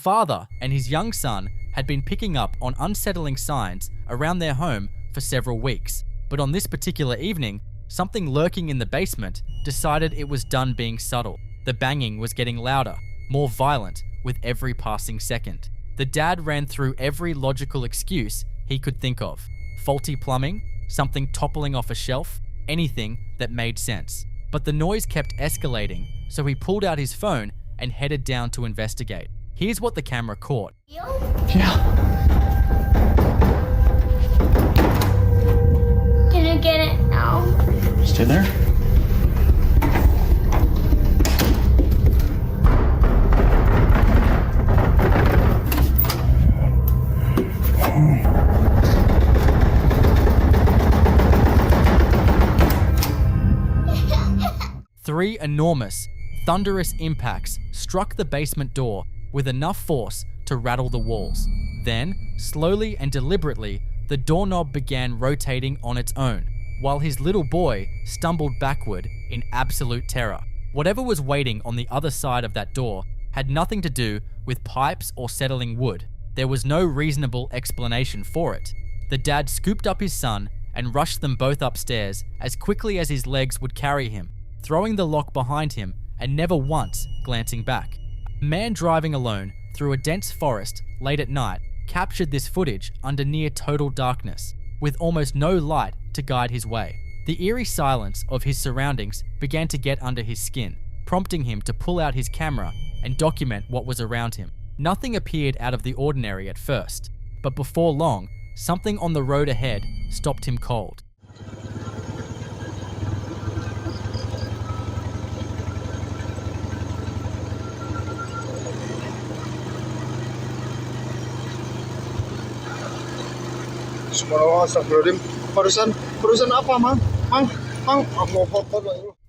father and his young son had been picking up on unsettling signs around their home for several weeks. But on this particular evening, something lurking in the basement decided it was done being subtle. The banging was getting louder, more violent with every passing second. The dad ran through every logical excuse he could think of. Faulty plumbing, something toppling off a shelf, anything that made sense. But the noise kept escalating, so he pulled out his phone and headed down to investigate. Here's what the camera caught. Yeah. Can you get it now? Stay there. Three enormous, thunderous impacts struck the basement door with enough force to rattle the walls. Then, slowly and deliberately, the doorknob began rotating on its own, while his little boy stumbled backward in absolute terror. Whatever was waiting on the other side of that door had nothing to do with pipes or settling wood. There was no reasonable explanation for it. The dad scooped up his son and rushed them both upstairs as quickly as his legs would carry him, throwing the lock behind him and never once glancing back. A man driving alone through a dense forest late at night captured this footage under near total darkness, with almost no light to guide his way. The eerie silence of his surroundings began to get under his skin, prompting him to pull out his camera and document what was around him. Nothing appeared out of the ordinary at first, but before long, something on the road ahead stopped him cold. Barusan apa, Mang?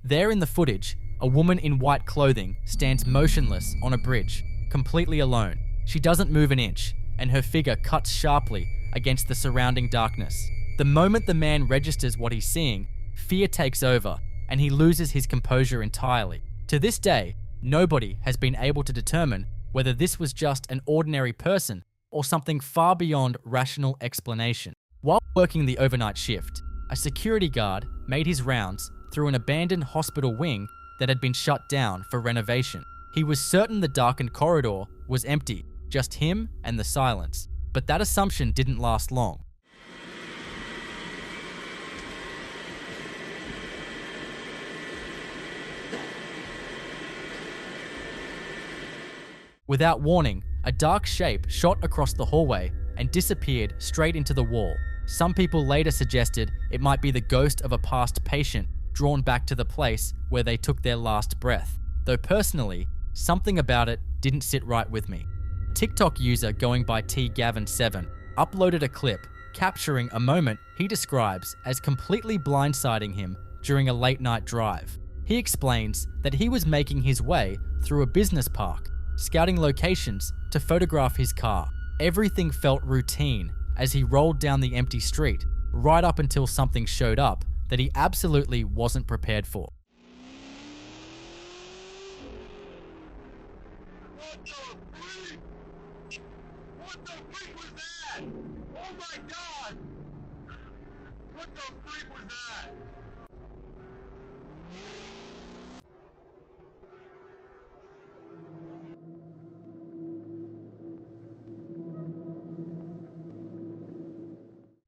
There in the footage, a woman in white clothing stands motionless on a bridge, completely alone. She doesn't move an inch, and her figure cuts sharply against the surrounding darkness. The moment the man registers what he's seeing, fear takes over, and he loses his composure entirely. To this day, nobody has been able to determine whether this was just an ordinary person or something far beyond rational explanation. While working the overnight shift, a security guard made his rounds through an abandoned hospital wing that had been shut down for renovation. He was certain the darkened corridor was empty, just him and the silence. But that assumption didn't last long. Without warning, a dark shape shot across the hallway and disappeared straight into the wall. Some people later suggested it might be the ghost of a past patient drawn back to the place where they took their last breath. Though personally, something about it didn't sit right with me. A TikTok user going by tgavin7 uploaded a clip capturing a moment he describes as completely blindsiding him during a late night drive. He explains that he was making his way through a business park, scouting locations to photograph his car. Everything felt routine as he rolled down the empty street, right up until something showed up that he absolutely wasn't prepared for. What the freak was that? Oh my god! What the freak was that?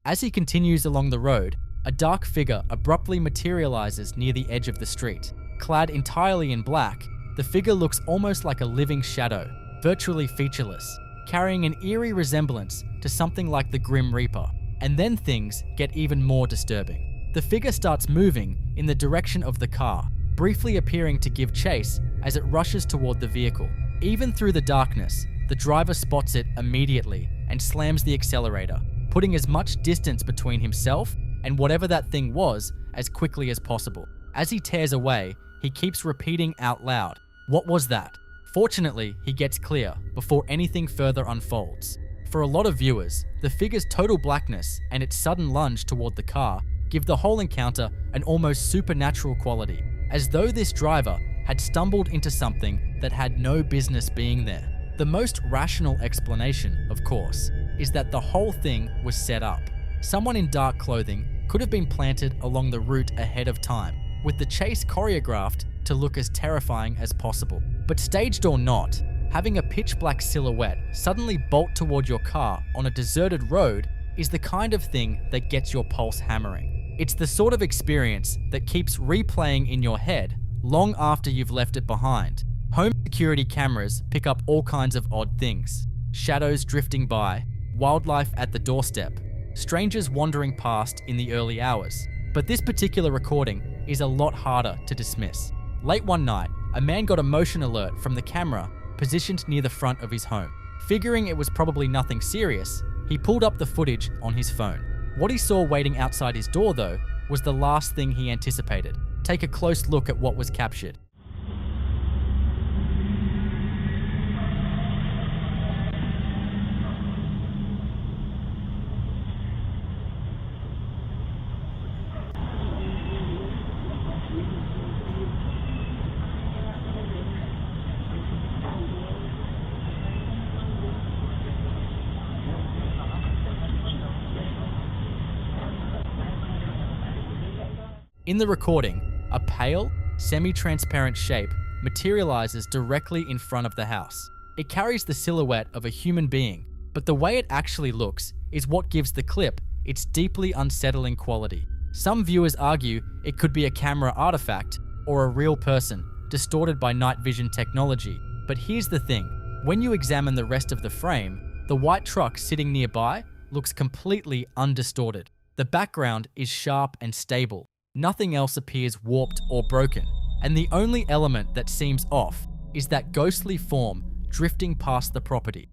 As he continues along the road, a dark figure abruptly materializes near the edge of the street. Clad entirely in black, the figure looks almost like a living shadow, virtually featureless, carrying an eerie resemblance to something like the Grim Reaper. And then things get even more disturbing. The figure starts moving in the direction of the car, briefly appearing to give chase as it rushes toward the vehicle. Even through the darkness, the driver spots it immediately and slams the accelerator, putting as much distance between himself and whatever that thing was as quickly as possible. As he tears away, he keeps repeating out loud, "What was that?" Fortunately, he gets clear before anything further unfolds. For a lot of viewers, the figure's total blackness and its sudden lunge toward the car give the whole encounter an almost supernatural quality, as though this driver had stumbled into something that had no business being there. The most rational explanation, of course, is that the whole thing was set up. Someone in dark clothing could have been planted along the route ahead of time, with the chase choreographed to look as terrifying as possible. But staged or not, having a pitch black silhouette suddenly bolt toward your car on a deserted road is the kind of thing that gets your pulse hammering. It's the sort of experience that keeps replaying in your head long after you've left it behind. Home security cameras pick up all kinds of odd things. Shadows drifting by, wildlife at the doorstep, strangers wandering past in the early hours. But this particular recording is a lot harder to dismiss. Late one night, a man got a motion alert from the camera positioned near the front of his home. Figuring it was probably nothing serious, he pulled up the footage on his phone. What he saw waiting outside his door, though, was the last thing he anticipated. Take a close look at what was captured. In the recording, a pale, semi-transparent shape materializes directly in front of the house. It carries the silhouette of a human being, but the way it actually looks is what gives the clip its deeply unsettling quality. Some viewers argue it could be a camera artifact or a real person, distorted by night vision technology. But here's the thing, when you examine the rest of the frame, the white truck sitting nearby looks completely undistorted. The background is sharp and stable. Nothing else appears warped or broken, and the only element that seems off is that ghostly form drifting past the property.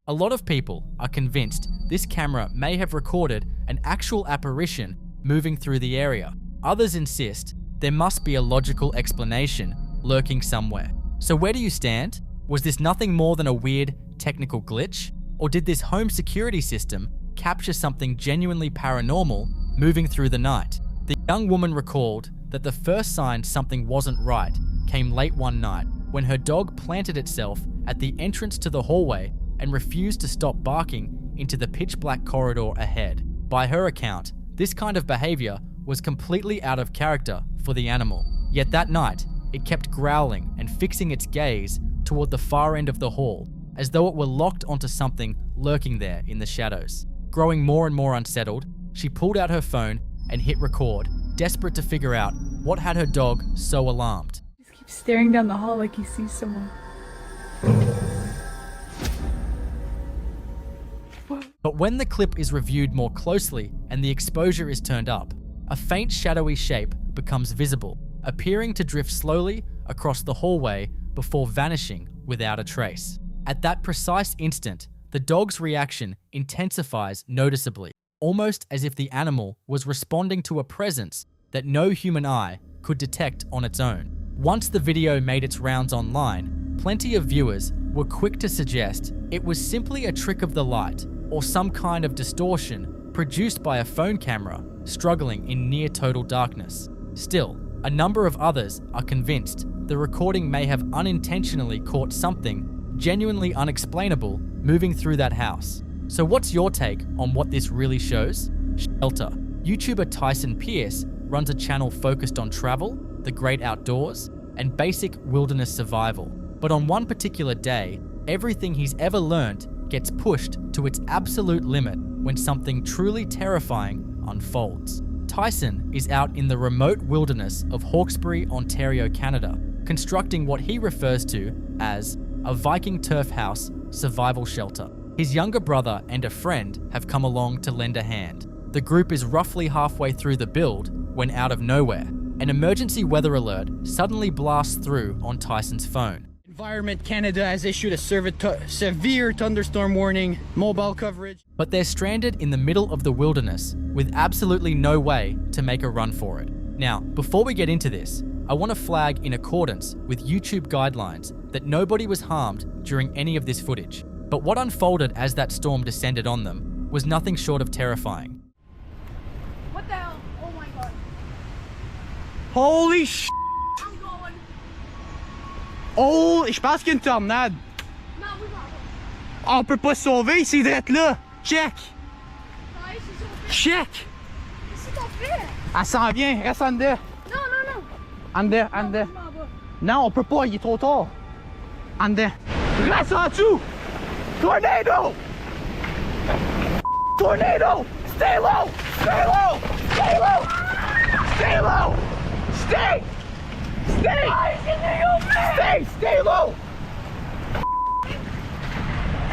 A lot of people are convinced this camera may have recorded an actual apparition moving through the area. Others insist there must be a logical explanation lurking somewhere. So where do you stand? Was this nothing more than a weird technical glitch? Or did this home security system capture something genuinely paranormal moving through the night? The young woman recalled that the first sign something wasn't right came late one night when her dog planted itself at the entrance to the hallway and refused to stop barking into the pitch black corridor ahead. By her account, this kind of behavior was completely out of character for the animal. Yet that night, it kept growling and fixing its gaze toward the far end of the hall, as though it were locked onto something lurking there in the shadows. Growing more and more unsettled, she pulled out her phone and hit record, desperate to figure out what had her dog so alarmed. He just keeps staring down the hall like he sees someone. But when the clip is reviewed more closely and the exposure is turned up, a faint shadowy shape becomes visible, appearing to drift slowly across the hallway before vanishing without a trace. At that precise instant, the dog's reaction intensifies noticeably, almost as if the animal was responding to a presence that no human eye could detect on its own. Once the video made its rounds online, plenty of viewers were quick to suggest it was simply a trick of the light or some kind of distortion produced by a phone camera struggling in near total darkness. Still, a number of others are convinced the recording may have unintentionally caught something genuinely unexplainable moving through that house. So what's your take on what this really shows? Shelter. YouTuber Tyson Pierce runs a channel focused on travel, the great outdoors, and basic wilderness survival. But on one particular day, everything he's ever learned gets pushed to its absolute limit when something truly terrifying unfolds. Tyson is out in the remote wilderness of Hawkesbury, Ontario, Canada, constructing what he refers to as a Viking turf house survival shelter. His younger brother and a friend have come along to lend a hand. The group is roughly halfway through the build when out of nowhere, an emergency weather alert suddenly blasts through on Tyson's phone. Environment Canada has issued a severe thunderstorm warning, mobile coverage. But they're stranded in the middle of the wilderness with absolutely no way to make a run for it. Now, before we get into this, I want to flag in accordance with YouTube guidelines that nobody was harmed during any of this footage. But what unfolded as that storm descended on them was nothing short of terrifying. What the hell? Oh my god. Holy sh! I'm going. Oh, je pense qu'il y a une tornade. Non, oui, non. On peut pas se sauver, c'est drette là. Check! Ouais, c'est ça. Check! Qu'est-ce qu'on fait? Elle s'en vient, reste en dedans. Non, non, non. En dedans, en dedans. Je m'en vais. Non, on peut pas, il est trop tard. En dedans. Reste en dessous! Tornado! Tornado! Stay low! Stay low! Stay low! Stay low! Stay! Stay! Stay! Stay low!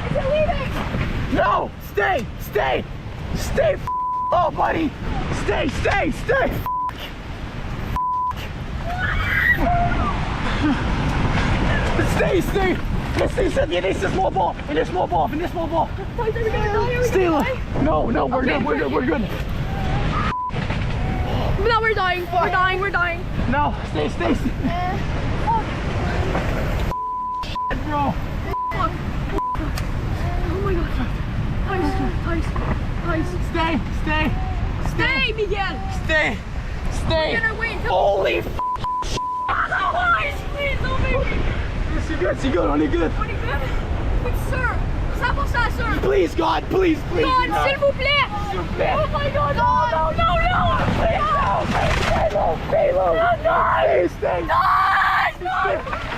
Is it leaving? No! Stay! Stay! Stay! Oh, buddy! Stay! Stay! Stay! Stay! Stay! Stay! Stay! It is a small ball! It is a small ball! It is a small ball! Boys, are we gonna die? Are we Stay gonna low! die? No! No! We're Okay, good! We're good! We're good! No, we're dying. We're dying. We're dying. No! Stay! Stay! Stay. Bro! Fuck. Oh my god. Tice. Stay! Stay! Stay, Miguel. Stay! Stay! We're gonna wait. Holy f***! Guys, please don't make me. C'est good! C'est good! On est good! On est good? But sir, 100% sir. Please, God! Please! Please! God, no. s'il vous plaît. S'il vous plaît! Oh my god, no. Please, no! Stay low! Stay low! Stay! Stay!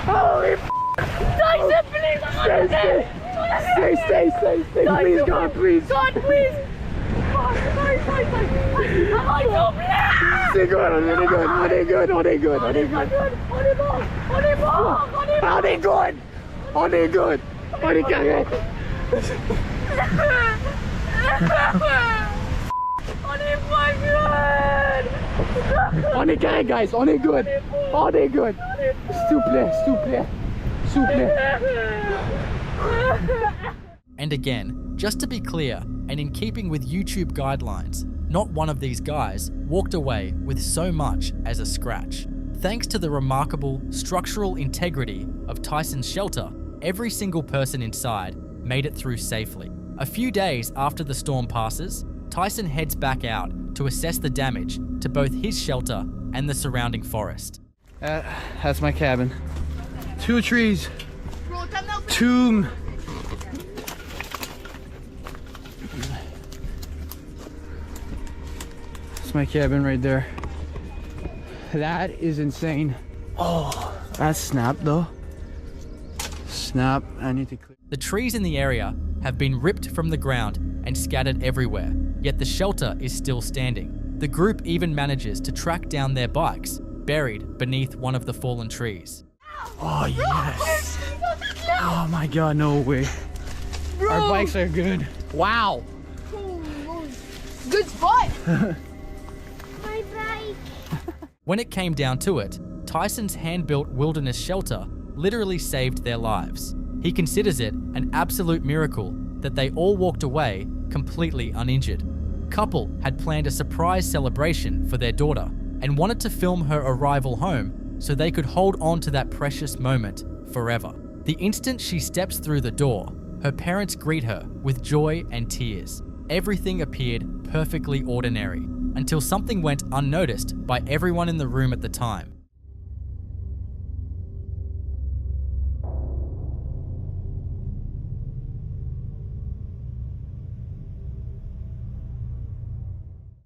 Holy f***! Tice, please. Stay! Please, God, please! God, please. Tice. S'il vous plaît. C'est good! On est good! On est good! On est good! On est good! On est bon. On est good! On est good! On est correct! On est pas good. On est correct, guys! On est good! On est good! S'il vous plaît! S'il vous plaît! S'il vous plaît! And again, just to be clear, and in keeping with YouTube guidelines, not one of these guys walked away with so much as a scratch. Thanks to the remarkable structural integrity of Tyson's shelter, every single person inside made it through safely. A few days after the storm passes, Tyson heads back out to assess the damage to both his shelter and the surrounding forest. That's my cabin. 2 trees. 2. That's my cabin right there. That is insane. Oh, that's snap though. Snap. I need to clear. The trees in the area have been ripped from the ground and scattered everywhere, yet the shelter is still standing. The group even manages to track down their bikes, buried beneath one of the fallen trees. Oh yes. Oh my god, no way. Our bikes are good. Wow. Good spot. My bike. When it came down to it, Tyson's hand-built wilderness shelter literally saved their lives. He considers it an absolute miracle that they all walked away completely uninjured. Couple had planned a surprise celebration for their daughter and wanted to film her arrival home so they could hold on to that precious moment forever. The instant she steps through the door, her parents greet her with joy and tears. Everything appeared perfectly ordinary until something went unnoticed by everyone in the room at the time.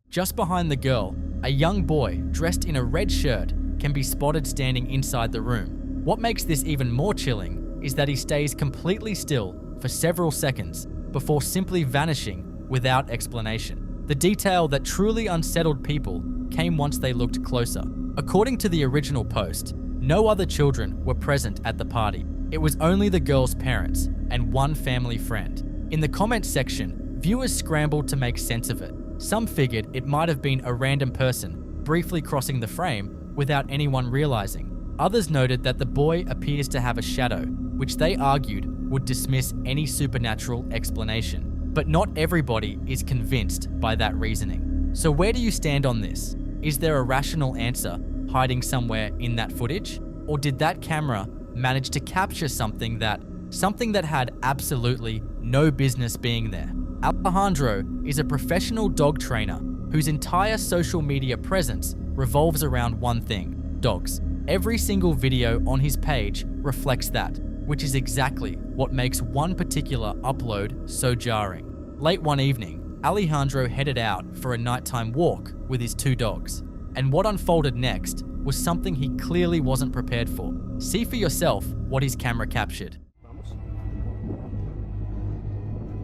Just behind the girl, a young boy dressed in a red shirt can be spotted standing inside the room. What makes this even more chilling is that he stays completely still for several seconds before simply vanishing without explanation. The detail that truly unsettled people came once they looked closer. According to the original post, no other children were present at the party. It was only the girl's parents and one family friend. In the comments section, viewers scrambled to make sense of it. Some figured it might have been a random person briefly crossing the frame without anyone realizing. Others noted that the boy appears to have a shadow, which they argued would dismiss any supernatural explanation. But not everybody is convinced by that reasoning. So where do you stand on this? Is there a rational answer hiding somewhere in that footage? Or did that camera manage to capture something that something that had absolutely no business being there. Alejandro is a professional dog trainer whose entire social media presence revolves around one thing: dogs. Every single video on his page reflects that, which is exactly what makes one particular upload so jarring. Late one evening, Alejandro headed out for a nighttime walk with his 2 dogs, and what unfolded next was something he clearly wasn't prepared for. See for yourself what his camera captured. Vamos.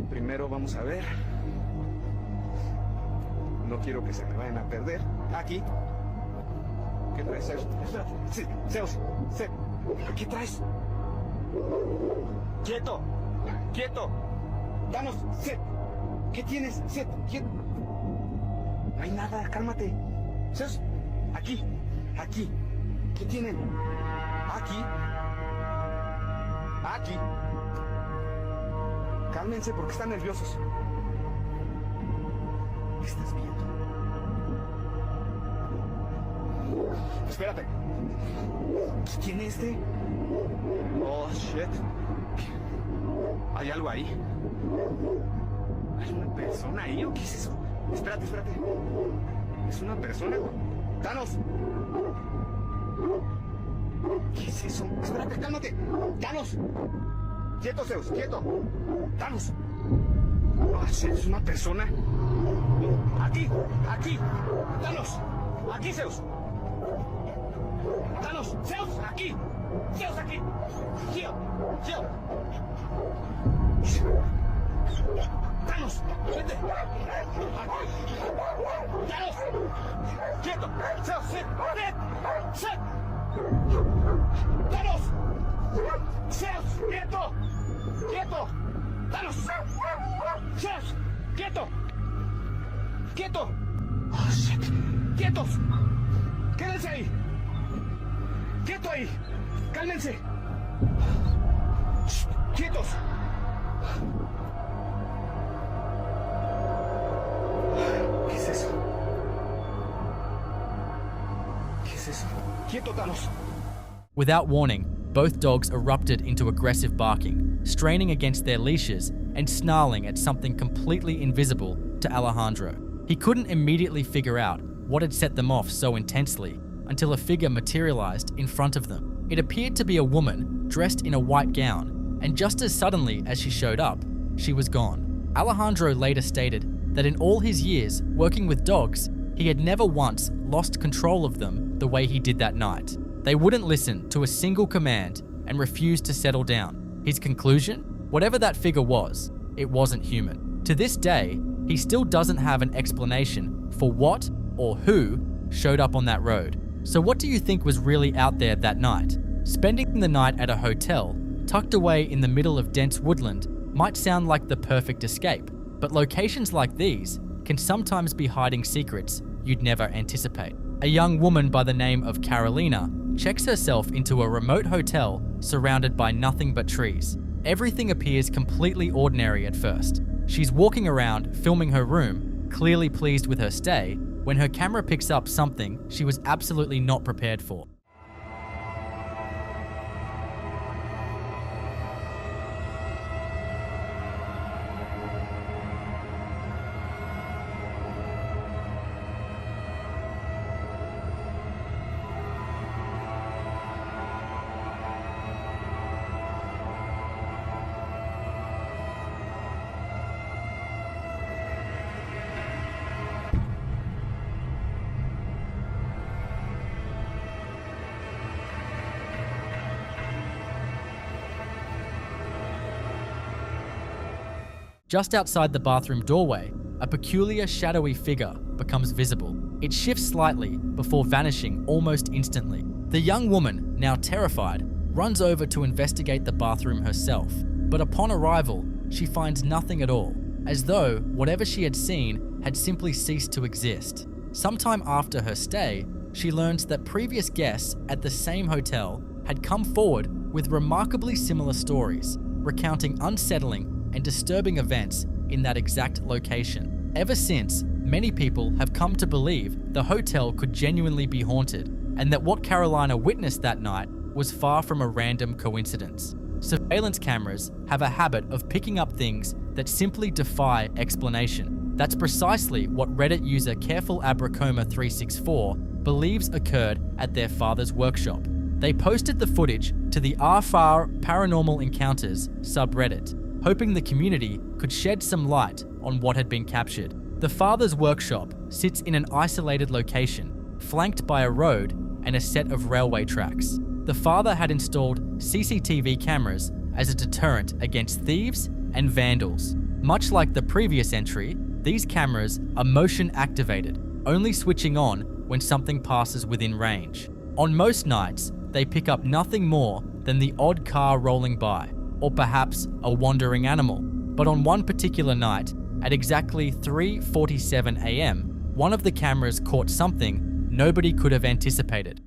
Primero vamos a ver. No quiero que se me vayan a perder. Aquí. ¿Qué traes, Zeus? Espérate. Sí, Zeus. ¿Qué traes? Quieto. Quieto. Danos, Seth. ¿Qué tienes, Seth? Quieto. No hay nada, cálmate. Zeus. Aquí. Aquí. ¿Qué tienen? Aquí. Aquí. Cálmense porque están nerviosos. ¿Qué estás viendo? Espérate. ¿Qué tiene este? Oh, shit. ¿Hay algo ahí? ¿Hay una persona ahí o qué es eso? Espérate. ¿Es una persona? ¡Thanos! ¿Qué es eso? Espérate, cálmate. ¡Thanos! Quieto, Zeus, quieto. ¡Thanos! Oh, shit, ¿es una persona? Aquí. ¡Thanos! Aquí, Zeus. ¡Thanos! ¡Zeus! ¡Aquí! ¡Zeus, aquí! ¡Gio! ¡Thanos! ¡Vete! ¡Thanos! ¡Quieto! ¡Zeus! ¡Set! ¡Thanos! ¡Zeus! ¡Quieto! ¡Thanos! ¡Zeus! ¡Quieto! ¡Oh, shit! ¡Quietos! ¡Quédense ahí! ¡Quieto ahí! ¡Cálmense! Shh, ¡quietos! ¿Qué es eso? ¡Quieto, Thanos! Without warning, both dogs erupted into aggressive barking, straining against their leashes and snarling at something completely invisible to Alejandro. He couldn't immediately figure out what had set them off so intensely until a figure materialized in front of them. It appeared to be a woman dressed in a white gown, and just as suddenly as she showed up, she was gone. Alejandro later stated that in all his years working with dogs, he had never once lost control of them the way he did that night. They wouldn't listen to a single command and refused to settle down. His conclusion? Whatever that figure was, it wasn't human. To this day, he still doesn't have an explanation for what or who showed up on that road. So what do you think was really out there that night? Spending the night at a hotel, tucked away in the middle of dense woodland, might sound like the perfect escape, but locations like these can sometimes be hiding secrets you'd never anticipate. A young woman by the name of Carolina checks herself into a remote hotel surrounded by nothing but trees. Everything appears completely ordinary at first. She's walking around, filming her room, clearly pleased with her stay, when her camera picks up something she was absolutely not prepared for. Just outside the bathroom doorway, a peculiar shadowy figure becomes visible. It shifts slightly before vanishing almost instantly. The young woman, now terrified, runs over to investigate the bathroom herself, but upon arrival, she finds nothing at all, as though whatever she had seen had simply ceased to exist. Sometime after her stay, she learns that previous guests at the same hotel had come forward with remarkably similar stories, recounting unsettling and disturbing events in that exact location. Ever since, many people have come to believe the hotel could genuinely be haunted, and that what Carolina witnessed that night was far from a random coincidence. Surveillance cameras have a habit of picking up things that simply defy explanation. That's precisely what Reddit user CarefulAbracoma364 believes occurred at their father's workshop. They posted the footage to the r/r Paranormal Encounters subreddit, hoping the community could shed some light on what had been captured. The father's workshop sits in an isolated location, flanked by a road and a set of railway tracks. The father had installed CCTV cameras as a deterrent against thieves and vandals. Much like the previous entry, these cameras are motion activated, only switching on when something passes within range. On most nights, they pick up nothing more than the odd car rolling by, or perhaps a wandering animal. But on one particular night, at exactly 3:47 AM, one of the cameras caught something nobody could have anticipated.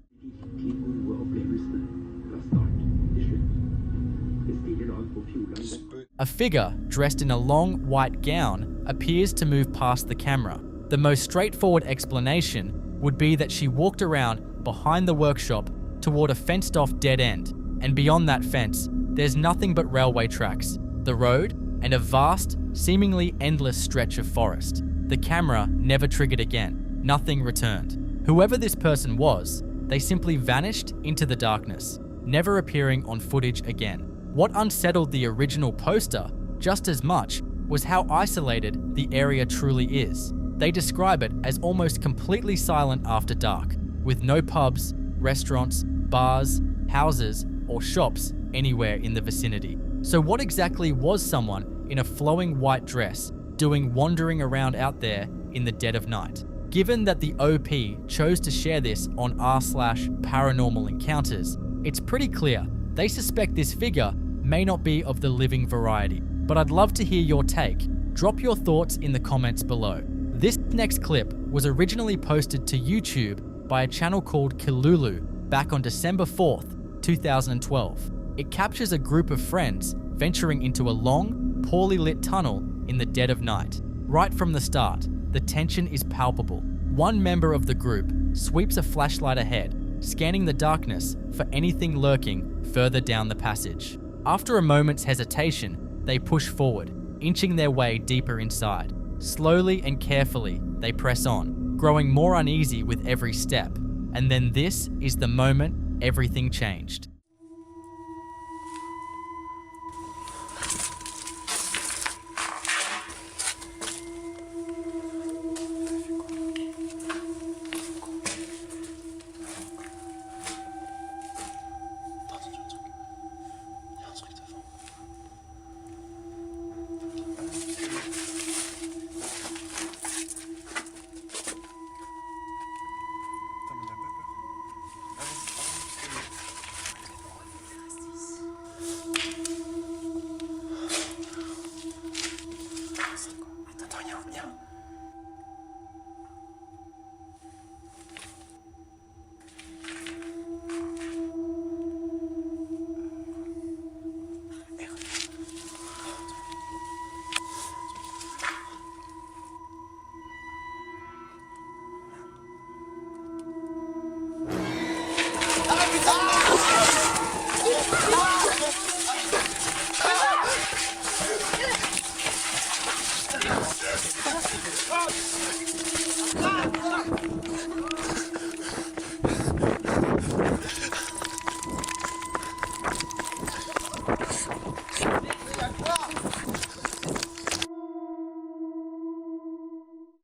A figure dressed in a long white gown appears to move past the camera. The most straightforward explanation would be that she walked around behind the workshop toward a fenced-off dead end, and beyond that fence, there's nothing but railway tracks, the road, and a vast, seemingly endless stretch of forest. The camera never triggered again. Nothing returned. Whoever this person was, they simply vanished into the darkness, never appearing on footage again. What unsettled the original poster just as much was how isolated the area truly is. They describe it as almost completely silent after dark, with no pubs, restaurants, bars, houses, or shops anywhere in the vicinity. So what exactly was someone in a flowing white dress doing wandering around out there in the dead of night? Given that the OP chose to share this on r/paranormal encounters, it's pretty clear they suspect this figure may not be of the living variety. But I'd love to hear your take. Drop your thoughts in the comments below. This next clip was originally posted to YouTube by a channel called Kilulu back on December 4th, 2012. It captures a group of friends venturing into a long, poorly lit tunnel in the dead of night. Right from the start, the tension is palpable. One member of the group sweeps a flashlight ahead, scanning the darkness for anything lurking further down the passage. After a moment's hesitation, they push forward, inching their way deeper inside. Slowly and carefully, they press on, growing more uneasy with every step. And then this is the moment everything changed.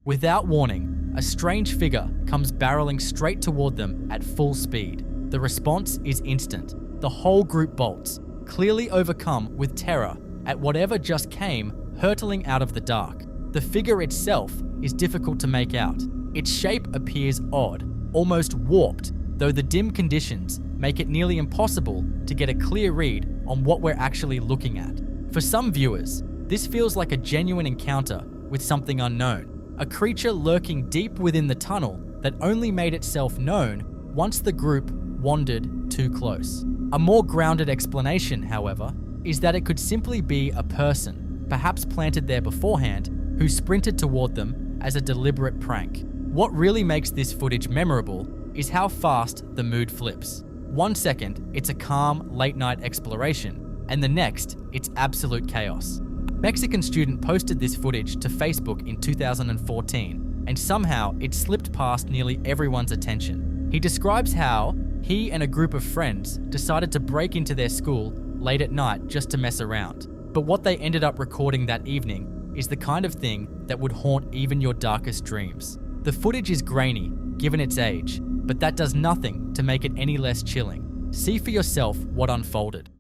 Without warning, a strange figure comes barreling straight toward them at full speed. The response is instant. The whole group bolts, clearly overcome with terror at whatever just came hurtling out of the dark. The figure itself is difficult to make out. Its shape appears odd, almost warped, though the dim conditions make it nearly impossible to get a clear read on what we're actually looking at. For some viewers, this feels like a genuine encounter with something unknown, a creature lurking deep within the tunnel that only made itself known once the group wandered too close. A more grounded explanation, however, is that it could simply be a person, perhaps planted there beforehand, who sprinted toward them as a deliberate prank. What really makes this footage memorable is how fast the mood flips. 1 second, it's a calm, late-night exploration, and the next, it's absolute chaos. Mexican student posted this footage to Facebook in 2014, and somehow it slipped past nearly everyone's attention. He describes how he and a group of friends decided to break into their school late at night just to mess around. But what they ended up recording that evening is the kind of thing that would haunt even your darkest dreams. The footage is grainy, given its age, but that does nothing to make it any less chilling. See for yourself what unfolded.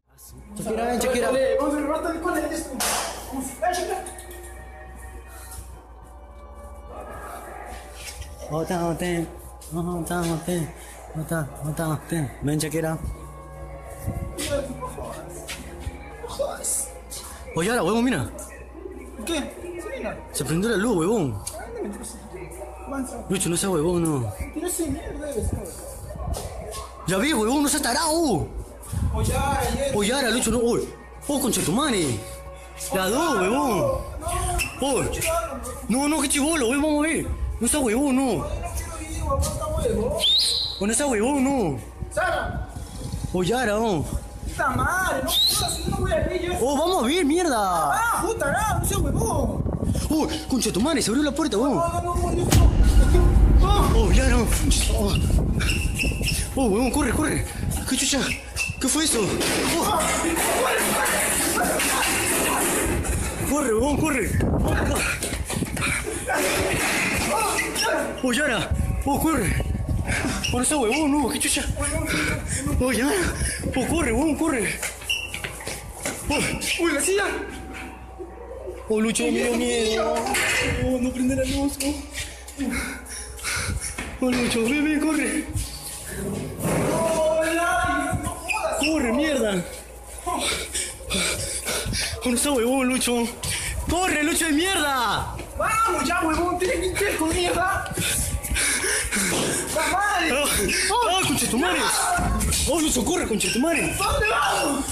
Check it out. Man, check it out. Oye, ahora, huevón, mira. ¿Qué? Se prendió la luz, huevón. Lucho, no seas huevón, no. Pero ese mierda debe ser. Ya vi, huevón, no seas tarado. Oye, ahora, Lucho, no. Oh, concha tu madre. La dos, huevón. Oh. No, qué chivolo, huevón, vamos a ver. No seas huevón, no. No seas huevón, no. Sara, Oye, ahora, oh. puta madre, no jodas, no voy a ver yo. Oh, vamos a ver, mierda. Ah, puta, no seas huevón. Oh, concha tu madre, se abrió la puerta, huevón. No. Oh, ya no. Oh, huevón, corre. ¿Qué chucha? ¿Qué fue eso? Oh. Corre, huevón, corre. Oh, Yara. Oh, corre. Oh, no está huevón, no, qué chucha. Oh, Yara. Oh, corre, huevón, corre. Uy, la silla. Oh, Lucho, me dio miedo. Oh, no prende la luz. Oh, Lucho, ven, corre. Corre, mierda. Oh, no está huevón, Lucho. Corre, Lucho de mierda. Vamos ya, huevón, tienes que ir con mierda. ¡La madre! ¡Oh, concha tu madre! ¡Oh, Lucho, corre, concha tu madre! ¿Dónde vamos?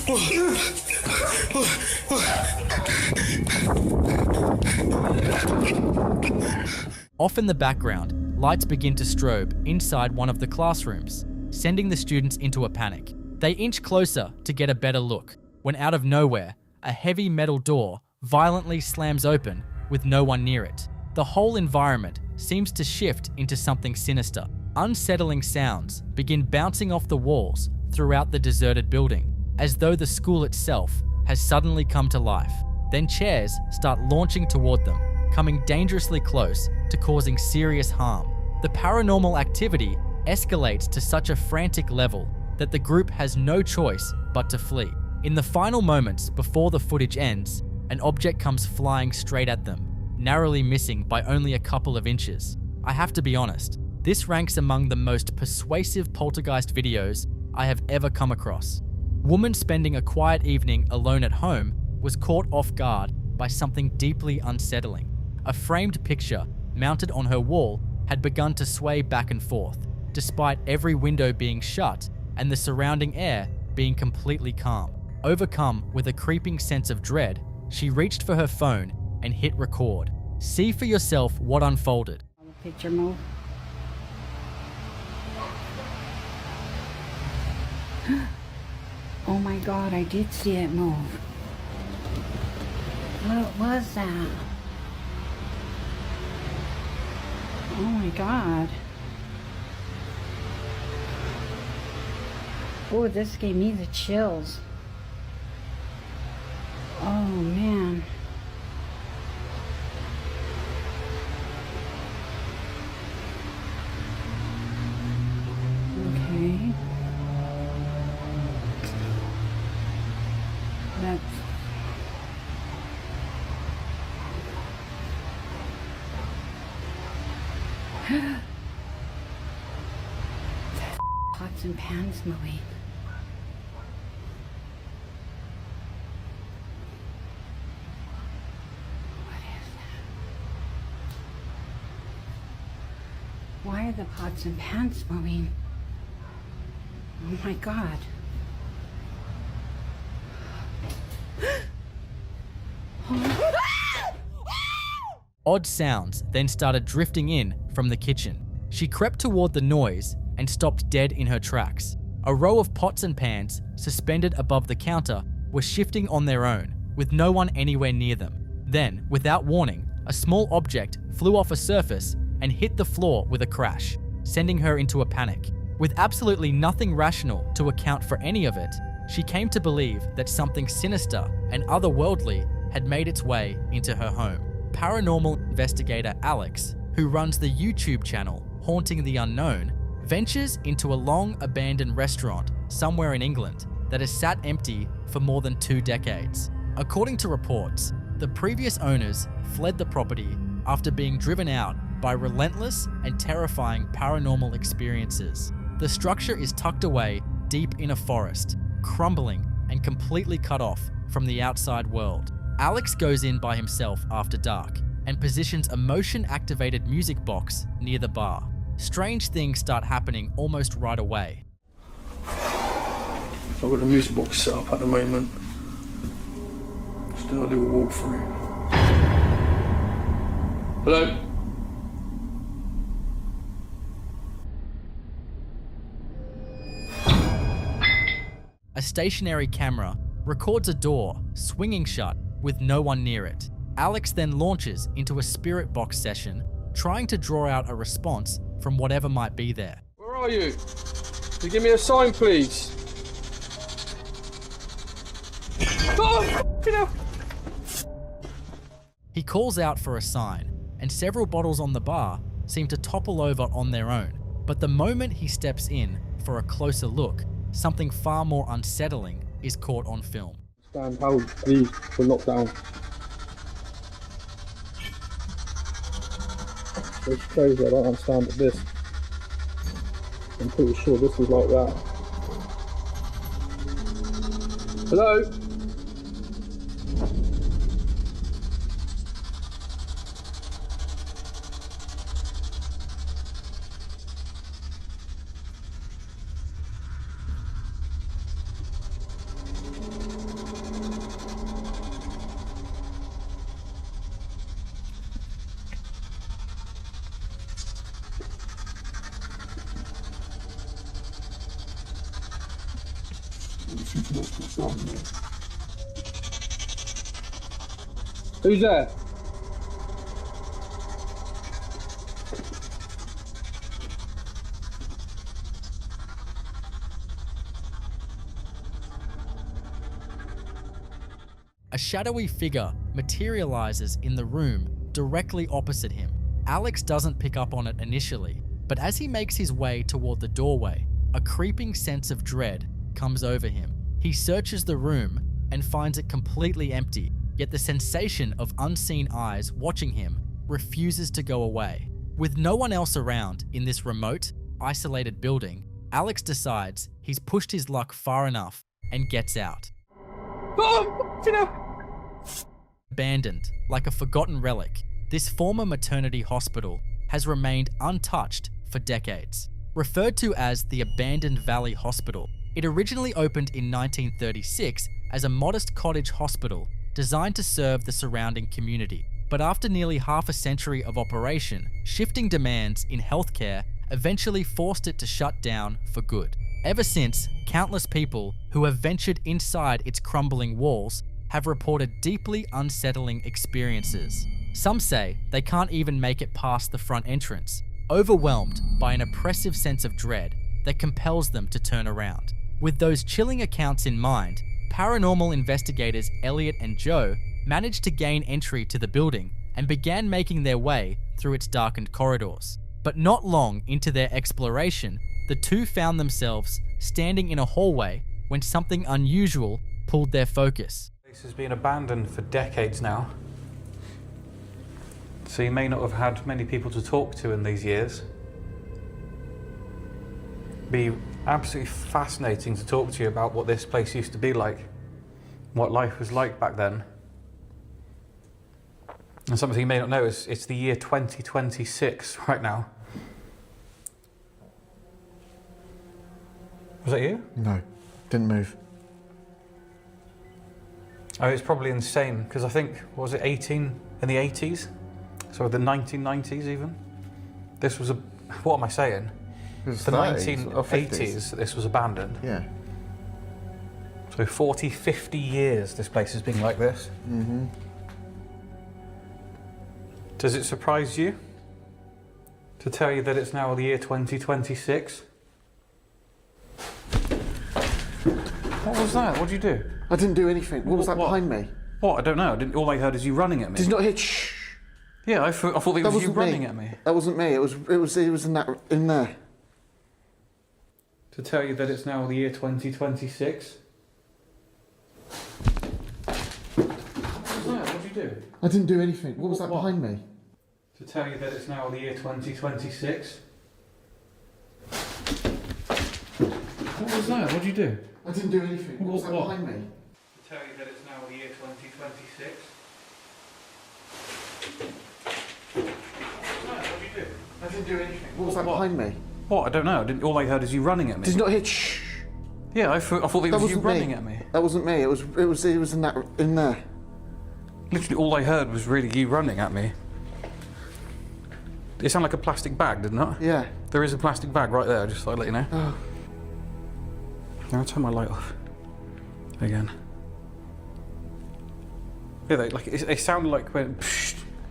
Off in the background, lights begin to strobe inside one of the classrooms, sending the students into a panic. They inch closer to get a better look, when out of nowhere, a heavy metal door violently slams open with no one near it. The whole environment seems to shift into something sinister. Unsettling sounds begin bouncing off the walls throughout the deserted building, as though the school itself has suddenly come to life. Then chairs start launching toward them, coming dangerously close to causing serious harm. The paranormal activity escalates to such a frantic level that the group has no choice but to flee. In the final moments before the footage ends, an object comes flying straight at them, narrowly missing by only a couple of inches. I have to be honest, this ranks among the most persuasive poltergeist videos I have ever come across. Woman spending a quiet evening alone at home was caught off guard by something deeply unsettling. A framed picture mounted on her wall had begun to sway back and forth, despite every window being shut and the surrounding air being completely calm. Overcome with a creeping sense of dread, she reached for her phone and hit record. See for yourself what unfolded. Picture move. Oh my god, I did see it move. What was that? Oh my god. Oh, this gave me the chills. Oh man. Okay. That's pots and pans moving. What is that? Why are the pots and pans moving? Oh my god. Odd sounds then started drifting in from the kitchen. She crept toward the noise and stopped dead in her tracks. A row of pots and pans suspended above the counter were shifting on their own, with no one anywhere near them. Then, without warning, a small object flew off a surface and hit the floor with a crash, sending her into a panic. With absolutely nothing rational to account for any of it, she came to believe that something sinister and otherworldly had made its way into her home. Paranormal investigator Alex, who runs the YouTube channel Haunting the Unknown, ventures into a long abandoned restaurant somewhere in England that has sat empty for more than 2 decades. According to reports, the previous owners fled the property after being driven out by relentless and terrifying paranormal experiences. The structure is tucked away deep in a forest, crumbling and completely cut off from the outside world. Alex goes in by himself after dark and positions a motion-activated music box near the bar. Strange things start happening almost right away. I've got the music box set up at the moment. Just do a little walkthrough. Hello? A stationary camera records a door swinging shut with no one near it. Alex then launches into a spirit box session, trying to draw out a response from whatever might be there. Where are you? Can you give me a sign, please? Oh, you know. He calls out for a sign, and several bottles on the bar seem to topple over on their own. But the moment he steps in for a closer look, something far more unsettling is caught on film. Stand how these were knocked down. It's crazy, I don't understand this. I'm pretty sure this was like that. Hello? Who's there? A shadowy figure materializes in the room directly opposite him. Alex doesn't pick up on it initially, but as he makes his way toward the doorway, a creeping sense of dread comes over him. He searches the room and finds it completely empty, yet the sensation of unseen eyes watching him refuses to go away. With no one else around in this remote, isolated building, Alex decides he's pushed his luck far enough and gets out. Oh, you know. Abandoned, like a forgotten relic, this former maternity hospital has remained untouched for decades. Referred to as the Abandoned Valley Hospital, it originally opened in 1936 as a modest cottage hospital designed to serve the surrounding community. But after nearly half a century of operation, shifting demands in healthcare eventually forced it to shut down for good. Ever since, countless people who have ventured inside its crumbling walls have reported deeply unsettling experiences. Some say they can't even make it past the front entrance, overwhelmed by an oppressive sense of dread that compels them to turn around. With those chilling accounts in mind, paranormal investigators Elliot and Joe managed to gain entry to the building and began making their way through its darkened corridors. But not long into their exploration, the two found themselves standing in a hallway when something unusual pulled their focus. This has been abandoned for decades now, so you may not have had many people to talk to in these years. Be absolutely fascinating to talk to you about what this place used to be like, what life was like back then. And something you may not know is it's the year 2026 right now. Was that you? No, didn't move. Oh, it's probably insane, because I think, what was it, 18 in the 80s? So the 1990s even? This was what am I saying? It was The 30s or 50s. 1980s, this was abandoned. Yeah. So 40, 50 years this place has been like this. Mm-hmm. Does it surprise you to tell you that it's now the year 2026? What was that? What did you do? I didn't do anything. What was that What? behind me? What? I don't know. All I heard is you running at me. Did you not hear shh? Yeah, I thought it That was you wasn't running me. at me. That wasn't me. It was in there. To tell you that it's now the year 2026? What was that? What did you do? I didn't do anything. What was that What? behind me? To tell you that it's now the year 2026? What was that? What did you do? I didn't do anything. What was that What? behind me? To tell you that it's now the year 2026? What did you do? I didn't do anything. What was that behind me? What? I don't know. All I heard is you running at me. Did you not hear shh? Yeah, I thought it That was you wasn't running me. at me. That wasn't me. It was in there. Literally all I heard was really you running at me. It sounded like a plastic bag, didn't it? Yeah. There is a plastic bag right there, just thought I'd let you know. Oh. Now I'll turn my light off. Again. Yeah, it sounded like when...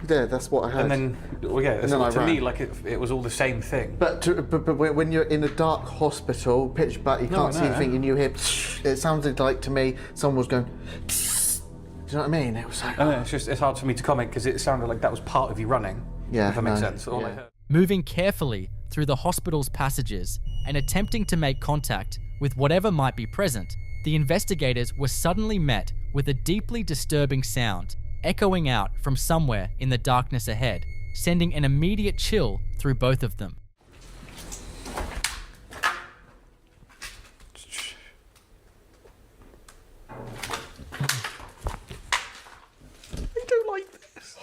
Yeah, that's what I heard. And then, well, yeah, then I to me, ran. like it was all the same thing. But when you're in a dark hospital, pitch black, you No, can't I see know. anything, and you hear. It sounded like to me someone was going. Do you know what I mean? It was like. I know, it's hard for me to comment because it sounded like that was part of you running. Yeah, if that makes no, sense. All I yeah. heard. Moving carefully through the hospital's passages and attempting to make contact with whatever might be present, the investigators were suddenly met with a deeply disturbing sound echoing out from somewhere in the darkness ahead, sending an immediate chill through both of them. I don't like this.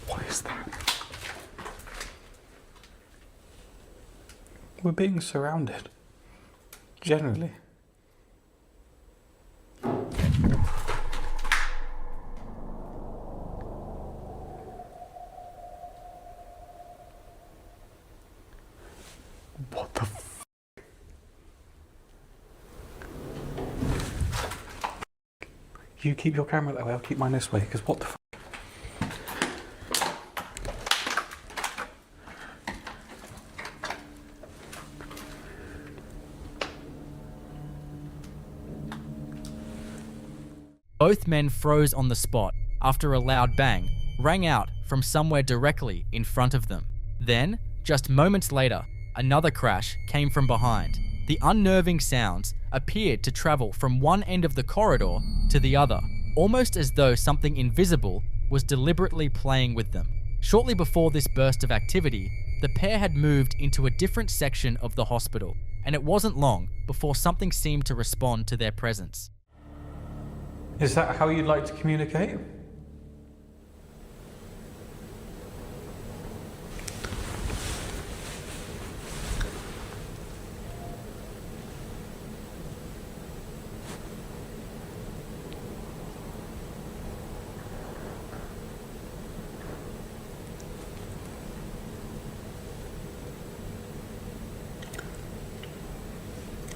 What is that? We're being surrounded. Generally. What the? You keep your camera that way, I'll keep mine this way, because what the Both men froze on the spot after a loud bang rang out from somewhere directly in front of them. Then, just moments later, another crash came from behind. The unnerving sounds appeared to travel from one end of the corridor to the other, almost as though something invisible was deliberately playing with them. Shortly before this burst of activity, the pair had moved into a different section of the hospital, and it wasn't long before something seemed to respond to their presence. Is that how you'd like to communicate?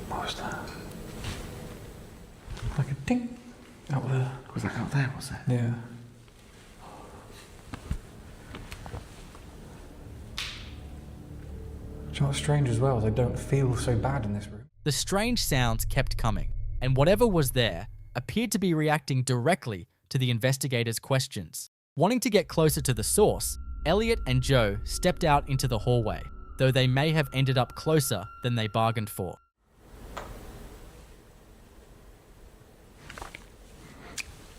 What was that? Like a ding out there. Was that out there? Was it? Yeah. Do you know what's strange as well is I don't feel so bad in this room. The strange sounds kept coming, and whatever was there appeared to be reacting directly to the investigators' questions. Wanting to get closer to the source, Elliot and Joe stepped out into the hallway, though they may have ended up closer than they bargained for.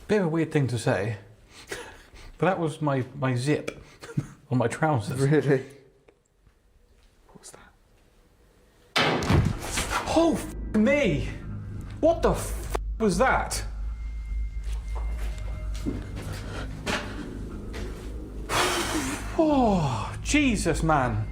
Bit of a weird thing to say, but that was my zip on my trousers. Really? What was that? Oh, me! What the was that? Oh, Jesus, man.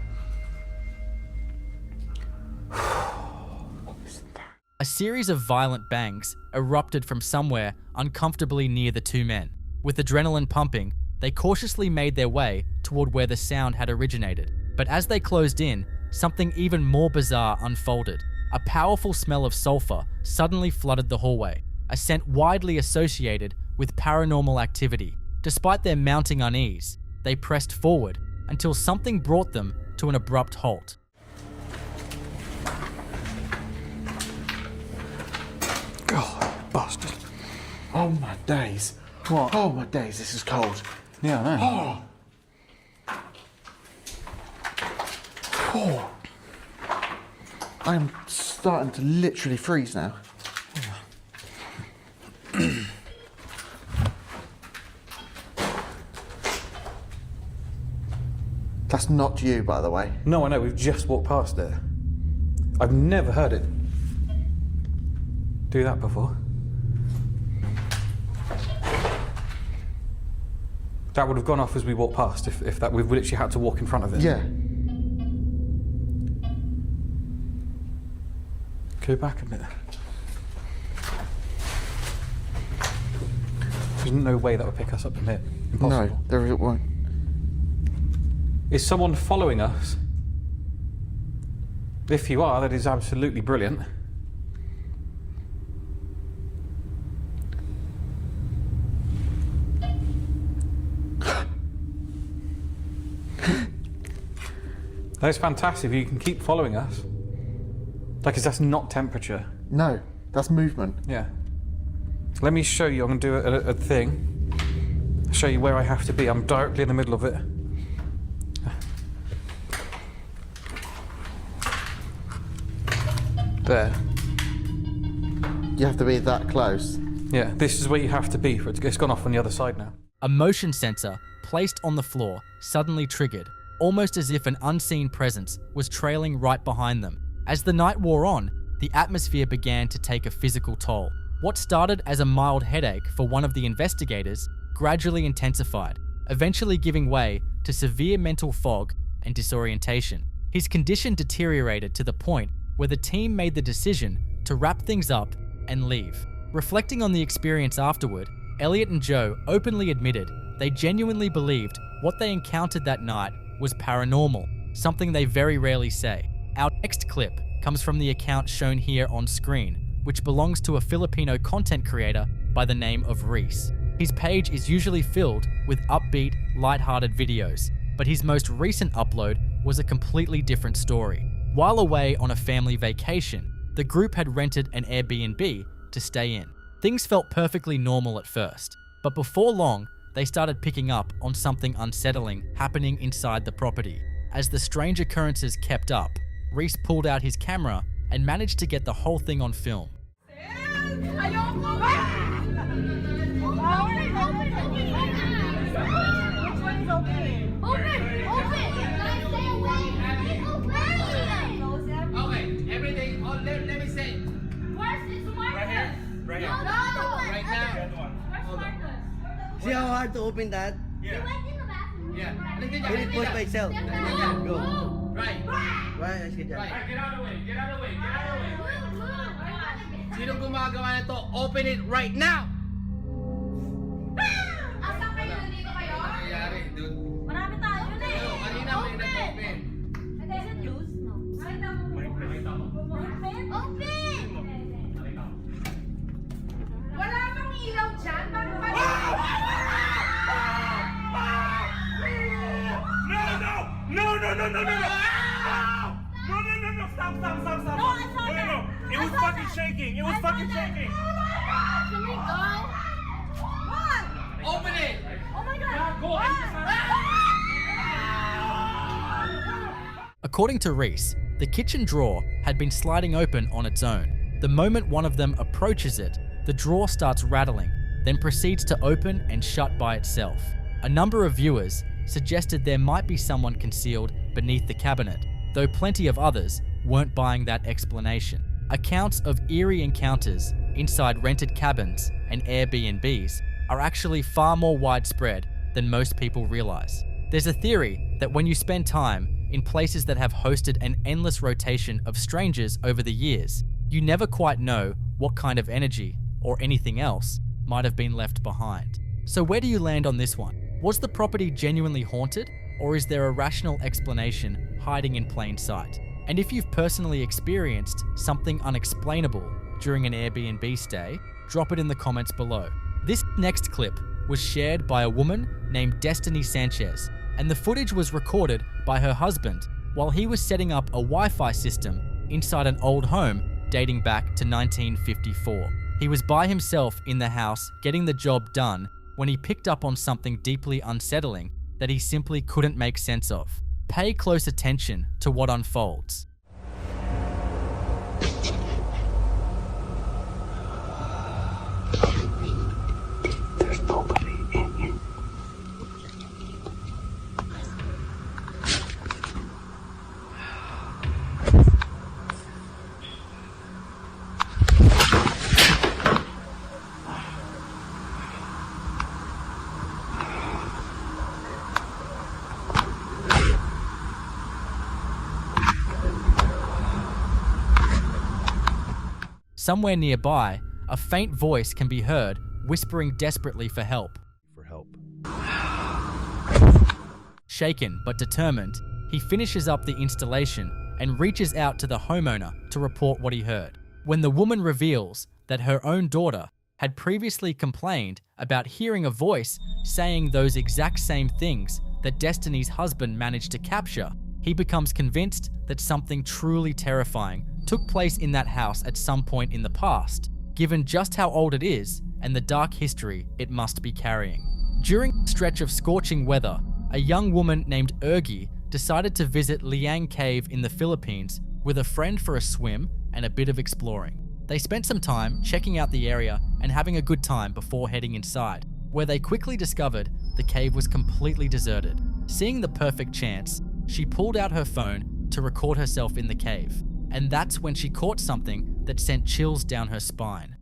A series of violent bangs erupted from somewhere uncomfortably near the two men. With adrenaline pumping, they cautiously made their way toward where the sound had originated. But as they closed in, something even more bizarre unfolded. A powerful smell of sulfur suddenly flooded the hallway, a scent widely associated with paranormal activity. Despite their mounting unease, they pressed forward until something brought them to an abrupt halt. God, bastard. Oh my days. What? Oh my days, this is cold. Yeah, I know. Oh. I am starting to literally freeze now. That's not you, by the way. No, I know, we've just walked past it. I've never heard it do that before. That would have gone off as we walked past if that we've literally had to walk in front of it. Yeah. Go back a bit. There's no way that would pick us up from here. Impossible. No, there won't. Is someone following us? If you are, that is absolutely brilliant. That's fantastic. You can keep following us. Like, 'cause that's not temperature. No, that's movement. Yeah. Let me show you. I'm going to do a thing. Show you where I have to be. I'm directly in the middle of it. There. You have to be that close. Yeah, this is where you have to be for it to. It's gone off on the other side now. A motion sensor placed on the floor suddenly triggered, almost as if an unseen presence was trailing right behind them. As the night wore on, the atmosphere began to take a physical toll. What started as a mild headache for one of the investigators gradually intensified, eventually giving way to severe mental fog and disorientation. His condition deteriorated to the point where the team made the decision to wrap things up and leave. Reflecting on the experience afterward, Elliot and Joe openly admitted they genuinely believed what they encountered that night was paranormal, something they very rarely say. Our next clip comes from the account shown here on screen, which belongs to a Filipino content creator by the name of Reese. His page is usually filled with upbeat, lighthearted videos, but his most recent upload was a completely different story. While away on a family vacation, the group had rented an Airbnb to stay in. Things felt perfectly normal at first, but before long, they started picking up on something unsettling happening inside the property. As the strange occurrences kept up, Reese pulled out his camera and managed to get the whole thing on film. See how hard to open that? Yeah. Went in the bathroom. Yeah. Can it push by itself? Go. Right. Right, let's get that. Right, get out of the way, get out of the way, get out of the way. Sino gumagawa nito? Open it right now! Asan kayo? Dito kayo? Nangyayari, dude. Marami tayo na eh. Kanina may nag-open. Is it loose? No. Nakita mo. Open! Wala bang ilaw dyan? Bakit pa? No! Stop! No, I saw that. It was fucking shaking. It was fucking shaking. Can we go? What? Open it. Oh my God. Go. According to Reese, the kitchen drawer had been sliding open on its own. The moment one of them approaches it, the drawer starts rattling, then proceeds to open and shut by itself. A number of viewers suggested there might be someone concealed beneath the cabinet, though plenty of others weren't buying that explanation. Accounts of eerie encounters inside rented cabins and Airbnbs are actually far more widespread than most people realize. There's a theory that when you spend time in places that have hosted an endless rotation of strangers over the years, you never quite know what kind of energy or anything else might have been left behind. So where do you land on this one? Was the property genuinely haunted, Or is there a rational explanation hiding in plain sight? And if you've personally experienced something unexplainable during an Airbnb stay, drop it in the comments below. This next clip was shared by a woman named Destiny Sanchez, and the footage was recorded by her husband while he was setting up a Wi-Fi system inside an old home dating back to 1954. He was by himself in the house getting the job done when he picked up on something deeply unsettling that he simply couldn't make sense of. Pay close attention to what unfolds. There's nobody in here. Somewhere nearby, a faint voice can be heard whispering desperately for help. Shaken but determined, he finishes up the installation and reaches out to the homeowner to report what he heard. When the woman reveals that her own daughter had previously complained about hearing a voice saying those exact same things that Destiny's husband managed to capture, he becomes convinced that something truly terrifying took place in that house at some point in the past, given just how old it is and the dark history it must be carrying. During a stretch of scorching weather, a young woman named Ergi decided to visit Liang Cave in the Philippines with a friend for a swim and a bit of exploring. They spent some time checking out the area and having a good time before heading inside, where they quickly discovered the cave was completely deserted. Seeing the perfect chance, she pulled out her phone to record herself in the cave, and that's when she caught something that sent chills down her spine.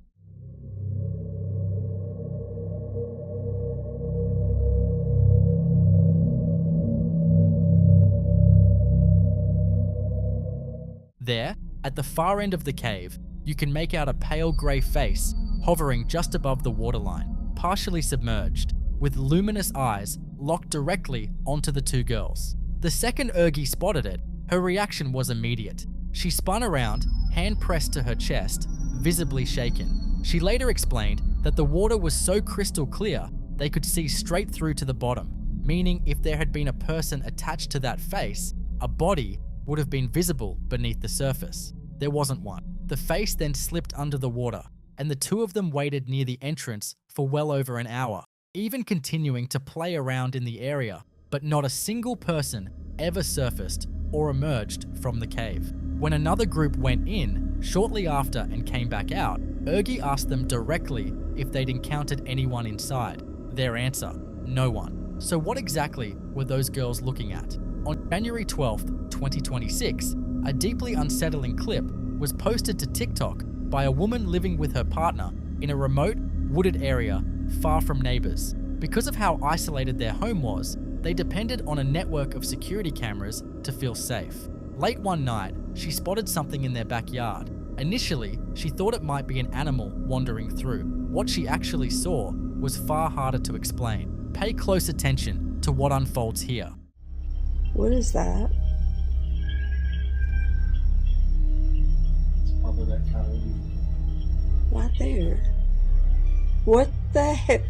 There, at the far end of the cave, you can make out a pale grey face hovering just above the waterline, partially submerged, with luminous eyes locked directly onto the two girls. The second Ergi spotted it, her reaction was immediate. She spun around, hand pressed to her chest, visibly shaken. She later explained that the water was so crystal clear they could see straight through to the bottom, meaning if there had been a person attached to that face, a body would have been visible beneath the surface. There wasn't one. The face then slipped under the water, and the two of them waited near the entrance for well over an hour, even continuing to play around in the area, but not a single person ever surfaced or emerged from the cave. When another group went in shortly after and came back out, Ergi asked them directly if they'd encountered anyone inside. Their answer, no one. So what exactly were those girls looking at? On January 12th, 2026, a deeply unsettling clip was posted to TikTok by a woman living with her partner in a remote, wooded area far from neighbors. Because of how isolated their home was, they depended on a network of security cameras to feel safe. Late one night, she spotted something in their backyard. Initially, she thought it might be an animal wandering through. What she actually saw was far harder to explain. Pay close attention to what unfolds here. What is that? It's probably that coyote. Right there. What the heck? Is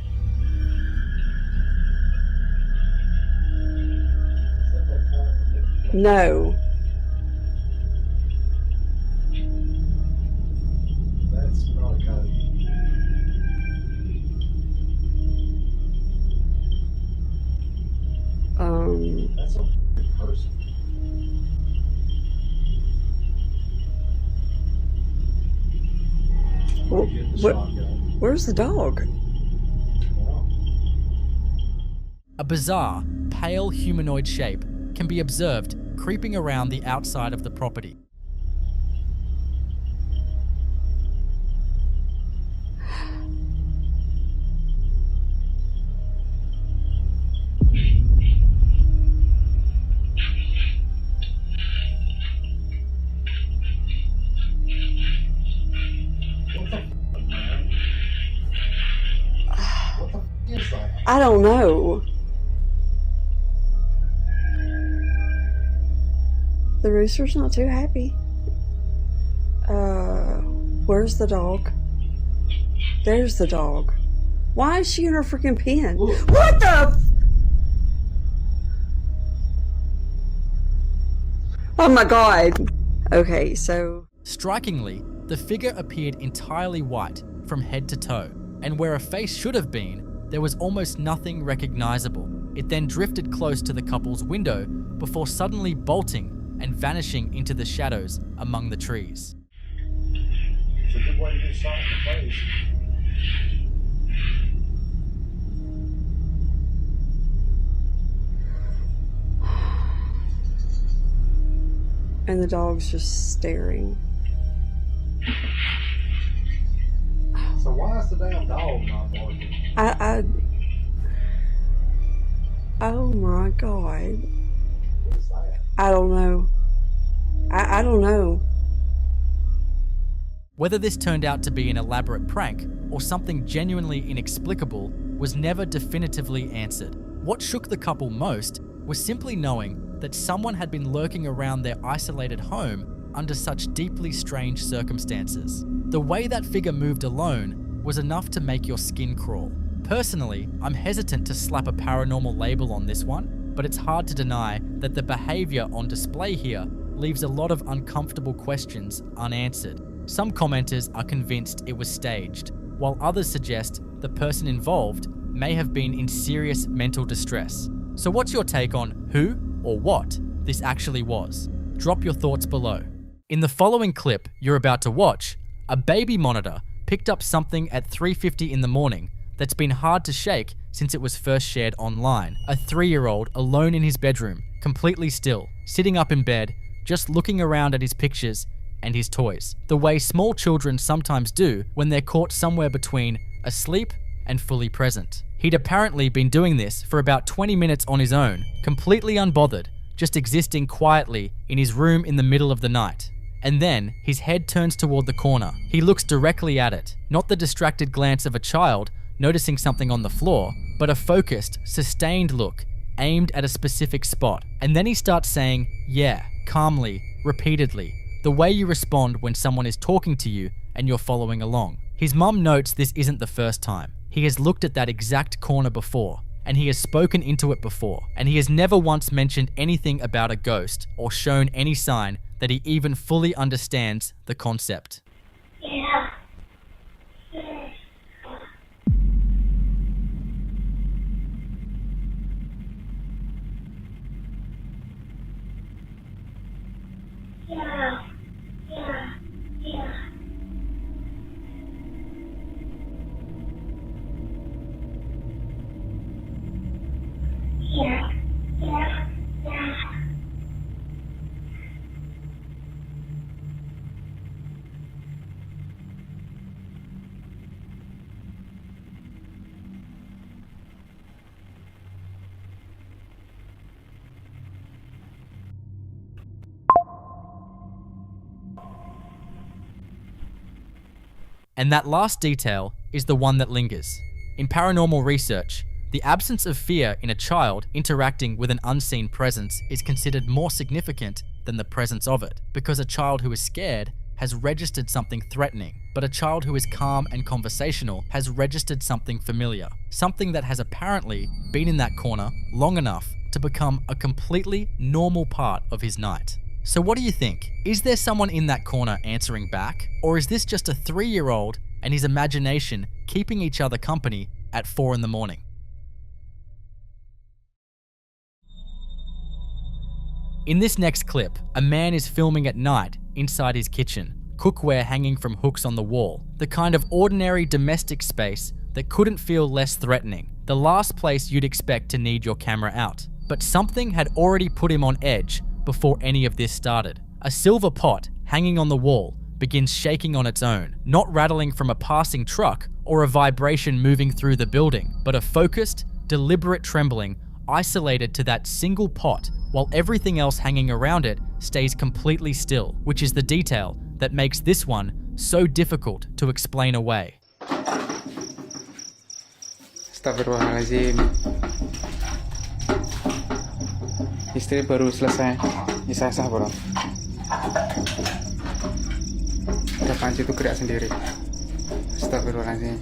that coyote? No. That's not a coyote. That's a person. Where's the dog? A bizarre, pale humanoid shape can be observed creeping around the outside of the property. I don't know. The rooster's not too happy. Where's the dog? There's the dog. Why is she in her freaking pen? What the? Oh my god. Okay, so... Strikingly, the figure appeared entirely white from head to toe, and where a face should have been, there was almost nothing recognizable. It then drifted close to the couple's window before suddenly bolting and vanishing into the shadows among the trees. It's a good way to get shot in the face. And the dog's just staring. So why is the damn dog not barking? Oh my god. What is that? I don't know. I don't know. Whether this turned out to be an elaborate prank or something genuinely inexplicable was never definitively answered. What shook the couple most was simply knowing that someone had been lurking around their isolated home under such deeply strange circumstances. The way that figure moved alone was enough to make your skin crawl. Personally, I'm hesitant to slap a paranormal label on this one, but it's hard to deny that the behavior on display here leaves a lot of uncomfortable questions unanswered. Some commenters are convinced it was staged, while others suggest the person involved may have been in serious mental distress. So what's your take on who or what this actually was? Drop your thoughts below. In the following clip you're about to watch, a baby monitor picked up something at 3:50 in the morning that's been hard to shake since it was first shared online. A 3-year-old alone in his bedroom, completely still, sitting up in bed, just looking around at his pictures and his toys, the way small children sometimes do when they're caught somewhere between asleep and fully present. He'd apparently been doing this for about 20 minutes on his own, completely unbothered, just existing quietly in his room in the middle of the night. And then his head turns toward the corner. He looks directly at it, not the distracted glance of a child noticing something on the floor, but a focused, sustained look aimed at a specific spot. And then he starts saying, yeah, calmly, repeatedly, the way you respond when someone is talking to you and you're following along. His mum notes this isn't the first time. He has looked at that exact corner before, and he has spoken into it before, and he has never once mentioned anything about a ghost or shown any sign that he even fully understands the concept. Yeah. Yeah. Yeah. Yeah. Yeah. Yeah. Yeah. And that last detail is the one that lingers. In paranormal research, the absence of fear in a child interacting with an unseen presence is considered more significant than the presence of it, because a child who is scared has registered something threatening, but a child who is calm and conversational has registered something familiar, something that has apparently been in that corner long enough to become a completely normal part of his night. So what do you think? Is there someone in that corner answering back? Or is this just a 3-year-old and his imagination keeping each other company at 4 in the morning? In this next clip, a man is filming at night inside his kitchen, cookware hanging from hooks on the wall, the kind of ordinary domestic space that couldn't feel less threatening, the last place you'd expect to need your camera out. But something had already put him on edge before any of this started. A silver pot hanging on the wall begins shaking on its own, not rattling from a passing truck or a vibration moving through the building, but a focused, deliberate trembling isolated to that single pot, while everything else hanging around it stays completely still, which is the detail that makes this one so difficult to explain away. Astagfirullahaladzim. Istri baru selesai. Bisa sah bro. Udah panci itu gerak sendiri. Astagfirullahaladzim.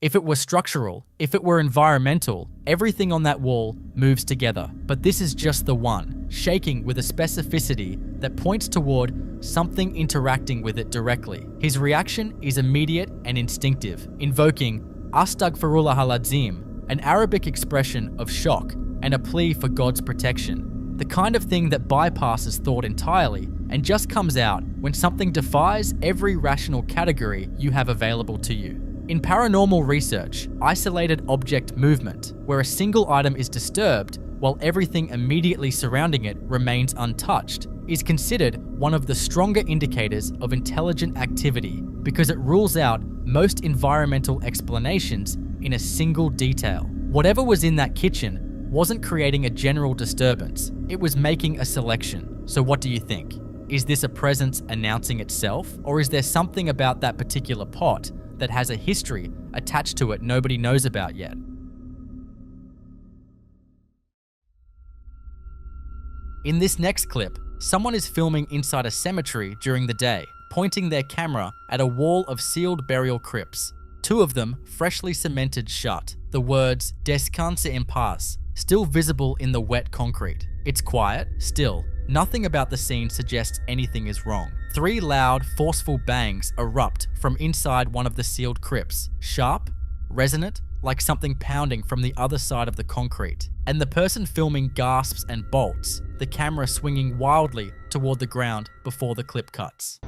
If it were structural, if it were environmental, everything on that wall moves together. But this is just the one, shaking with a specificity that points toward something interacting with it directly. His reaction is immediate and instinctive, invoking Astaghfirullahaladzim, an Arabic expression of shock and a plea for God's protection. The kind of thing that bypasses thought entirely and just comes out when something defies every rational category you have available to you. In paranormal research, isolated object movement, where a single item is disturbed while everything immediately surrounding it remains untouched, is considered one of the stronger indicators of intelligent activity because it rules out most environmental explanations in a single detail. Whatever was in that kitchen wasn't creating a general disturbance, it was making a selection. So what do you think? Is this a presence announcing itself, or is there something about that particular pot that has a history attached to it nobody knows about yet? In this next clip, someone is filming inside a cemetery during the day, pointing their camera at a wall of sealed burial crypts. Two of them freshly cemented shut, the words "Descanse en paz" still visible in the wet concrete. It's quiet, still. Nothing about the scene suggests anything is wrong. 3 loud, forceful bangs erupt from inside one of the sealed crypts, sharp, resonant, like something pounding from the other side of the concrete. And the person filming gasps and bolts, the camera swinging wildly toward the ground before the clip cuts.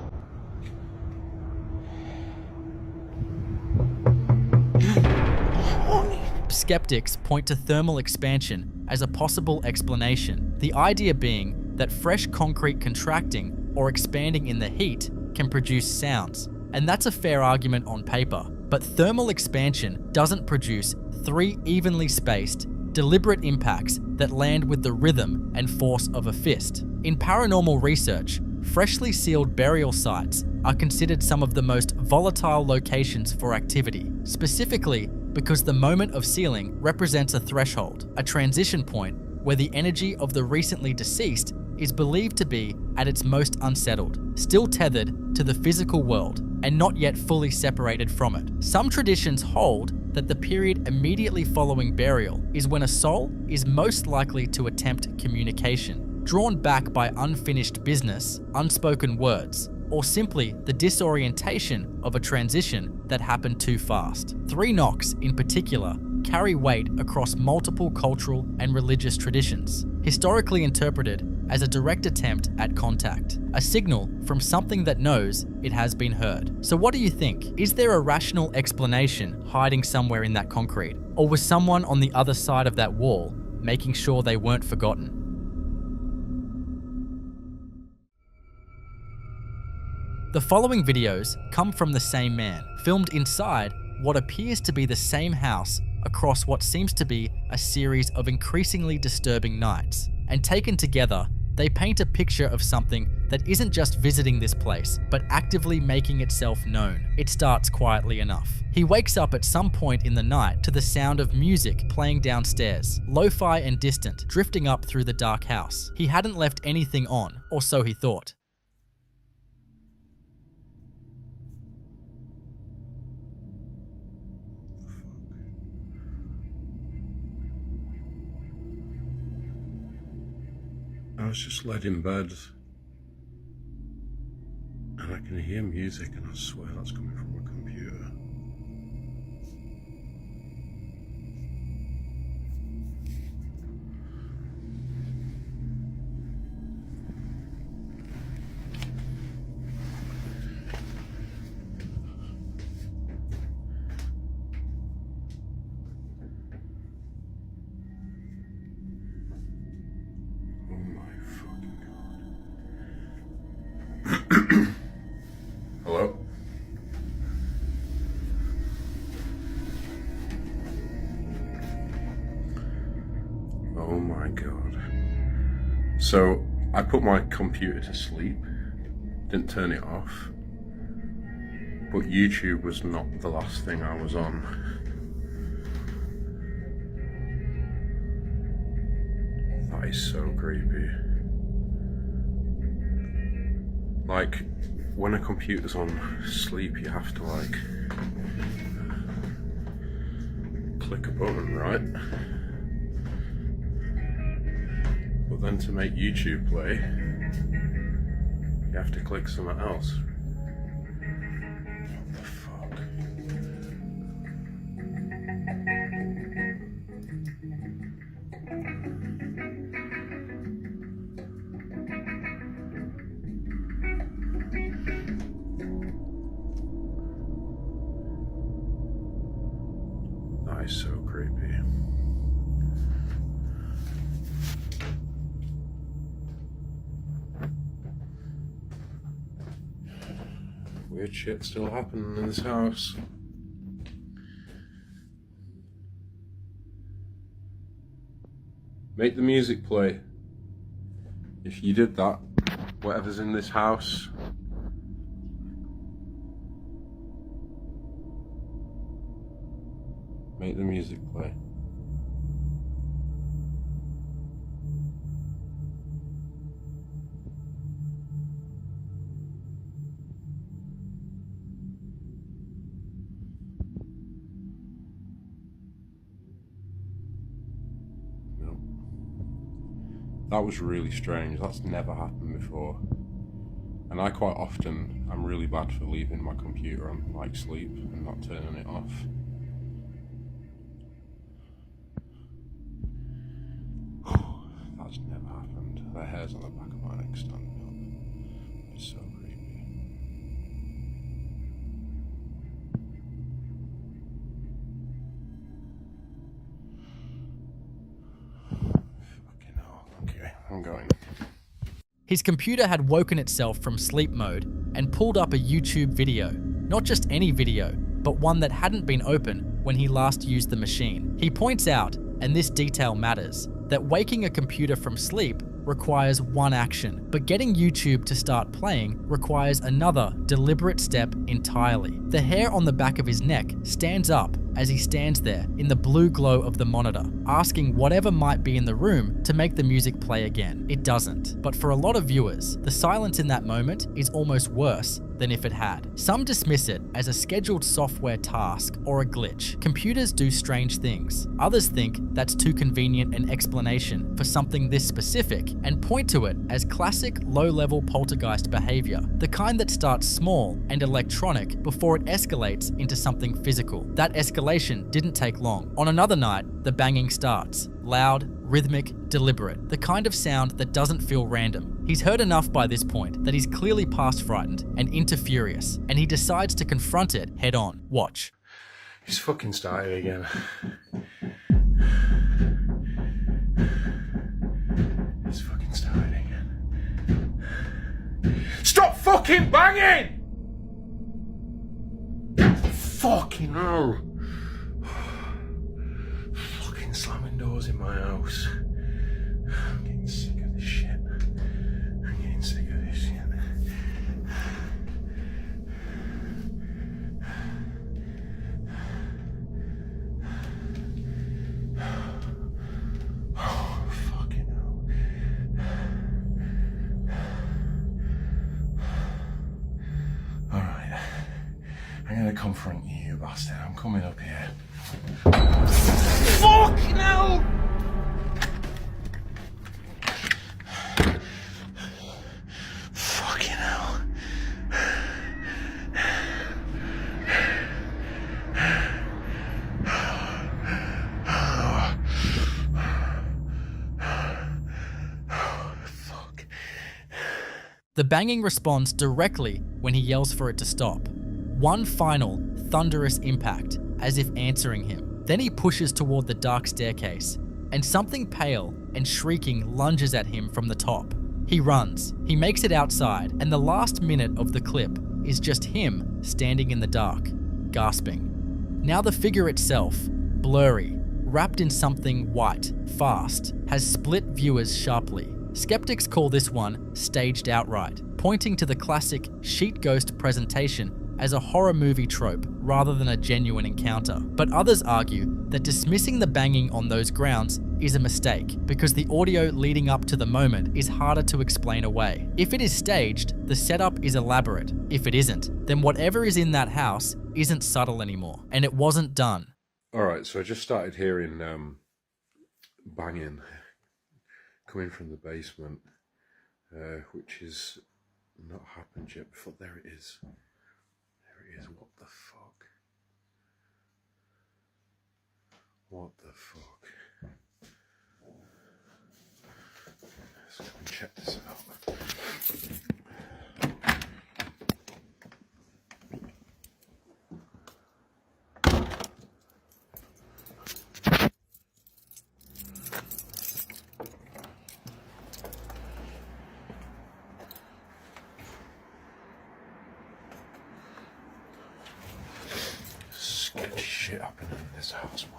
Skeptics point to thermal expansion as a possible explanation, the idea being that fresh concrete contracting or expanding in the heat can produce sounds. And that's a fair argument on paper, but thermal expansion doesn't produce 3 evenly spaced, deliberate impacts that land with the rhythm and force of a fist. In paranormal research, freshly sealed burial sites are considered some of the most volatile locations for activity, specifically because the moment of sealing represents a threshold, a transition point where the energy of the recently deceased is believed to be at its most unsettled, still tethered to the physical world and not yet fully separated from it. Some traditions hold that the period immediately following burial is when a soul is most likely to attempt communication, drawn back by unfinished business, unspoken words, or simply the disorientation of a transition that happened too fast. 3 knocks, in particular, carry weight across multiple cultural and religious traditions, historically interpreted as a direct attempt at contact, a signal from something that knows it has been heard. So what do you think? Is there a rational explanation hiding somewhere in that concrete? Or was someone on the other side of that wall making sure they weren't forgotten? The following videos come from the same man, filmed inside what appears to be the same house across what seems to be a series of increasingly disturbing nights. And taken together, they paint a picture of something that isn't just visiting this place, but actively making itself known. It starts quietly enough. He wakes up at some point in the night to the sound of music playing downstairs, lo-fi and distant, drifting up through the dark house. He hadn't left anything on, or so he thought. I was just laid in bed and I can hear music, and I swear that's coming from a computer. Hello? Oh my god. So, I put my computer to sleep, didn't turn it off, but YouTube was not the last thing I was on. That is so creepy. Like, when a computer's on sleep, you have to, like, click a button, right? But then to make YouTube play, you have to click something else. What the fuck? That is so creepy. Weird shit still happening in this house. Make the music play. If you did that, whatever's in this house, make the music play. That was really strange. That's never happened before. And I quite often, I'm really bad for leaving my computer on like sleep and not turning it off. That's never happened. The hairs on the back of my neck standing up. It's so creepy. I'm going. His computer had woken itself from sleep mode and pulled up a YouTube video. Not just any video, but one that hadn't been open when he last used the machine. He points out, and this detail matters, that waking a computer from sleep requires one action, but getting YouTube to start playing requires another deliberate step entirely. The hair on the back of his neck stands up as he stands there in the blue glow of the monitor, asking whatever might be in the room to make the music play again. It doesn't. But for a lot of viewers, the silence in that moment is almost worse than if it had. Some dismiss it as a scheduled software task or a glitch. Computers do strange things. Others think that's too convenient an explanation for something this specific and point to it as classic low-level poltergeist behavior, the kind that starts small and electronic before it escalates into something physical. That escalation didn't take long. On another night, the banging starts. Loud, rhythmic, deliberate. The kind of sound that doesn't feel random. He's heard enough by this point that he's clearly past frightened and into furious, and he decides to confront it head on. Watch. He's fucking started again. He's fucking started again. Stop fucking banging! Fucking hell. Fucking slamming doors in my house. I'm getting sick of this shit. I'm getting sick of this shit. Oh, fucking hell. Alright. I'm gonna confront you, you bastard. I'm coming up here. Fucking hell! Fucking hell. Fuck. The banging responds directly when he yells for it to stop. One final, thunderous impact, as if answering him. Then he pushes toward the dark staircase, and something pale and shrieking lunges at him from the top. He runs, he makes it outside, and the last minute of the clip is just him standing in the dark, gasping. Now the figure itself, blurry, wrapped in something white, fast, has split viewers sharply. Skeptics call this one staged outright, pointing to the classic sheet ghost presentation as a horror movie trope rather than a genuine encounter. But others argue that dismissing the banging on those grounds is a mistake, because the audio leading up to the moment is harder to explain away. If it is staged, the setup is elaborate. If it isn't, then whatever is in that house isn't subtle anymore, and it wasn't done. Alright, so I just started hearing banging coming from the basement, which is not happened yet before. There it is. There it is. What the fuck? What the fuck? Let's go and check this out. Sketchy shit happening in this house, man.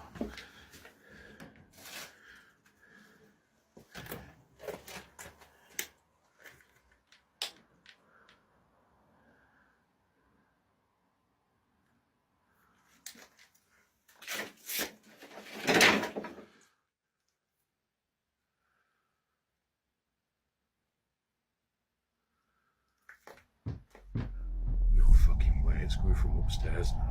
No fucking way, it's going from upstairs now.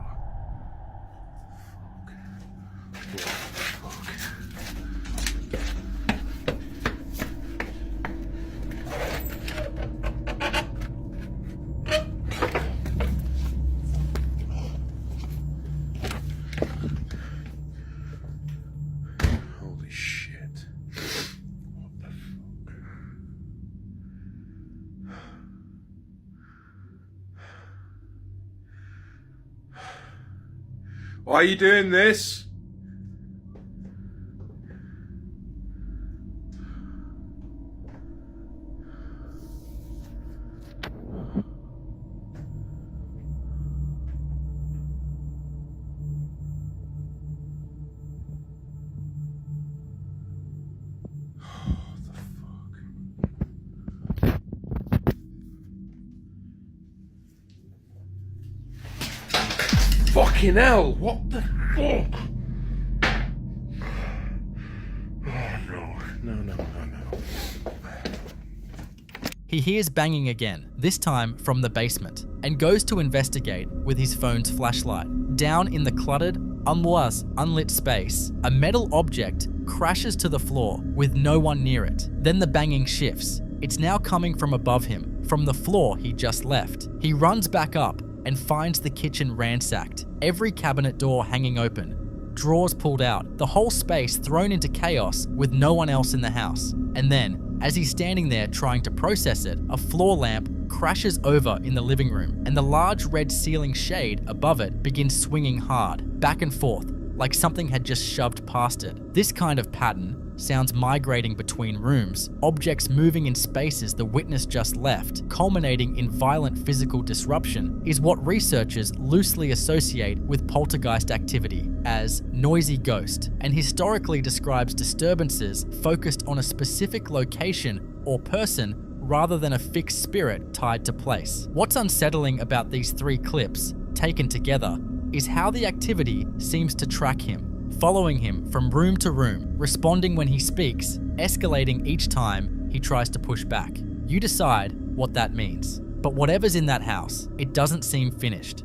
Holy shit. What the fuck? Why are you doing this? Fucking hell, what the fuck? Oh no. He hears banging again, this time from the basement, and goes to investigate with his phone's flashlight. Down in the cluttered, unlit space, a metal object crashes to the floor with no one near it. Then the banging shifts. It's now coming from above him, from the floor he just left. He runs back up and finds the kitchen ransacked, every cabinet door hanging open, drawers pulled out, the whole space thrown into chaos with no one else in the house. And then, as he's standing there trying to process it, a floor lamp crashes over in the living room, and the large red ceiling shade above it begins swinging hard, back and forth, like something had just shoved past it. This kind of pattern, sounds migrating between rooms, objects moving in spaces the witness just left, culminating in violent physical disruption, is what researchers loosely associate with poltergeist activity as noisy ghost, and historically describes disturbances focused on a specific location or person rather than a fixed spirit tied to place. What's unsettling about these three clips, taken together, is how the activity seems to track him, following him from room to room, responding when he speaks, escalating each time he tries to push back. You decide what that means. But whatever's in that house, it doesn't seem finished.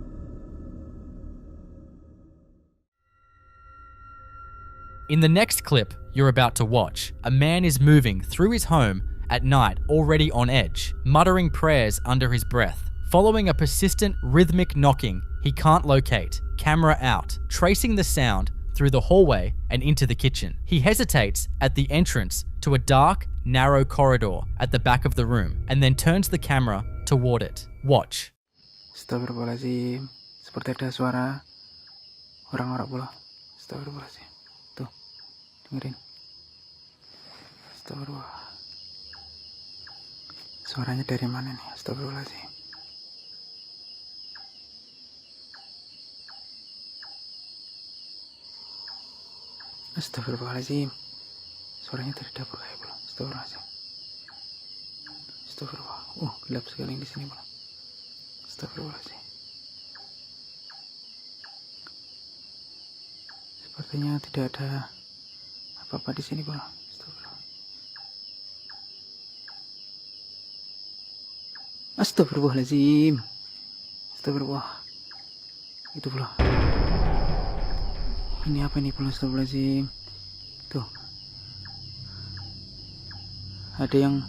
In the next clip you're about to watch, a man is moving through his home at night, already on edge, muttering prayers under his breath, following a persistent rhythmic knocking he can't locate, camera out, tracing the sound through the hallway and into the kitchen. He hesitates at the entrance to a dark, narrow corridor at the back of the room and then turns the camera toward it. Watch. Astagfirullahaladzim. Seperti ada suara orang-orang pula. Astagfirullahaladzim. Tuh, dengerin. Astagfirullah. Suaranya dari mana nih? Astagfirullahaladzim. Astagfirullahaladzim. Suaranya dari dapur kayak pula. Astagfirullahaladzim. Astagfirullah. Gelap sekali di sini pula. Astagfirullahaladzim. Sepertinya tidak ada apa-apa di sini, bro. Astagfirullahaladzim. Astagfirullah. Itu bro. Ini apa ini bro? Astagfirullahaladzim. Tuh. Ada yang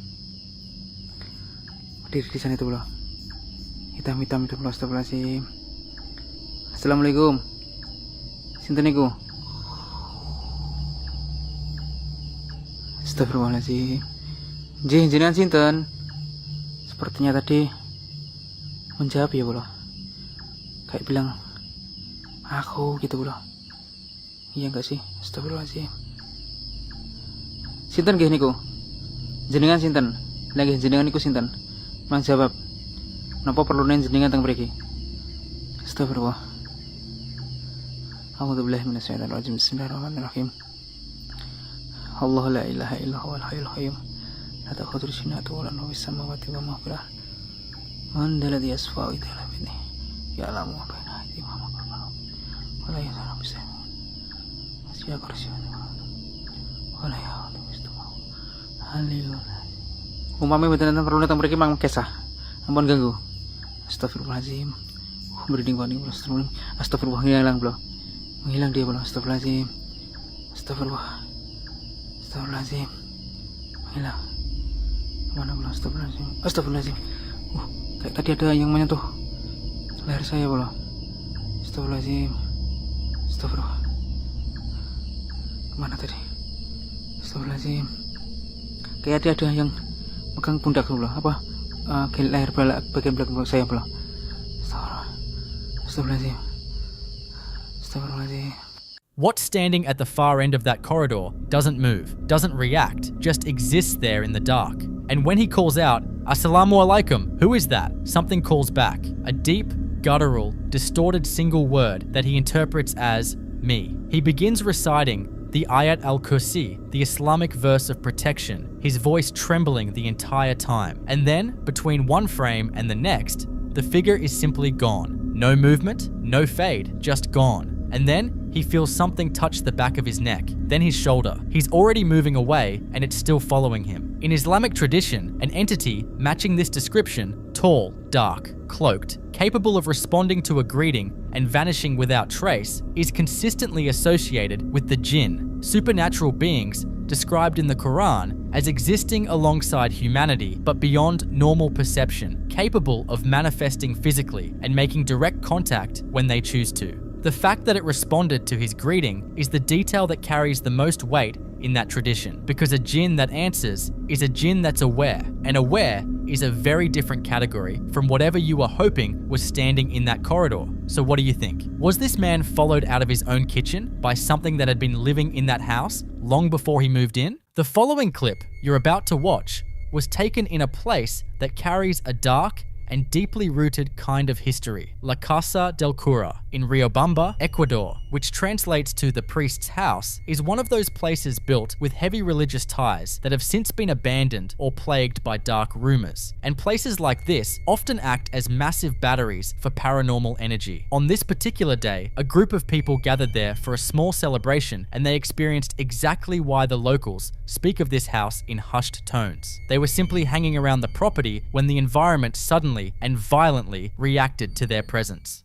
berdiri di sana itu bro. Hitam-hitam itu bro. Astagfirullahaladzim. Assalamualaikum. Sinten niku? Astagfirullahaladzim. Jenengan sinten? Sepertinya tadi menjawab ya bro, kayak bilang aku gitu bro. Iya enggak sih? Astagfirullahaladzim. Sinten nggih niku? Jenengan sinten? Lagi jenengan niku sinten? Mang jawab. Napa perlu jenengan teng mriki? Astagfirullah. A'udzubillahi minasyaitonir rajim. Bismillahirrahmanirrahim. Allah la ilaha illa huwal hayyul qayyum. La ta'khudhuhu sinatun wa la nawm, fis samawati wa ma fil ardi. Man alladhi yashfa'u illa bi'idhnihi. Ya'lamu ma baina aydihim wa ma khalfahum. Wa la yuhituna bi shay'in min ilmihi illa bima sha'a. Wa la ya'uduhu hifdhuhuma. Hallelujah. Umpami mboten perlu datang mriki mang kesah. Ampun ganggu. Astagfirullahaladzim. Merinding paning bro. Astagfirullah, hilang bro. Menghilang dia bro. Astagfirullahaladzim. Astagfirullah. Astagfirullahaladzim. Menghilang. Mana bro? Astagfirullahaladzim. Astagfirullahaladzim. Kayak tadi ada yang menyentuh leher saya bro. Astagfirullahaladzim. Astagfirullah. Kemana tadi? Astagfirullahaladzim. Kayak ada yang pegang pundak bro. Apa? Leher bagian belakang saya bro. Astagfirullahaladzim. Astagfirullahaladzim. What's standing at the far end of that corridor doesn't move, doesn't react, just exists there in the dark. And when he calls out, "Assalamu alaikum," who is that? Something calls back. A deep, guttural, distorted single word that he interprets as me. He begins reciting the Ayat al-Kursi, the Islamic verse of protection, his voice trembling the entire time. And then, between one frame and the next, the figure is simply gone. No movement, no fade, just gone. And then he feels something touch the back of his neck, then his shoulder. He's already moving away and it's still following him. In Islamic tradition, an entity matching this description, tall, dark, cloaked, capable of responding to a greeting and vanishing without trace, is consistently associated with the jinn, supernatural beings described in the Quran as existing alongside humanity but beyond normal perception, capable of manifesting physically and making direct contact when they choose to. The fact that it responded to his greeting is the detail that carries the most weight in that tradition, because a jinn that answers is a jinn that's aware, and aware is a very different category from whatever you were hoping was standing in that corridor. So what do you think? Was this man followed out of his own kitchen by something that had been living in that house long before he moved in? The following clip you're about to watch was taken in a place that carries a dark and deeply rooted kind of history, La Casa del Cura in Riobamba, Ecuador, which translates to the priest's house, is one of those places built with heavy religious ties that have since been abandoned or plagued by dark rumors. And places like this often act as massive batteries for paranormal energy. On this particular day, a group of people gathered there for a small celebration, and they experienced exactly why the locals speak of this house in hushed tones. They were simply hanging around the property when the environment suddenly and violently reacted to their presence.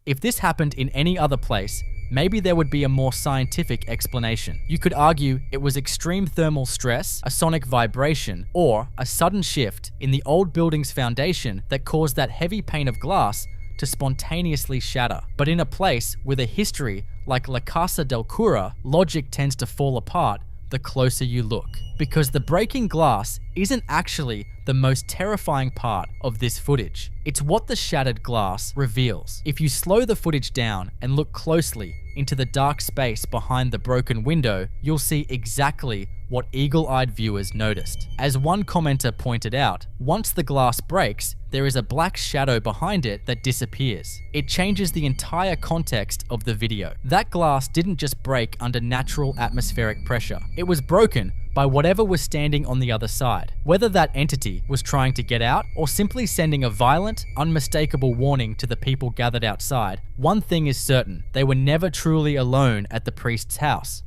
If this happened in any other place, maybe there would be a more scientific explanation. You could argue it was extreme thermal stress, a sonic vibration, or a sudden shift in the old building's foundation that caused that heavy pane of glass to spontaneously shatter. But in a place with a history like La Casa del Cura, logic tends to fall apart the closer you look. Because the breaking glass isn't actually the most terrifying part of this footage. It's what the shattered glass reveals. If you slow the footage down and look closely into the dark space behind the broken window, you'll see exactly what eagle-eyed viewers noticed. As one commenter pointed out, once the glass breaks, there is a black shadow behind it that disappears. It changes the entire context of the video. That glass didn't just break under natural atmospheric pressure. It was broken by whatever was standing on the other side. Whether that entity was trying to get out or simply sending a violent, unmistakable warning to the people gathered outside, one thing is certain: they were never truly alone at the priest's house.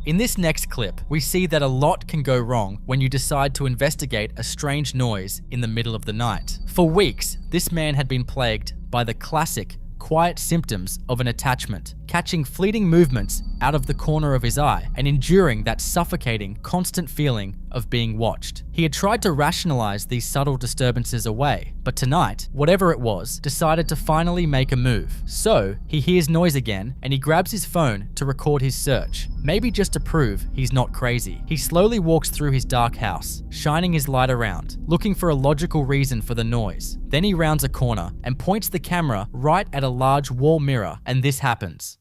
In this next clip, we see that a lot can go wrong when you decide to investigate a strange noise in the middle of the night. For weeks, this man had been plagued by the classic, quiet symptoms of an attachment, catching fleeting movements out of the corner of his eye and enduring that suffocating, constant feeling of being watched. He had tried to rationalize these subtle disturbances away, but tonight, whatever it was, decided to finally make a move. So, he hears noise again and he grabs his phone to record his search, maybe just to prove he's not crazy. He slowly walks through his dark house, shining his light around, looking for a logical reason for the noise. Then he rounds a corner and points the camera right at a large wall mirror, and this happens.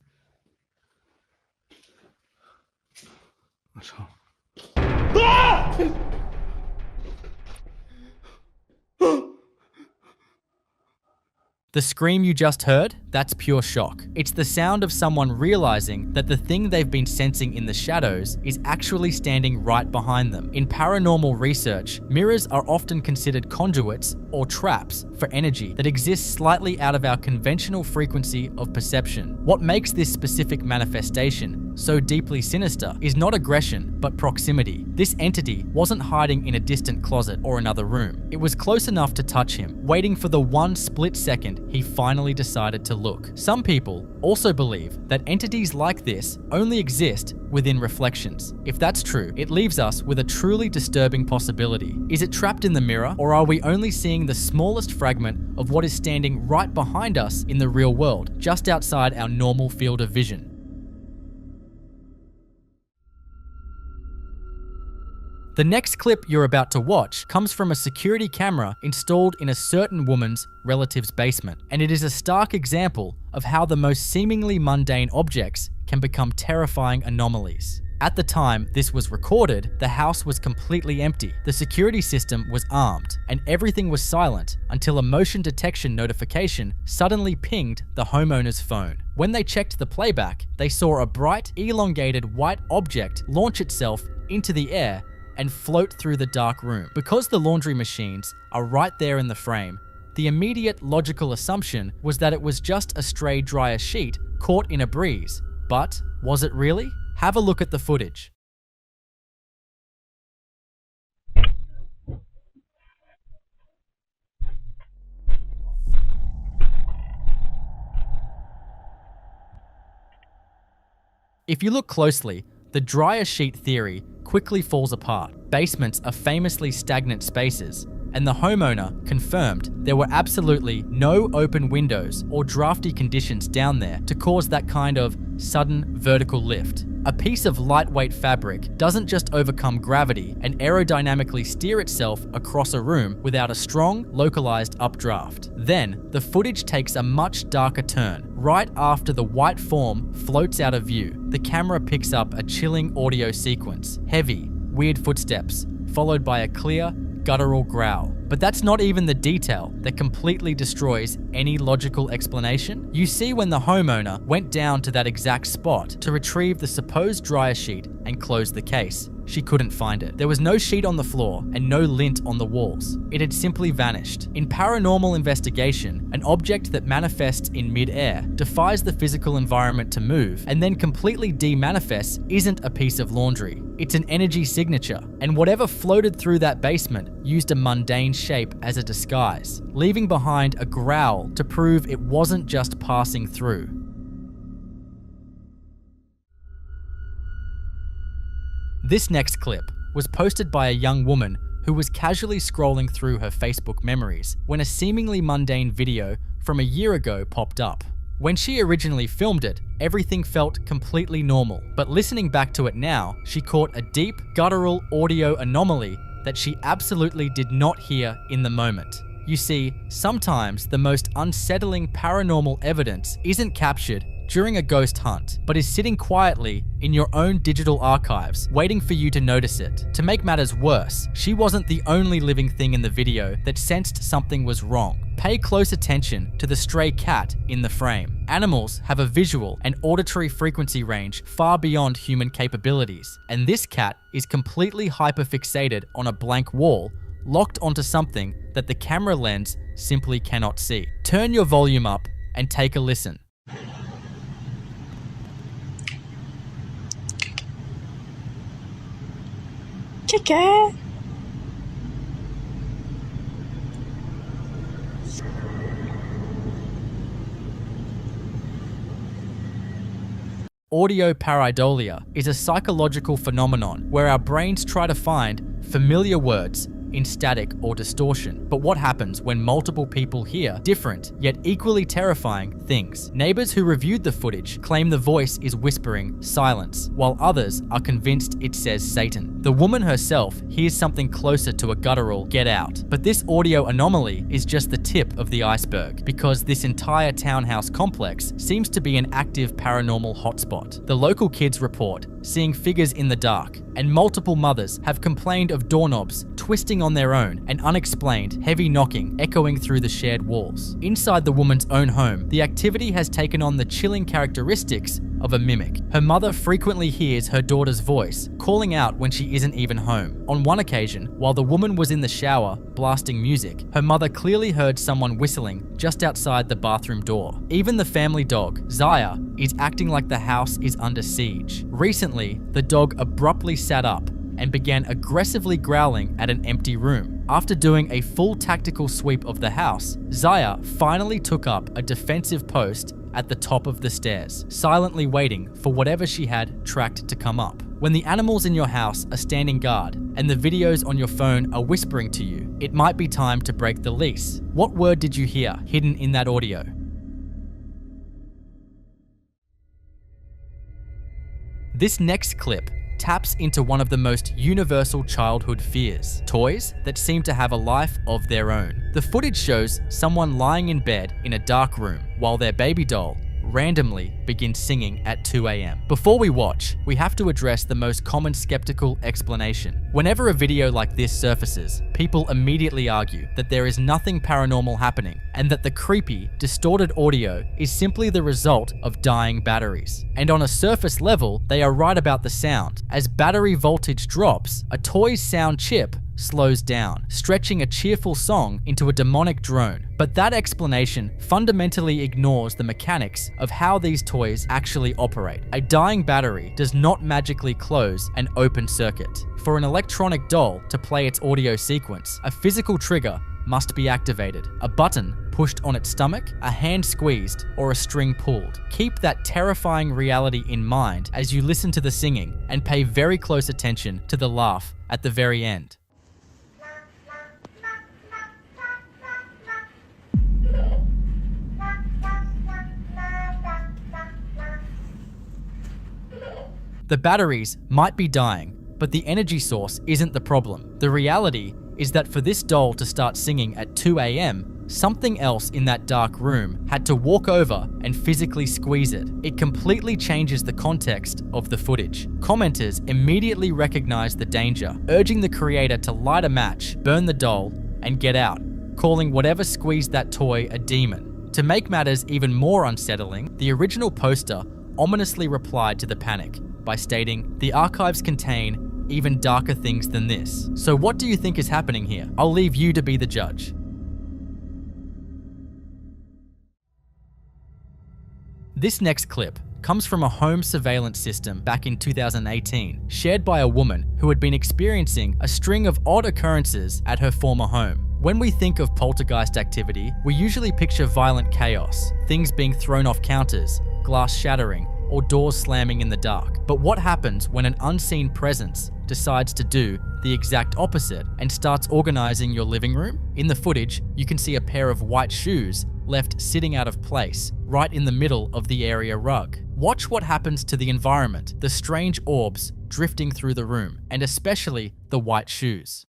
The scream you just heard, that's pure shock. It's the sound of someone realizing that the thing they've been sensing in the shadows is actually standing right behind them. In paranormal research, mirrors are often considered conduits or traps for energy that exists slightly out of our conventional frequency of perception. What makes this specific manifestation so deeply sinister is not aggression, but proximity. This entity wasn't hiding in a distant closet or another room. It was close enough to touch him, waiting for the one split second he finally decided to look. Some people also believe that entities like this only exist within reflections. If that's true, it leaves us with a truly disturbing possibility. Is it trapped in the mirror, or are we only seeing the smallest fragment of what is standing right behind us in the real world, just outside our normal field of vision? The next clip you're about to watch comes from a security camera installed in a certain woman's relative's basement, and it is a stark example of how the most seemingly mundane objects can become terrifying anomalies. At the time this was recorded, the house was completely empty. The security system was armed, and everything was silent until a motion detection notification suddenly pinged the homeowner's phone. When they checked the playback, they saw a bright, elongated white object launch itself into the air and float through the dark room. Because the laundry machines are right there in the frame, the immediate logical assumption was that it was just a stray dryer sheet caught in a breeze. But was it really? Have a look at the footage. If you look closely, the dryer sheet theory quickly falls apart. Basements are famously stagnant spaces, and the homeowner confirmed there were absolutely no open windows or drafty conditions down there to cause that kind of sudden vertical lift. A piece of lightweight fabric doesn't just overcome gravity and aerodynamically steer itself across a room without a strong, localized updraft. Then, the footage takes a much darker turn. Right after the white form floats out of view, the camera picks up a chilling audio sequence. Heavy, weird footsteps, followed by a clear, guttural growl. But that's not even the detail that completely destroys any logical explanation. You see, when the homeowner went down to that exact spot to retrieve the supposed dryer sheet and close the case, she couldn't find it. There was no sheet on the floor and no lint on the walls. It had simply vanished. In paranormal investigation, an object that manifests in mid-air, defies the physical environment to move, and then completely demanifests isn't a piece of laundry. It's an energy signature, and whatever floated through that basement used a mundane shape as a disguise, leaving behind a growl to prove it wasn't just passing through. This next clip was posted by a young woman who was casually scrolling through her Facebook memories when a seemingly mundane video from a year ago popped up. When she originally filmed it, everything felt completely normal, but listening back to it now, she caught a deep, guttural audio anomaly that she absolutely did not hear in the moment. You see, sometimes the most unsettling paranormal evidence isn't captured during a ghost hunt, but is sitting quietly in your own digital archives, waiting for you to notice it. To make matters worse, she wasn't the only living thing in the video that sensed something was wrong. Pay close attention to the stray cat in the frame. Animals have a visual and auditory frequency range far beyond human capabilities, and this cat is completely hyperfixated on a blank wall, locked onto something that the camera lens simply cannot see. Turn your volume up and take a listen. Chicken. Audio pareidolia is a psychological phenomenon where our brains try to find familiar words in static or distortion. But what happens when multiple people hear different yet equally terrifying things? Neighbors who reviewed the footage claim the voice is whispering silence, while others are convinced it says Satan. The woman herself hears something closer to a guttural "get out." But this audio anomaly is just the tip of the iceberg, because this entire townhouse complex seems to be an active paranormal hotspot. The local kids report seeing figures in the dark, and multiple mothers have complained of doorknobs twisting on their own and unexplained heavy knocking echoing through the shared walls. Inside the woman's own home, the activity has taken on the chilling characteristics of a mimic. Her mother frequently hears her daughter's voice calling out when she isn't even home. On one occasion, while the woman was in the shower blasting music, her mother clearly heard someone whistling just outside the bathroom door. Even the family dog, Zaya, is acting like the house is under siege. Recently, the dog abruptly sat up and began aggressively growling at an empty room. After doing a full tactical sweep of the house, Zaya finally took up a defensive post at the top of the stairs, silently waiting for whatever she had tracked to come up. When the animals in your house are standing guard and the videos on your phone are whispering to you, it might be time to break the lease. What word did you hear hidden in that audio? This next clip taps into one of the most universal childhood fears: toys that seem to have a life of their own. The footage shows someone lying in bed in a dark room while their baby doll randomly begins singing at 2 a.m. Before we watch, we have to address the most common skeptical explanation. Whenever a video like this surfaces, people immediately argue that there is nothing paranormal happening and that the creepy, distorted audio is simply the result of dying batteries. And on a surface level, they are right about the sound. As battery voltage drops, a toy's sound chip slows down, stretching a cheerful song into a demonic drone. But that explanation fundamentally ignores the mechanics of how these toys actually operate. A dying battery does not magically close an open circuit. For an electronic doll to play its audio sequence, a physical trigger must be activated. A button pushed on its stomach, a hand squeezed, or a string pulled. Keep that terrifying reality in mind as you listen to the singing, and pay very close attention to the laugh at the very end. The batteries might be dying, but the energy source isn't the problem. The reality is that for this doll to start singing at 2 a.m., something else in that dark room had to walk over and physically squeeze it. It completely changes the context of the footage. Commenters immediately recognize the danger, urging the creator to light a match, burn the doll, and get out, calling whatever squeezed that toy a demon. To make matters even more unsettling, the original poster ominously replied to the panic by stating, "The archives contain even darker things than this." So what do you think is happening here? I'll leave you to be the judge. This next clip comes from a home surveillance system back in 2018, shared by a woman who had been experiencing a string of odd occurrences at her former home. When we think of poltergeist activity, we usually picture violent chaos, things being thrown off counters, glass shattering, or doors slamming in the dark. But what happens when an unseen presence decides to do the exact opposite and starts organizing your living room? In the footage, you can see a pair of white shoes left sitting out of place, right in the middle of the area rug. Watch what happens to the environment, the strange orbs drifting through the room, and especially the white shoes.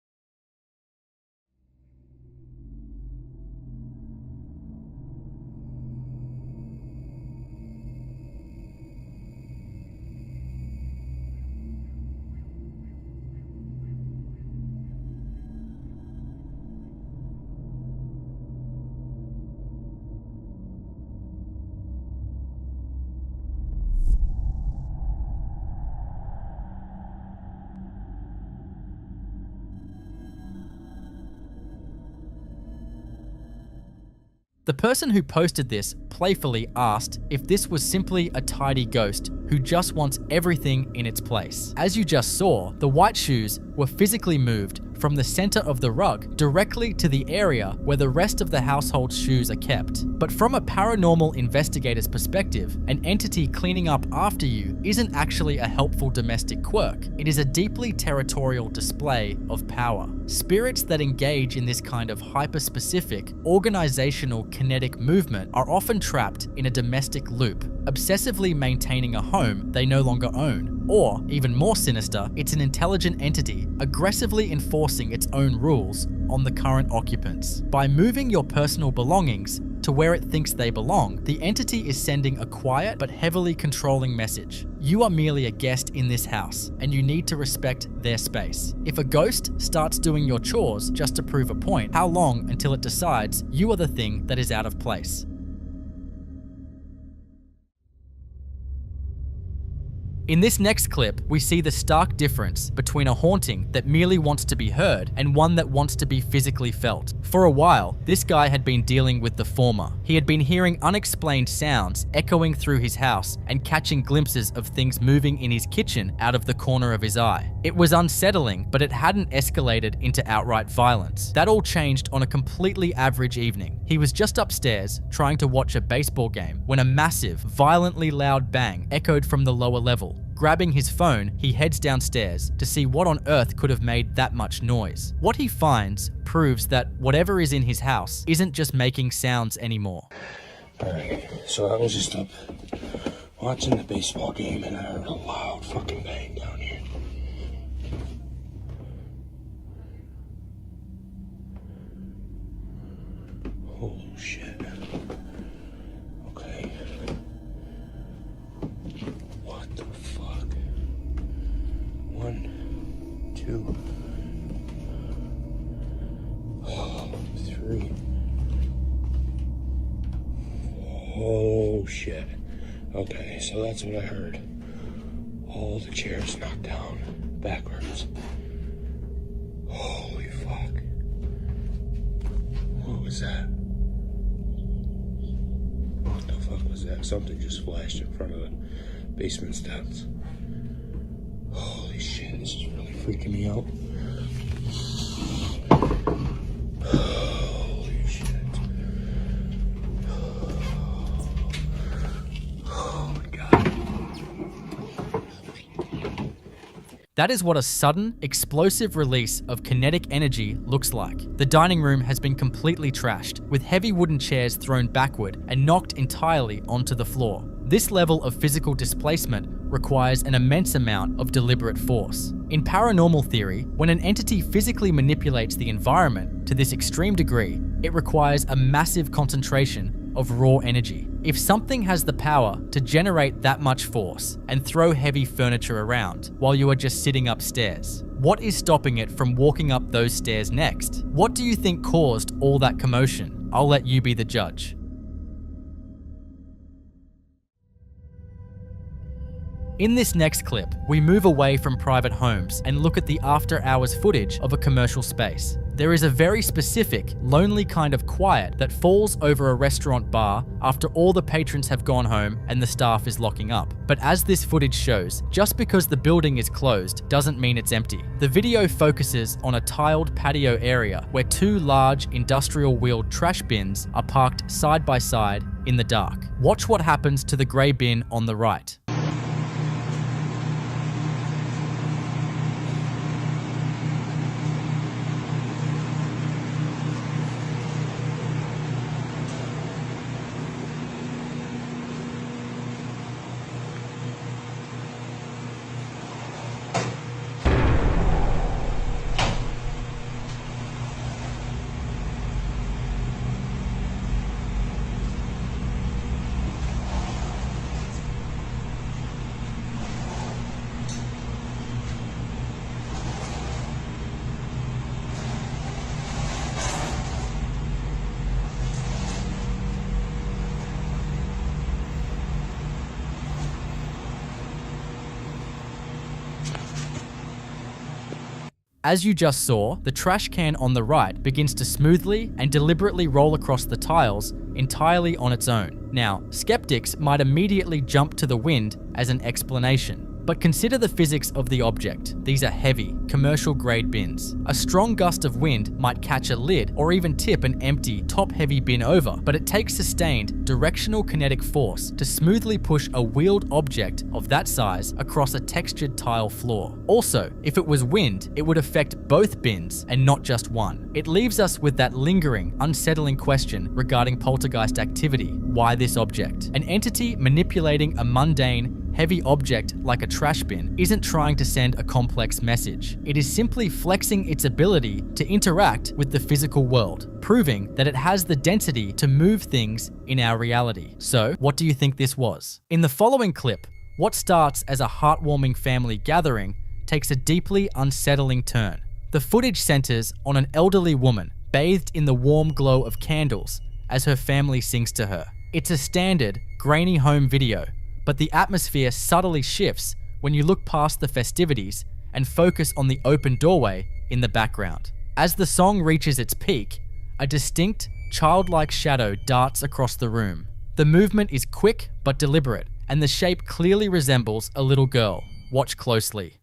The person who posted this playfully asked if this was simply a tidy ghost who just wants everything in its place. As you just saw, the white shoes were physically moved from the center of the rug directly to the area where the rest of the household's shoes are kept. But from a paranormal investigator's perspective, an entity cleaning up after you isn't actually a helpful domestic quirk. It is a deeply territorial display of power. Spirits that engage in this kind of hyper-specific, organizational kinetic movement are often trapped in a domestic loop, obsessively maintaining a home they no longer own. Or, even more sinister, it's an intelligent entity aggressively enforcing its own rules on the current occupants. By moving your personal belongings to where it thinks they belong, the entity is sending a quiet but heavily controlling message. You are merely a guest in this house, and you need to respect their space. If a ghost starts doing your chores just to prove a point, how long until it decides you are the thing that is out of place? In this next clip, we see the stark difference between a haunting that merely wants to be heard and one that wants to be physically felt. For a while, this guy had been dealing with the former. He had been hearing unexplained sounds echoing through his house and catching glimpses of things moving in his kitchen out of the corner of his eye. It was unsettling, but it hadn't escalated into outright violence. That all changed on a completely average evening. He was just upstairs trying to watch a baseball game when a massive, violently loud bang echoed from the lower level. Grabbing his phone, he heads downstairs to see what on earth could have made that much noise. What he finds proves that whatever is in his house isn't just making sounds anymore. Alright, so I was just up watching the baseball game and I heard a loud fucking bang down here. Oh shit. Okay. What the fuck? 1, 2, 3. Oh shit. Okay, so that's what I heard. All the chairs knocked down backwards. Holy fuck. What was that? What the fuck was that? Something just flashed in front of the basement steps. Holy shit, this is really freaking me out. Holy shit. Oh my god. That is what a sudden, explosive release of kinetic energy looks like. The dining room has been completely trashed, with heavy wooden chairs thrown backward and knocked entirely onto the floor. This level of physical displacement requires an immense amount of deliberate force. In paranormal theory, when an entity physically manipulates the environment to this extreme degree, it requires a massive concentration of raw energy. If something has the power to generate that much force and throw heavy furniture around while you are just sitting upstairs, what is stopping it from walking up those stairs next? What do you think caused all that commotion? I'll let you be the judge. In this next clip, we move away from private homes and look at the after-hours footage of a commercial space. There is a very specific, lonely kind of quiet that falls over a restaurant bar after all the patrons have gone home and the staff is locking up. But as this footage shows, just because the building is closed doesn't mean it's empty. The video focuses on a tiled patio area where 2 large industrial-wheeled trash bins are parked side by side in the dark. Watch what happens to the grey bin on the right. As you just saw, the trash can on the right begins to smoothly and deliberately roll across the tiles entirely on its own. Now, skeptics might immediately jump to the wind as an explanation. But consider the physics of the object. These are heavy, commercial-grade bins. A strong gust of wind might catch a lid or even tip an empty, top-heavy bin over, but it takes sustained, directional kinetic force to smoothly push a wheeled object of that size across a textured tile floor. Also, if it was wind, it would affect both bins and not just one. It leaves us with that lingering, unsettling question regarding poltergeist activity. Why this object? An entity manipulating a mundane, heavy object like a trash bin isn't trying to send a complex message. It is simply flexing its ability to interact with the physical world, proving that it has the density to move things in our reality. So, what do you think this was? In the following clip, what starts as a heartwarming family gathering takes a deeply unsettling turn. The footage centers on an elderly woman bathed in the warm glow of candles as her family sings to her. It's a standard, grainy home video, but the atmosphere subtly shifts when you look past the festivities and focus on the open doorway in the background. As the song reaches its peak, a distinct, childlike shadow darts across the room. The movement is quick but deliberate, and the shape clearly resembles a little girl. Watch closely.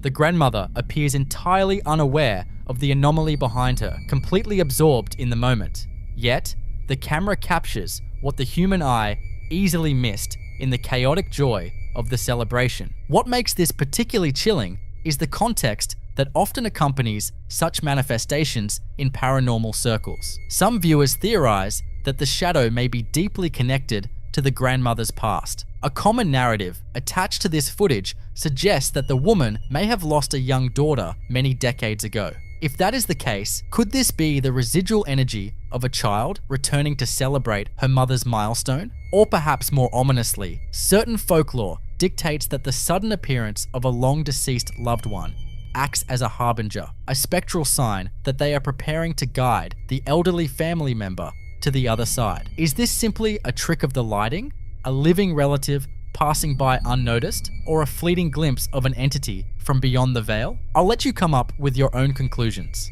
The grandmother appears entirely unaware of the anomaly behind her, completely absorbed in the moment. Yet, the camera captures what the human eye easily missed in the chaotic joy of the celebration. What makes this particularly chilling is the context that often accompanies such manifestations in paranormal circles. Some viewers theorize that the shadow may be deeply connected to the grandmother's past. A common narrative attached to this footage suggests that the woman may have lost a young daughter many decades ago. If that is the case, could this be the residual energy of a child returning to celebrate her mother's milestone? Or perhaps more ominously, certain folklore dictates that the sudden appearance of a long-deceased loved one acts as a harbinger, a spectral sign that they are preparing to guide the elderly family member to the other side. Is this simply a trick of the lighting, a living relative passing by unnoticed, or a fleeting glimpse of an entity from beyond the veil? I'll let you come up with your own conclusions.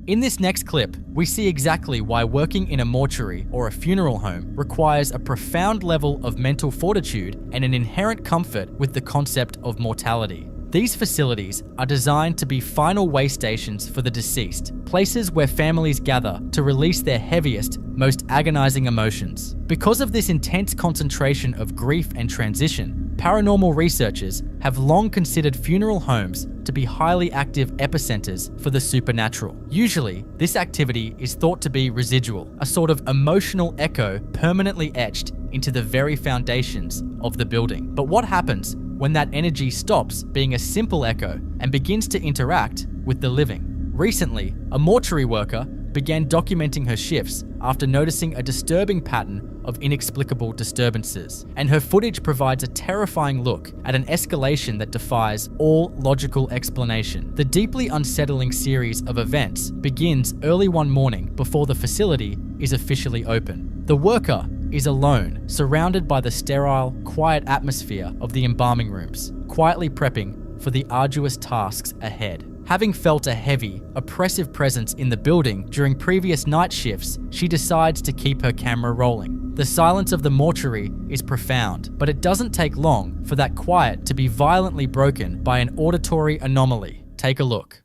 In this next clip, we see exactly why working in a mortuary or a funeral home requires a profound level of mental fortitude and an inherent comfort with the concept of mortality. These facilities are designed to be final way stations for the deceased, places where families gather to release their heaviest, most agonizing emotions. Because of this intense concentration of grief and transition, paranormal researchers have long considered funeral homes to be highly active epicenters for the supernatural. Usually, this activity is thought to be residual, a sort of emotional echo permanently etched into the very foundations of the building. But what happens when that energy stops being a simple echo and begins to interact with the living? Recently, a mortuary worker began documenting her shifts after noticing a disturbing pattern of inexplicable disturbances, and her footage provides a terrifying look at an escalation that defies all logical explanation. The deeply unsettling series of events begins early one morning before the facility is officially open. The worker is alone, surrounded by the sterile, quiet atmosphere of the embalming rooms, quietly prepping for the arduous tasks ahead. Having felt a heavy, oppressive presence in the building during previous night shifts, she decides to keep her camera rolling. The silence of the mortuary is profound, but it doesn't take long for that quiet to be violently broken by an auditory anomaly. Take a look.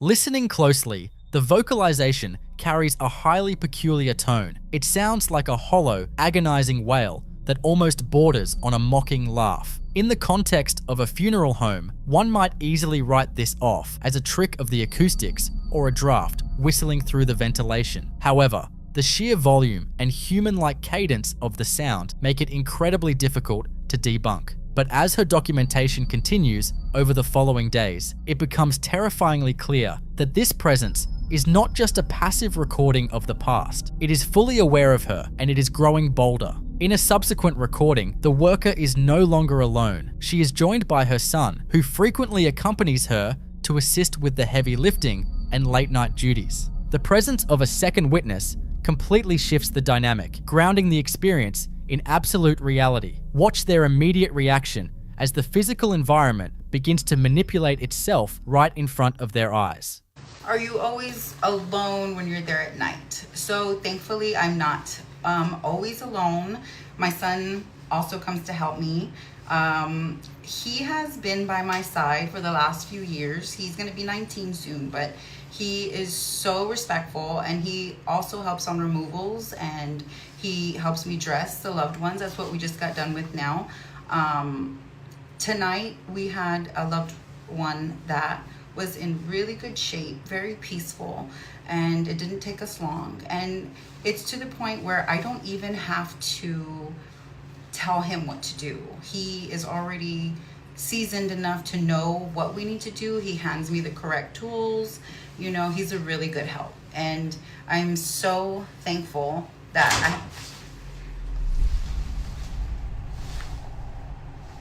Listening closely, the vocalization carries a highly peculiar tone. It sounds like a hollow, agonizing wail that almost borders on a mocking laugh. In the context of a funeral home, one might easily write this off as a trick of the acoustics or a draft whistling through the ventilation. However, the sheer volume and human-like cadence of the sound make it incredibly difficult to debunk. But as her documentation continues over the following days, it becomes terrifyingly clear that this presence is not just a passive recording of the past. It is fully aware of her, and it is growing bolder. In a subsequent recording, the worker is no longer alone. She is joined by her son, who frequently accompanies her to assist with the heavy lifting and late-night duties. The presence of a second witness completely shifts the dynamic, grounding the experience in absolute reality. Watch their immediate reaction as the physical environment begins to manipulate itself right in front of their eyes. Are you always alone when you're there at night? So thankfully I'm not always alone. My son also comes to help me. He has been by my side for the last few years. He's gonna be 19 soon, but he is so respectful, and he also helps on removals, and he helps me dress the loved ones. That's what we just got done with now. Tonight we had a loved one that was in really good shape, very peaceful, and it didn't take us long. And it's to the point where I don't even have to tell him what to do. He is already seasoned enough to know what we need to do. He hands me the correct tools. You know, he's a really good help. And I'm so thankful that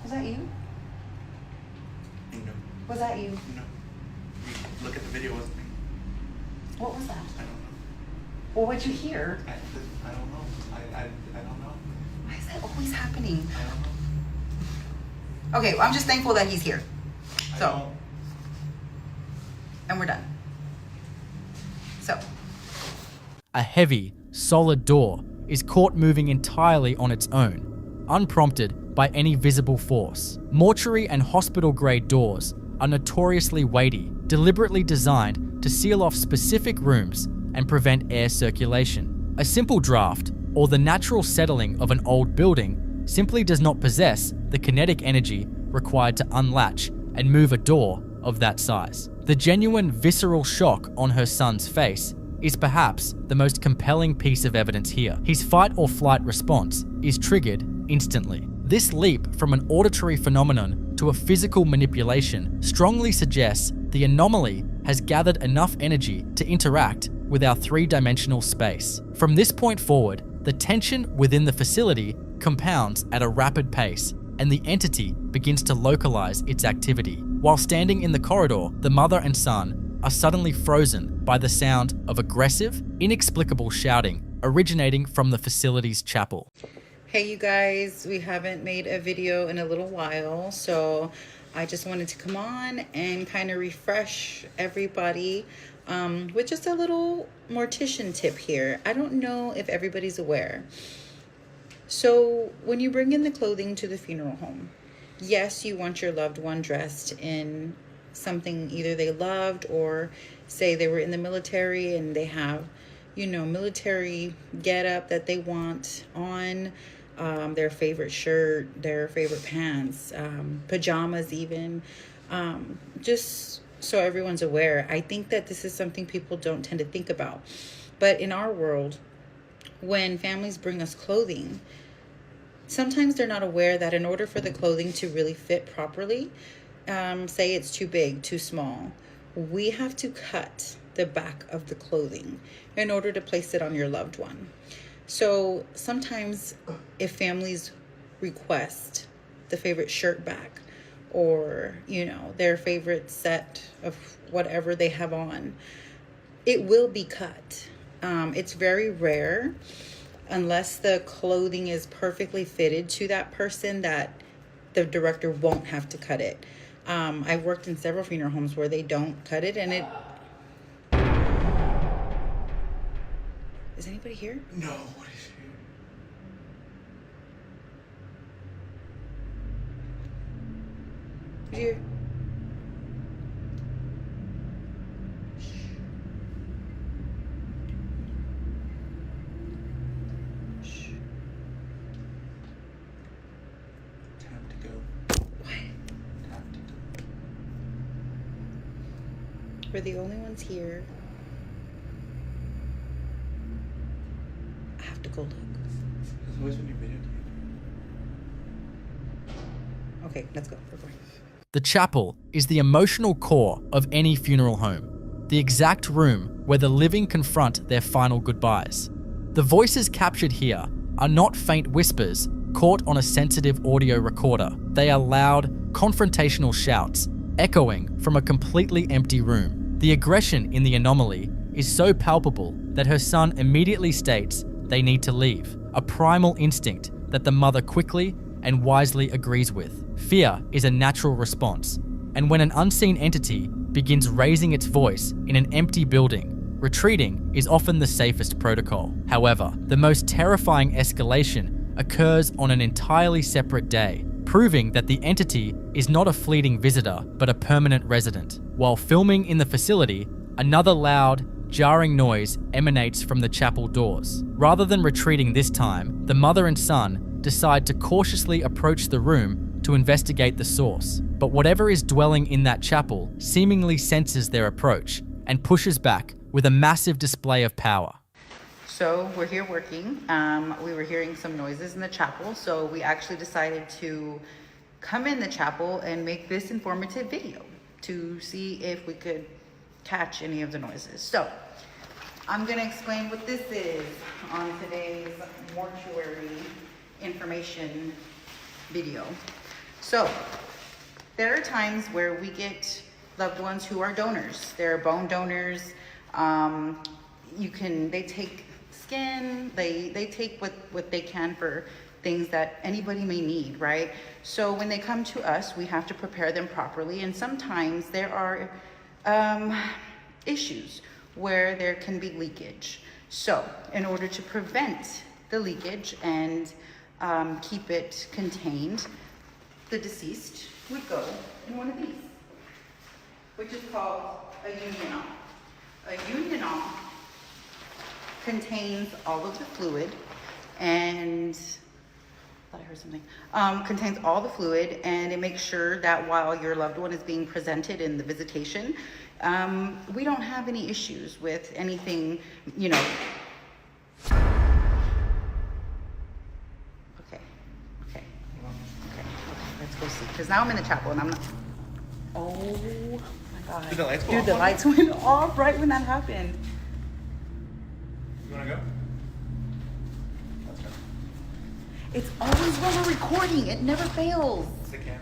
Was that you? No. Was that you? No. Look at the video, wasn't me. What was that? I don't know. Well, what'd you hear? I don't know. I don't know. Why is that always happening? I don't know. Okay, well, I'm just thankful that he's here. So, and we're done. So. A heavy, solid door is caught moving entirely on its own, unprompted by any visible force. Mortuary and hospital-grade doors are notoriously weighty, deliberately designed to seal off specific rooms and prevent air circulation. A simple draft, or the natural settling of an old building, simply does not possess the kinetic energy required to unlatch and move a door of that size. The genuine visceral shock on her son's face is perhaps the most compelling piece of evidence here. His fight or flight response is triggered instantly. This leap from an auditory phenomenon to a physical manipulation strongly suggests the anomaly has gathered enough energy to interact with our three-dimensional space. From this point forward, the tension within the facility compounds at a rapid pace, and the entity begins to localize its activity. While standing in the corridor, the mother and son are suddenly frozen by the sound of aggressive, inexplicable shouting originating from the facility's chapel. Hey you guys, we haven't made a video in a little while, so I just wanted to come on and kind of refresh everybody with just a little mortician tip here. I don't know if everybody's aware. So when you bring in the clothing to the funeral home, yes, you want your loved one dressed in something either they loved, or say they were in the military and they have, you know, military getup that they want on, their favorite shirt, their favorite pants, pajamas even, just so everyone's aware. I think that this is something people don't tend to think about. But in our world, when families bring us clothing, sometimes they're not aware that in order for the clothing to really fit properly, say it's too big, too small, we have to cut the back of the clothing in order to place it on your loved one. So sometimes if families request the favorite shirt back, or, you know, their favorite set of whatever they have on, it will be cut. It's very rare, unless the clothing is perfectly fitted to that person, that the director won't have to cut it. I've worked in several funeral homes where they don't cut it, and it... Is anybody here? No, what is here? Who's here? We're the only ones here. I have to go look. Where's when you videotaped? Okay, let's go. The chapel is the emotional core of any funeral home, the exact room where the living confront their final goodbyes. The voices captured here are not faint whispers caught on a sensitive audio recorder. They are loud, confrontational shouts, echoing from a completely empty room. The aggression in the anomaly is so palpable that her son immediately states they need to leave, a primal instinct that the mother quickly and wisely agrees with. Fear is a natural response, and when an unseen entity begins raising its voice in an empty building, retreating is often the safest protocol. However, the most terrifying escalation occurs on an entirely separate day, proving that the entity is not a fleeting visitor, but a permanent resident. While filming in the facility, another loud, jarring noise emanates from the chapel doors. Rather than retreating this time, the mother and son decide to cautiously approach the room to investigate the source. But whatever is dwelling in that chapel seemingly senses their approach and pushes back with a massive display of power. So we're here working. We were hearing some noises in the chapel, so we actually decided to come in the chapel and make this informative video to see if we could catch any of the noises. So I'm gonna explain what this is on today's mortuary information video. So there are times where we get loved ones who are donors. They're bone donors. They take skin, they take what they can for things that anybody may need, right? So when they come to us, we have to prepare them properly, and sometimes there are issues where there can be leakage. So in order to prevent the leakage and keep it contained, the deceased would go in one of these, which is called a unional. A unional contains all of the fluid and I thought I heard something. Contains all the fluid, and it makes sure that while your loved one is being presented in the visitation, we don't have any issues with anything, you know. Okay, let's go see. Because now I'm in the chapel and I'm not. Oh my God. Did the lights go Dude, off? the lights went off right when that happened. You wanna go? It's always when we're recording. It never fails. It's the camera.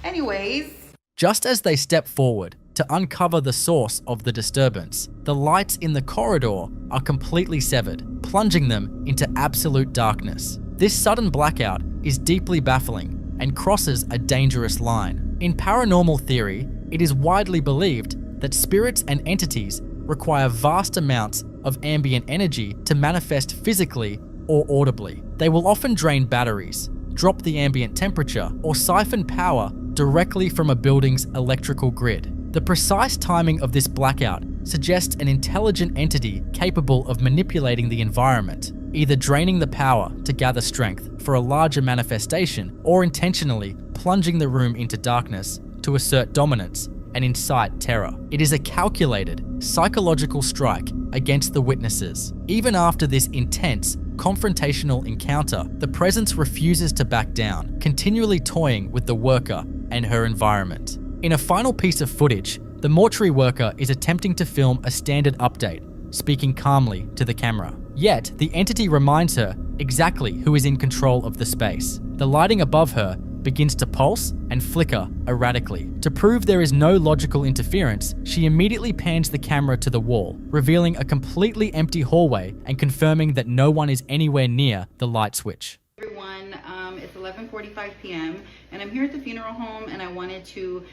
Anyways. Just as they step forward to uncover the source of the disturbance, the lights in the corridor are completely severed, plunging them into absolute darkness. This sudden blackout is deeply baffling and crosses a dangerous line. In paranormal theory, it is widely believed that spirits and entities require vast amounts of ambient energy to manifest physically or audibly. They will often drain batteries, drop the ambient temperature, or siphon power directly from a building's electrical grid. The precise timing of this blackout suggests an intelligent entity capable of manipulating the environment, either draining the power to gather strength for a larger manifestation or intentionally plunging the room into darkness to assert dominance and incite terror. It is a calculated, psychological strike against the witnesses. Even after this intense, confrontational encounter, the presence refuses to back down, continually toying with the worker and her environment. In a final piece of footage, the mortuary worker is attempting to film a standard update, speaking calmly to the camera. Yet, the entity reminds her exactly who is in control of the space. The lighting above her begins to pulse and flicker erratically. To prove there is no logical interference, she immediately pans the camera to the wall, revealing a completely empty hallway and confirming that no one is anywhere near the light switch. Everyone, it's 11:45 p.m. and I'm here at the funeral home, and I wanted to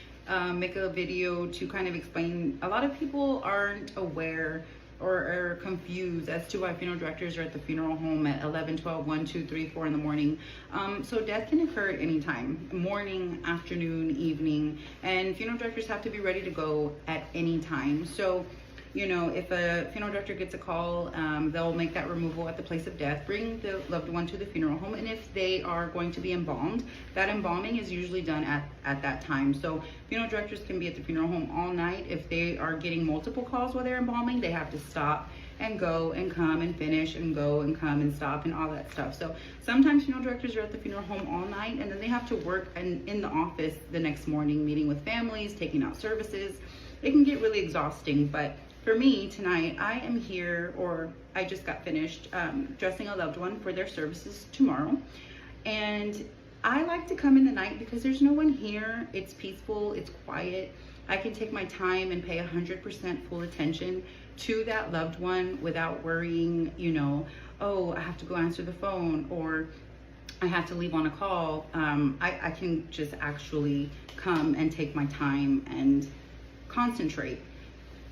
make a video to kind of explain. A lot of people aren't aware or are confused as to why funeral directors are at the funeral home at 11, 12, 1, 2, 3, 4 in the morning. So death can occur at any time, morning, afternoon, evening, and funeral directors have to be ready to go at any time. So You know, if a funeral director gets a call, they'll make that removal at the place of death, bring the loved one to the funeral home, and if they are going to be embalmed, that embalming is usually done at that time. So funeral directors can be at the funeral home all night. If they are getting multiple calls while they're embalming, they have to stop and go and come and finish and go and come and stop and all that stuff. So sometimes funeral directors are at the funeral home all night, and then they have to work in the office the next morning, meeting with families, taking out services. It can get really exhausting, but for me tonight, I am here, or I just got finished dressing a loved one for their services tomorrow. And I like to come in the night because there's no one here. It's peaceful, it's quiet. I can take my time and pay 100% full attention to that loved one without worrying, you know, oh, I have to go answer the phone, or I have to leave on a call. I can just actually come and take my time and concentrate.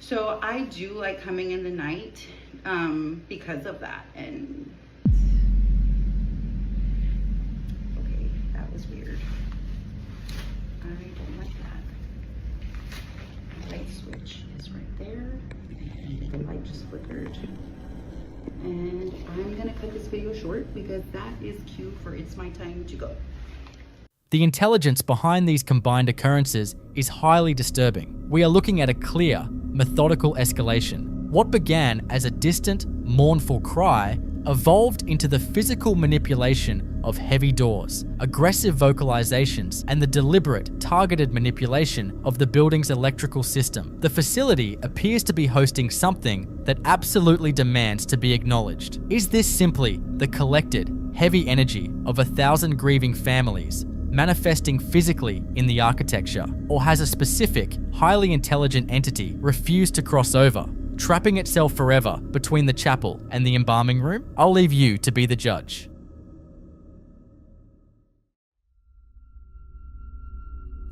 So I do like coming in the night because of that. And okay, that was weird. I don't like that. The light switch is right there, and the light just flickered. And I'm gonna cut this video short because that is cue for it's my time to go. The intelligence behind these combined occurrences is highly disturbing. We are looking at a clear, methodical escalation. What began as a distant, mournful cry evolved into the physical manipulation of heavy doors, aggressive vocalizations, and the deliberate, targeted manipulation of the building's electrical system. The facility appears to be hosting something that absolutely demands to be acknowledged. Is this simply the collected, heavy energy of 1,000 grieving families manifesting physically in the architecture, or has a specific, highly intelligent entity refused to cross over, trapping itself forever between the chapel and the embalming room? I'll leave you to be the judge.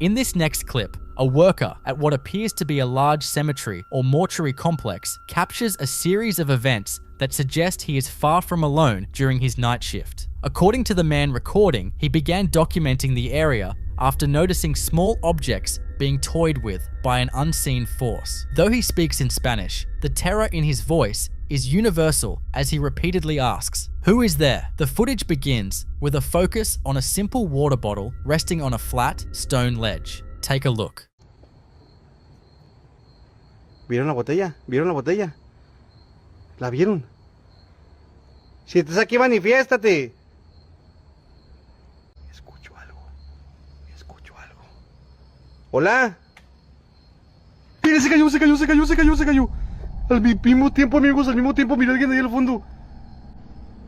In this next clip, a worker at what appears to be a large cemetery or mortuary complex captures a series of events that suggest he is far from alone during his night shift. According to the man recording, he began documenting the area after noticing small objects being toyed with by an unseen force. Though he speaks in Spanish, the terror in his voice is universal as he repeatedly asks, "Who is there?" The footage begins with a focus on a simple water bottle resting on a flat stone ledge. Take a look. ¿Vieron la botella? ¿Vieron la botella? ¿La vieron? Si estás aquí, manifiéstate. Escucho algo. Escucho algo. ¿Hola? Mira, se cayó, se cayó, se cayó, se cayó, se cayó. Al mismo tiempo, amigos, al mismo tiempo, mira alguien ahí al fondo.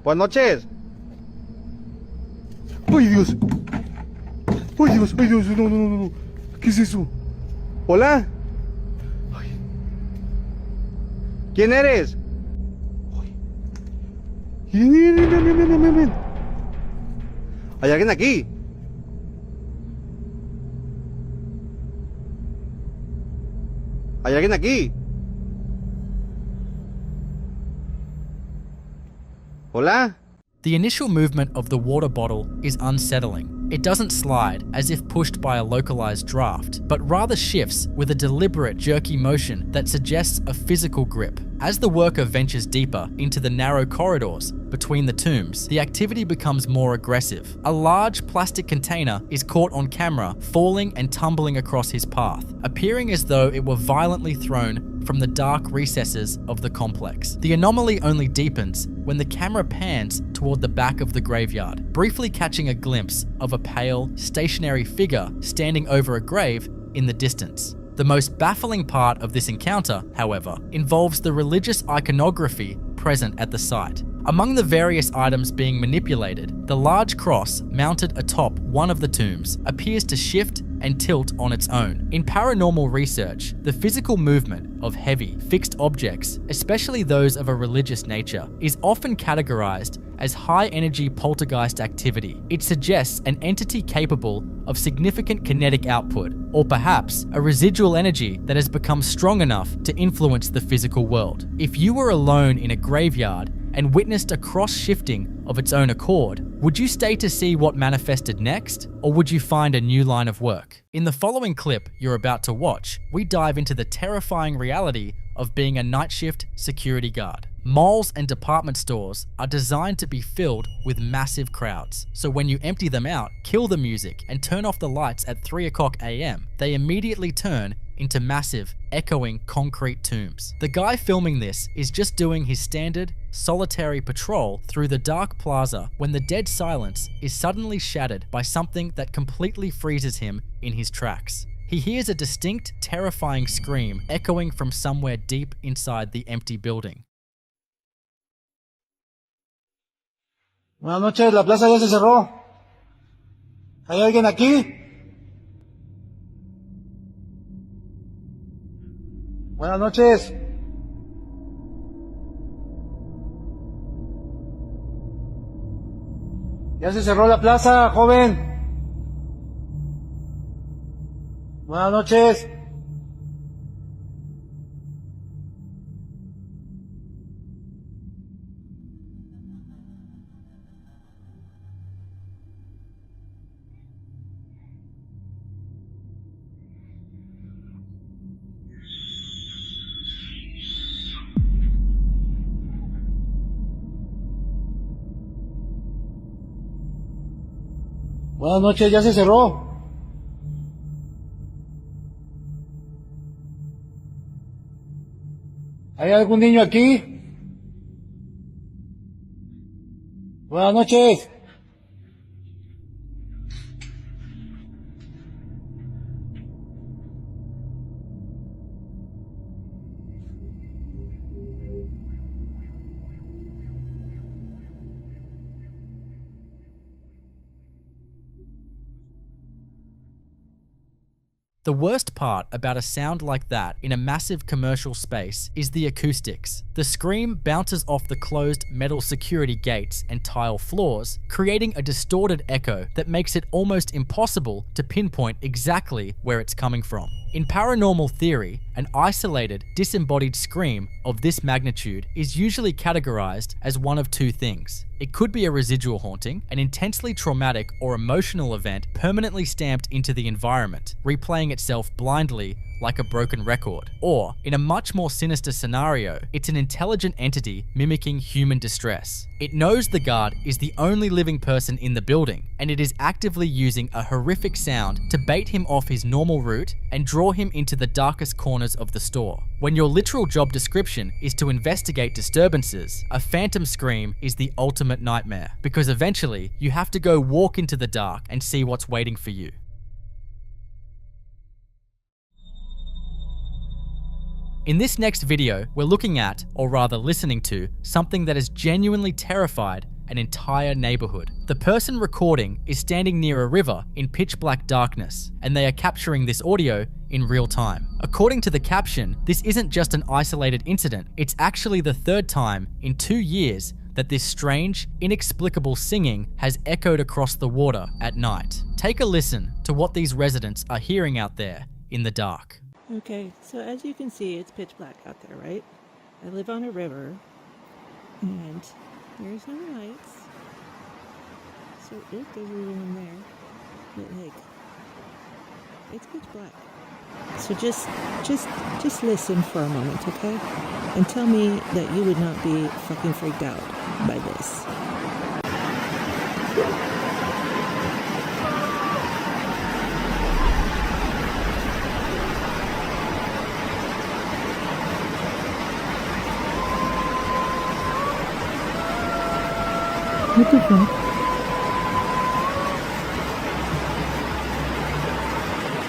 Buenas noches. ¡Ay, Dios! ¡Ay, Dios! ¡Ay, Dios! No, no, no, no. ¿Qué es eso? ¿Hola? Ay. ¿Quién eres? Ay. Ven. ¿Hay alguien aquí? ¿Hay alguien aquí? Hola? The initial movement of the water bottle is unsettling. It doesn't slide as if pushed by a localized draft, but rather shifts with a deliberate jerky motion that suggests a physical grip. As the worker ventures deeper into the narrow corridors between the tombs, the activity becomes more aggressive. A large plastic container is caught on camera falling and tumbling across his path, appearing as though it were violently thrown from the dark recesses of the complex. The anomaly only deepens when the camera pans toward the back of the graveyard, briefly catching a glimpse of a pale, stationary figure standing over a grave in the distance. The most baffling part of this encounter, however, involves the religious iconography present at the site. Among the various items being manipulated, the large cross mounted atop one of the tombs appears to shift and tilt on its own. In paranormal research, the physical movement of heavy, fixed objects, especially those of a religious nature, is often categorized as high-energy poltergeist activity. It suggests an entity capable of significant kinetic output, or perhaps a residual energy that has become strong enough to influence the physical world. If you were alone in a graveyard and witnessed a cross-shifting of its own accord, would you stay to see what manifested next, or would you find a new line of work? In the following clip you're about to watch, we dive into the terrifying reality of being a night shift security guard. Malls and department stores are designed to be filled with massive crowds. So when you empty them out, kill the music, and turn off the lights at 3 o'clock AM, they immediately turn into massive, echoing concrete tombs. The guy filming this is just doing his standard, solitary patrol through the dark plaza when the dead silence is suddenly shattered by something that completely freezes him in his tracks. He hears a distinct, terrifying scream echoing from somewhere deep inside the empty building. Buenas noches, la plaza ya se cerró. ¿Hay alguien aquí? Buenas noches. Ya se cerró la plaza, joven. Buenas noches. Buenas noches, ya se cerró. ¿Hay algún niño aquí? Buenas noches. The worst part about a sound like that in a massive commercial space is the acoustics. The scream bounces off the closed metal security gates and tile floors, creating a distorted echo that makes it almost impossible to pinpoint exactly where it's coming from. In paranormal theory, an isolated, disembodied scream of this magnitude is usually categorized as one of two things. It could be a residual haunting, an intensely traumatic or emotional event permanently stamped into the environment, replaying itself blindly like a broken record. Or, in a much more sinister scenario, it's an intelligent entity mimicking human distress. It knows the guard is the only living person in the building, and it is actively using a horrific sound to bait him off his normal route and draw him into the darkest corners of the store. When your literal job description is to investigate disturbances, a phantom scream is the ultimate nightmare, because eventually you have to go walk into the dark and see what's waiting for you. In this next video, we're looking at, or rather listening to, something that has genuinely terrified an entire neighborhood. The person recording is standing near a river in pitch black darkness, and they are capturing this audio in real time. According to the caption, this isn't just an isolated incident, it's actually the third time in 2 years that this strange, inexplicable singing has echoed across the water at night. Take a listen to what these residents are hearing out there in the dark. Okay, so as you can see, it's pitch black out there, right? I live on a river, and there's no lights. So if there's anyone there, but like, it's pitch black. So just listen for a moment, okay? And tell me that you would not be fucking freaked out by this. What the fuck?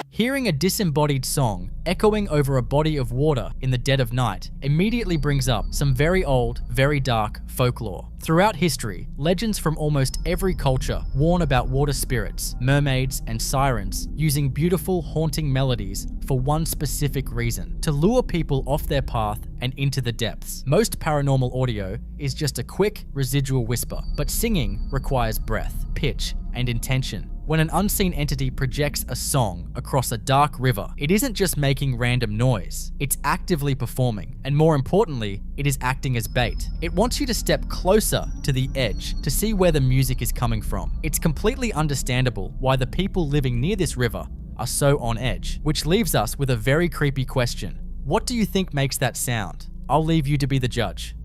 Hearing a disembodied song echoing over a body of water in the dead of night immediately brings up some very old, very dark folklore. Throughout history, legends from almost every culture warn about water spirits, mermaids, and sirens using beautiful, haunting melodies for one specific reason: to lure people off their path and into the depths. Most paranormal audio is just a quick, residual whisper, but singing requires breath, pitch, and intention. When an unseen entity projects a song across a dark river, it isn't just making random noise, it's actively performing, and more importantly, it is acting as bait. It wants you to step closer to the edge to see where the music is coming from. It's completely understandable why the people living near this river are so on edge, which leaves us with a very creepy question. What do you think makes that sound? I'll leave you to be the judge.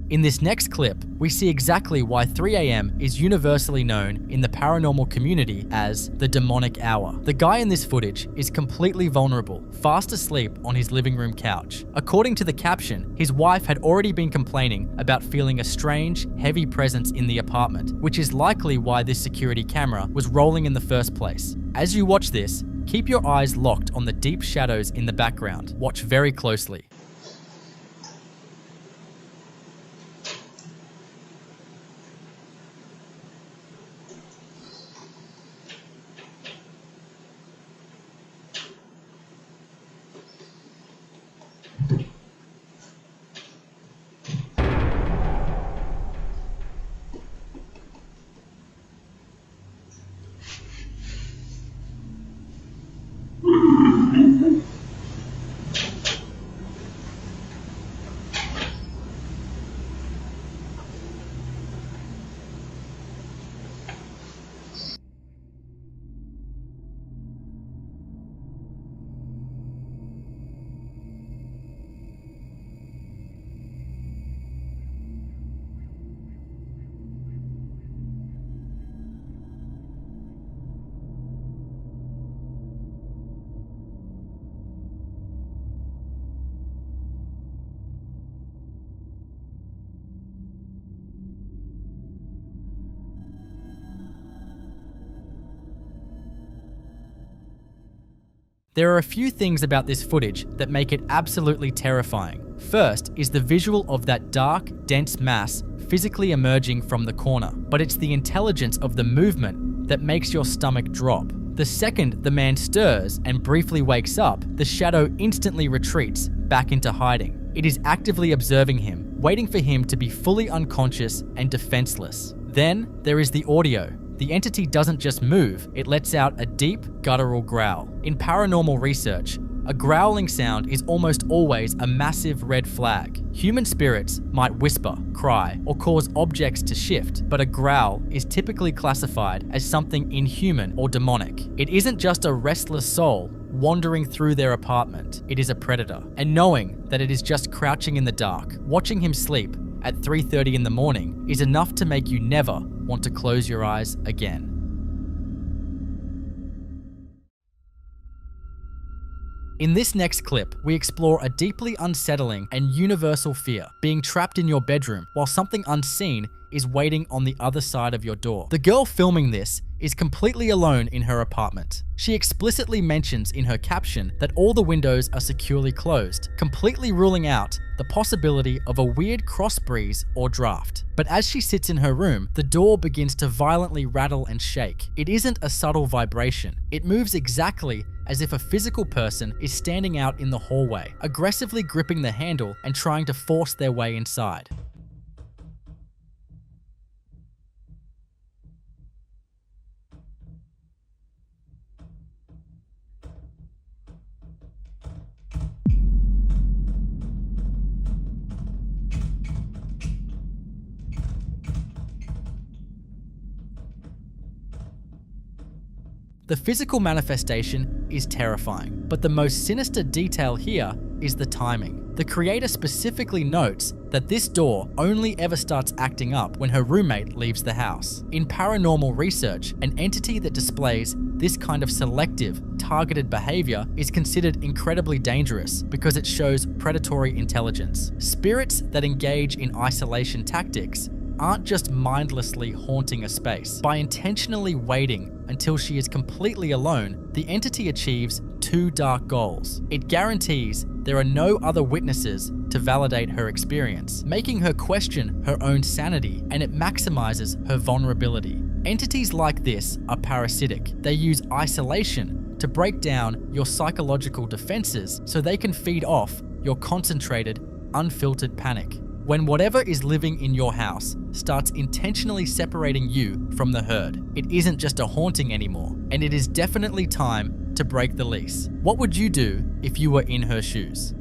In this next clip, we see exactly why 3 a.m. is universally known in the paranormal community as the demonic hour. The guy in this footage is completely vulnerable, fast asleep on his living room couch. According to the caption, his wife had already been complaining about feeling a strange, heavy presence in the apartment, which is likely why this security camera was rolling in the first place. As you watch this, keep your eyes locked on the deep shadows in the background. Watch very closely. There are a few things about this footage that make it absolutely terrifying. First is the visual of that dark, dense mass physically emerging from the corner, but it's the intelligence of the movement that makes your stomach drop. The second the man stirs and briefly wakes up, the shadow instantly retreats back into hiding. It is actively observing him, waiting for him to be fully unconscious and defenseless. Then there is the audio. The entity doesn't just move, it lets out a deep, guttural growl. In paranormal research, a growling sound is almost always a massive red flag. Human spirits might whisper, cry, or cause objects to shift, but a growl is typically classified as something inhuman or demonic. It isn't just a restless soul wandering through their apartment, it is a predator. And knowing that it is just crouching in the dark, watching him sleep at 3:30 in the morning is enough to make you never want to close your eyes again. In this next clip, we explore a deeply unsettling and universal fear, being trapped in your bedroom while something unseen is waiting on the other side of your door. The girl filming this is completely alone in her apartment. She explicitly mentions in her caption that all the windows are securely closed, completely ruling out the possibility of a weird cross breeze or draft. But as she sits in her room, the door begins to violently rattle and shake. It isn't a subtle vibration. It moves exactly as if a physical person is standing out in the hallway, aggressively gripping the handle and trying to force their way inside. The physical manifestation is terrifying, but the most sinister detail here is the timing. The creator specifically notes that this door only ever starts acting up when her roommate leaves the house. In paranormal research, an entity that displays this kind of selective, targeted behavior is considered incredibly dangerous because it shows predatory intelligence. Spirits that engage in isolation tactics aren't just mindlessly haunting a space. By intentionally waiting until she is completely alone, the entity achieves two dark goals. It guarantees there are no other witnesses to validate her experience, making her question her own sanity, and it maximizes her vulnerability. Entities like this are parasitic. They use isolation to break down your psychological defenses so they can feed off your concentrated, unfiltered panic. When whatever is living in your house starts intentionally separating you from the herd, it isn't just a haunting anymore, and it is definitely time to break the lease. What would you do if you were in her shoes?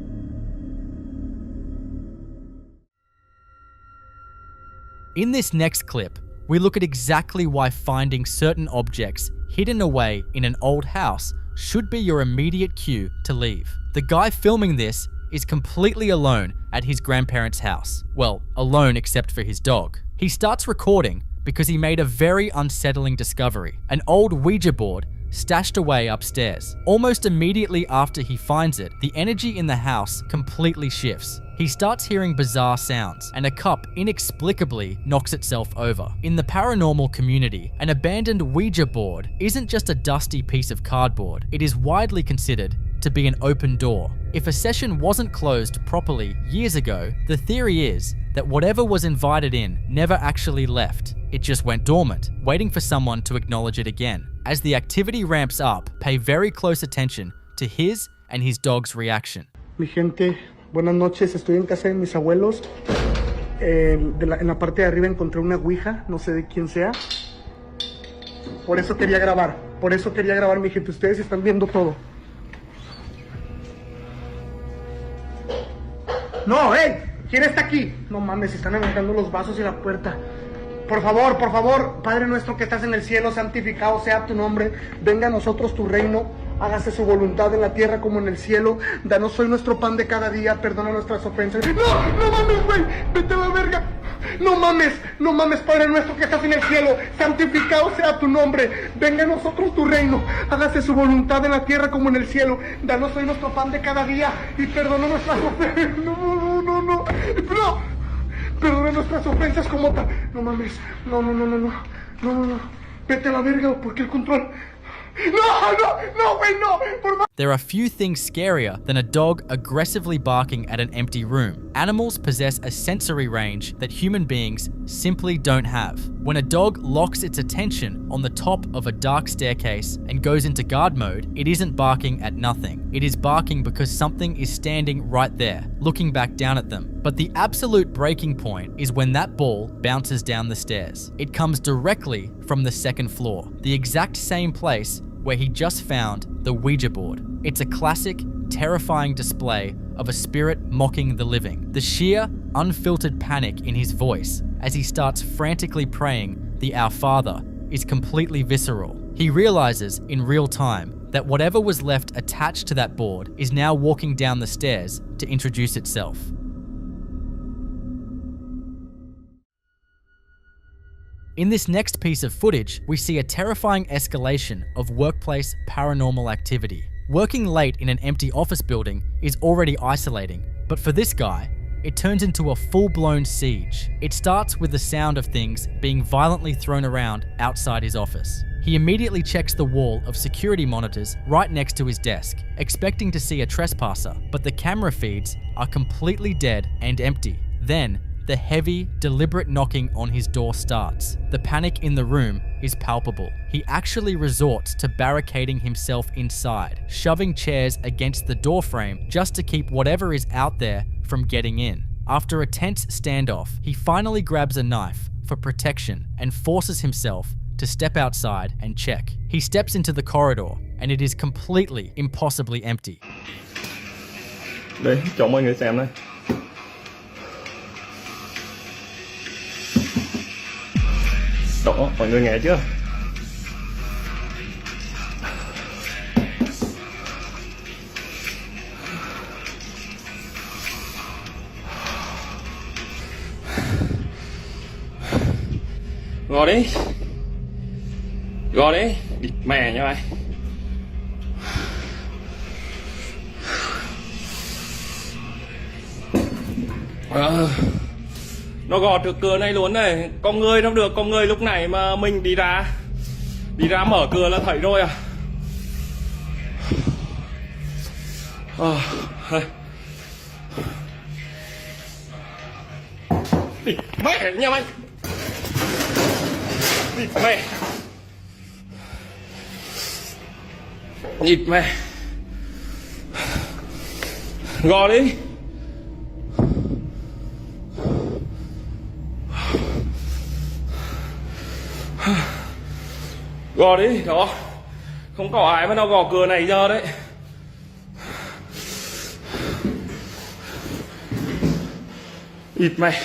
In this next clip, we look at exactly why finding certain objects hidden away in an old house should be your immediate cue to leave. The guy filming this is completely alone at his grandparents' house. Well, alone except for his dog. He starts recording because he made a very unsettling discovery. An old Ouija board stashed away upstairs. Almost immediately after he finds it, the energy in the house completely shifts. He starts hearing bizarre sounds, and a cup inexplicably knocks itself over. In the paranormal community, an abandoned Ouija board isn't just a dusty piece of cardboard. It is widely considered to be an open door. If a session wasn't closed properly years ago, the theory is that whatever was invited in never actually left. It just went dormant, waiting for someone to acknowledge it again. As the activity ramps up, pay very close attention to his and his dog's reaction. Mi gente, buenas noches. Estoy en casa de mis abuelos. En la parte de arriba encontré una ouija, no sé de quién sea. Por eso quería grabar, mi gente. Ustedes están viendo todo. No, hey, ¿quién está aquí? No mames, están aventando los vasos y la puerta. Por favor, Padre nuestro que estás en el cielo, santificado sea tu nombre. Venga a nosotros tu reino. Hágase su voluntad en la tierra como en el cielo. Danos hoy nuestro pan de cada día. Perdona nuestras ofensas. No mames, güey. Vete a la verga. No mames, Padre nuestro que estás en el cielo. Santificado sea tu nombre. Venga a nosotros tu reino. Hágase su voluntad en la tierra como en el cielo. Danos hoy nuestro pan de cada día. Y perdona nuestras ofensas. No. Perdona nuestras ofensas como tal. No mames. No. Vete a la verga porque el control. No, güey, no. There are few things scarier than a dog aggressively barking at an empty room. Animals possess a sensory range that human beings simply don't have. When a dog locks its attention on the top of a dark staircase and goes into guard mode, it isn't barking at nothing. It is barking because something is standing right there, looking back down at them. But the absolute breaking point is when that ball bounces down the stairs. It comes directly from the second floor, the exact same place where he just found the Ouija board. It's a classic, terrifying display of a spirit mocking the living. The sheer, unfiltered panic in his voice as he starts frantically praying the Our Father is completely visceral. He realizes in real time that whatever was left attached to that board is now walking down the stairs to introduce itself. In this next piece of footage, we see a terrifying escalation of workplace paranormal activity. Working late in an empty office building is already isolating, but for this guy, it turns into a full-blown siege. It starts with the sound of things being violently thrown around outside his office. He immediately checks the wall of security monitors right next to his desk, expecting to see a trespasser, but the camera feeds are completely dead and empty. Then, the heavy, deliberate knocking on his door starts. The panic in the room is palpable. He actually resorts to barricading himself inside, shoving chairs against the door frame just to keep whatever is out there from getting in. After a tense standoff, he finally grabs a knife for protection and forces himself to step outside and check. He steps into the corridor and it is completely impossibly empty. Đây, cho mọi người xem đây. Đó, mọi người nghe chưa? Gò đi. Địt mẹ nha mày. Nó gọt được cửa này luôn này. Con người đâu được, con người lúc này mà mình đi ra mở cửa là thấy rồi à. Địt mẹ nha mày. Địt mẹ. Địt mẹ. Gò đi. Gò đi, đó. Không có ai mà nó gò cửa này giờ đấy. Địt mày.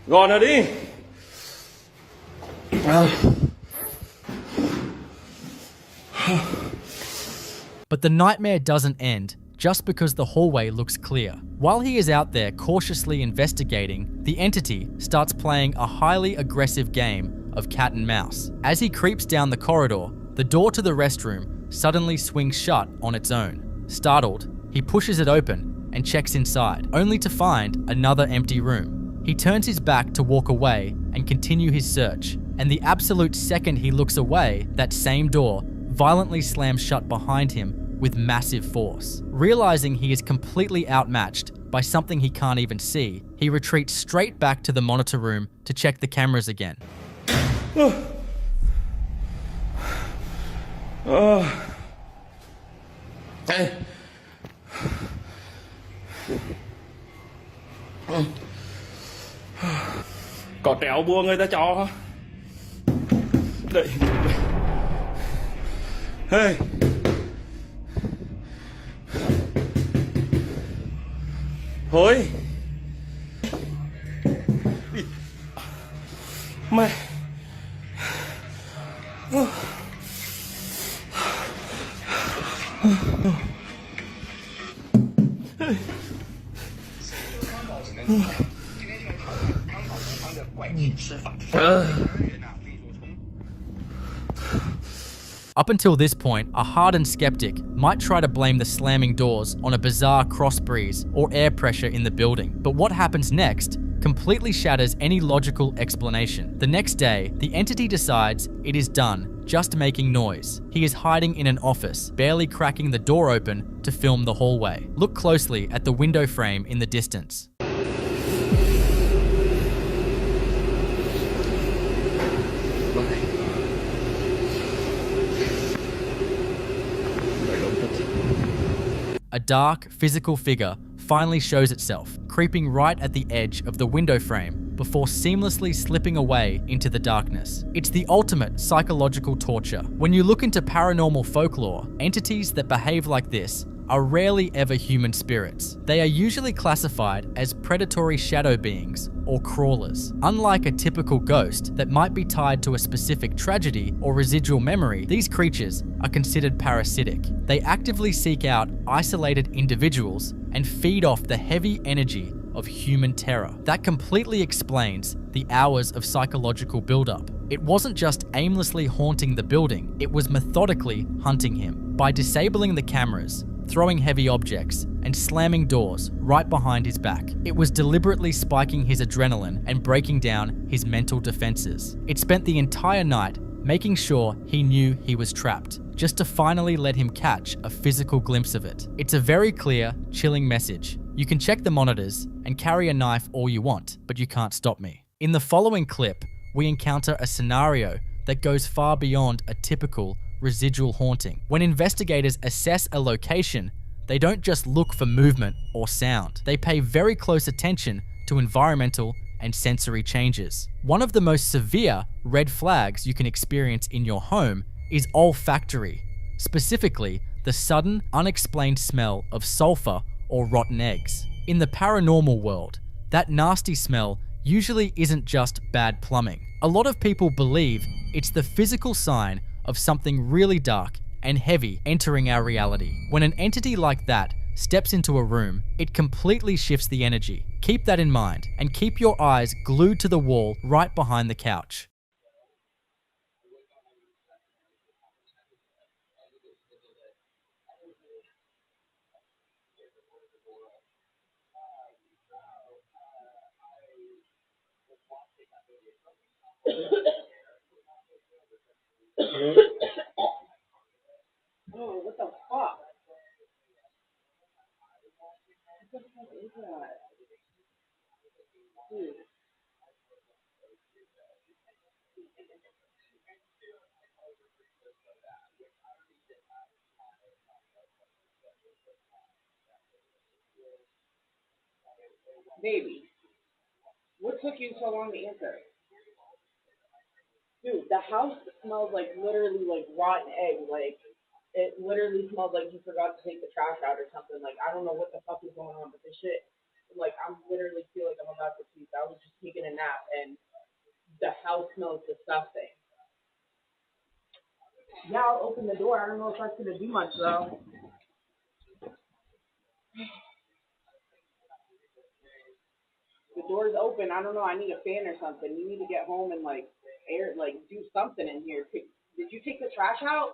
Gò nó đi. But the nightmare doesn't end just because the hallway looks clear. While he is out there cautiously investigating, the entity starts playing a highly aggressive game of cat and mouse. As he creeps down the corridor, the door to the restroom suddenly swings shut on its own. Startled, he pushes it open and checks inside, only to find another empty room. He turns his back to walk away and continue his search, and the absolute second he looks away, that same door violently slams shut behind him with massive force. Realizing he is completely outmatched by something he can't even see, he retreats straight back to the monitor room to check the cameras again. Có trèo bùa người ta cho hả? Đây. Hey. Thôi. Đi. Mày. Up until this point, a hardened skeptic might try to blame the slamming doors on a bizarre cross breeze or air pressure in the building. But what happens next completely shatters any logical explanation. The next day, the entity decides it is done just making noise. He is hiding in an office, barely cracking the door open to film the hallway. Look closely at the window frame in the distance. A dark, physical figure finally shows itself, creeping right at the edge of the window frame before seamlessly slipping away into the darkness. It's the ultimate psychological torture. When you look into paranormal folklore, entities that behave like this are rarely ever human spirits. They are usually classified as predatory shadow beings or crawlers. Unlike a typical ghost that might be tied to a specific tragedy or residual memory, these creatures are considered parasitic. They actively seek out isolated individuals and feed off the heavy energy of human terror. That completely explains the hours of psychological buildup. It wasn't just aimlessly haunting the building, it was methodically hunting him. By disabling the cameras, throwing heavy objects, and slamming doors right behind his back, it was deliberately spiking his adrenaline and breaking down his mental defenses. It spent the entire night making sure he knew he was trapped, just to finally let him catch a physical glimpse of it. It's a very clear, chilling message. You can check the monitors and carry a knife all you want, but you can't stop me. In the following clip, we encounter a scenario that goes far beyond a typical residual haunting. When investigators assess a location, they don't just look for movement or sound. They pay very close attention to environmental and sensory changes. One of the most severe red flags you can experience in your home is olfactory, specifically the sudden, unexplained smell of sulfur or rotten eggs. In the paranormal world, that nasty smell usually isn't just bad plumbing. A lot of people believe it's the physical sign of something really dark and heavy entering our reality. When an entity like that steps into a room, it completely shifts the energy. Keep that in mind and keep your eyes glued to the wall right behind the couch. Oh, what the fuck? What the fuck is that? Dude. Baby, what took you so long to answer? Dude, the house smells like literally like rotten egg. Like, it literally smells like you forgot to take the trash out or something. Like, I don't know what the fuck is going on, but this shit, like, I'm literally feel like I'm about to puke. I was just taking a nap and the house smells disgusting. Yeah, I'll open the door. I don't know if that's gonna do much though. The door's open. I don't know. I need a fan or something. You need to get home and like air, like do something in here. Did you take the trash out?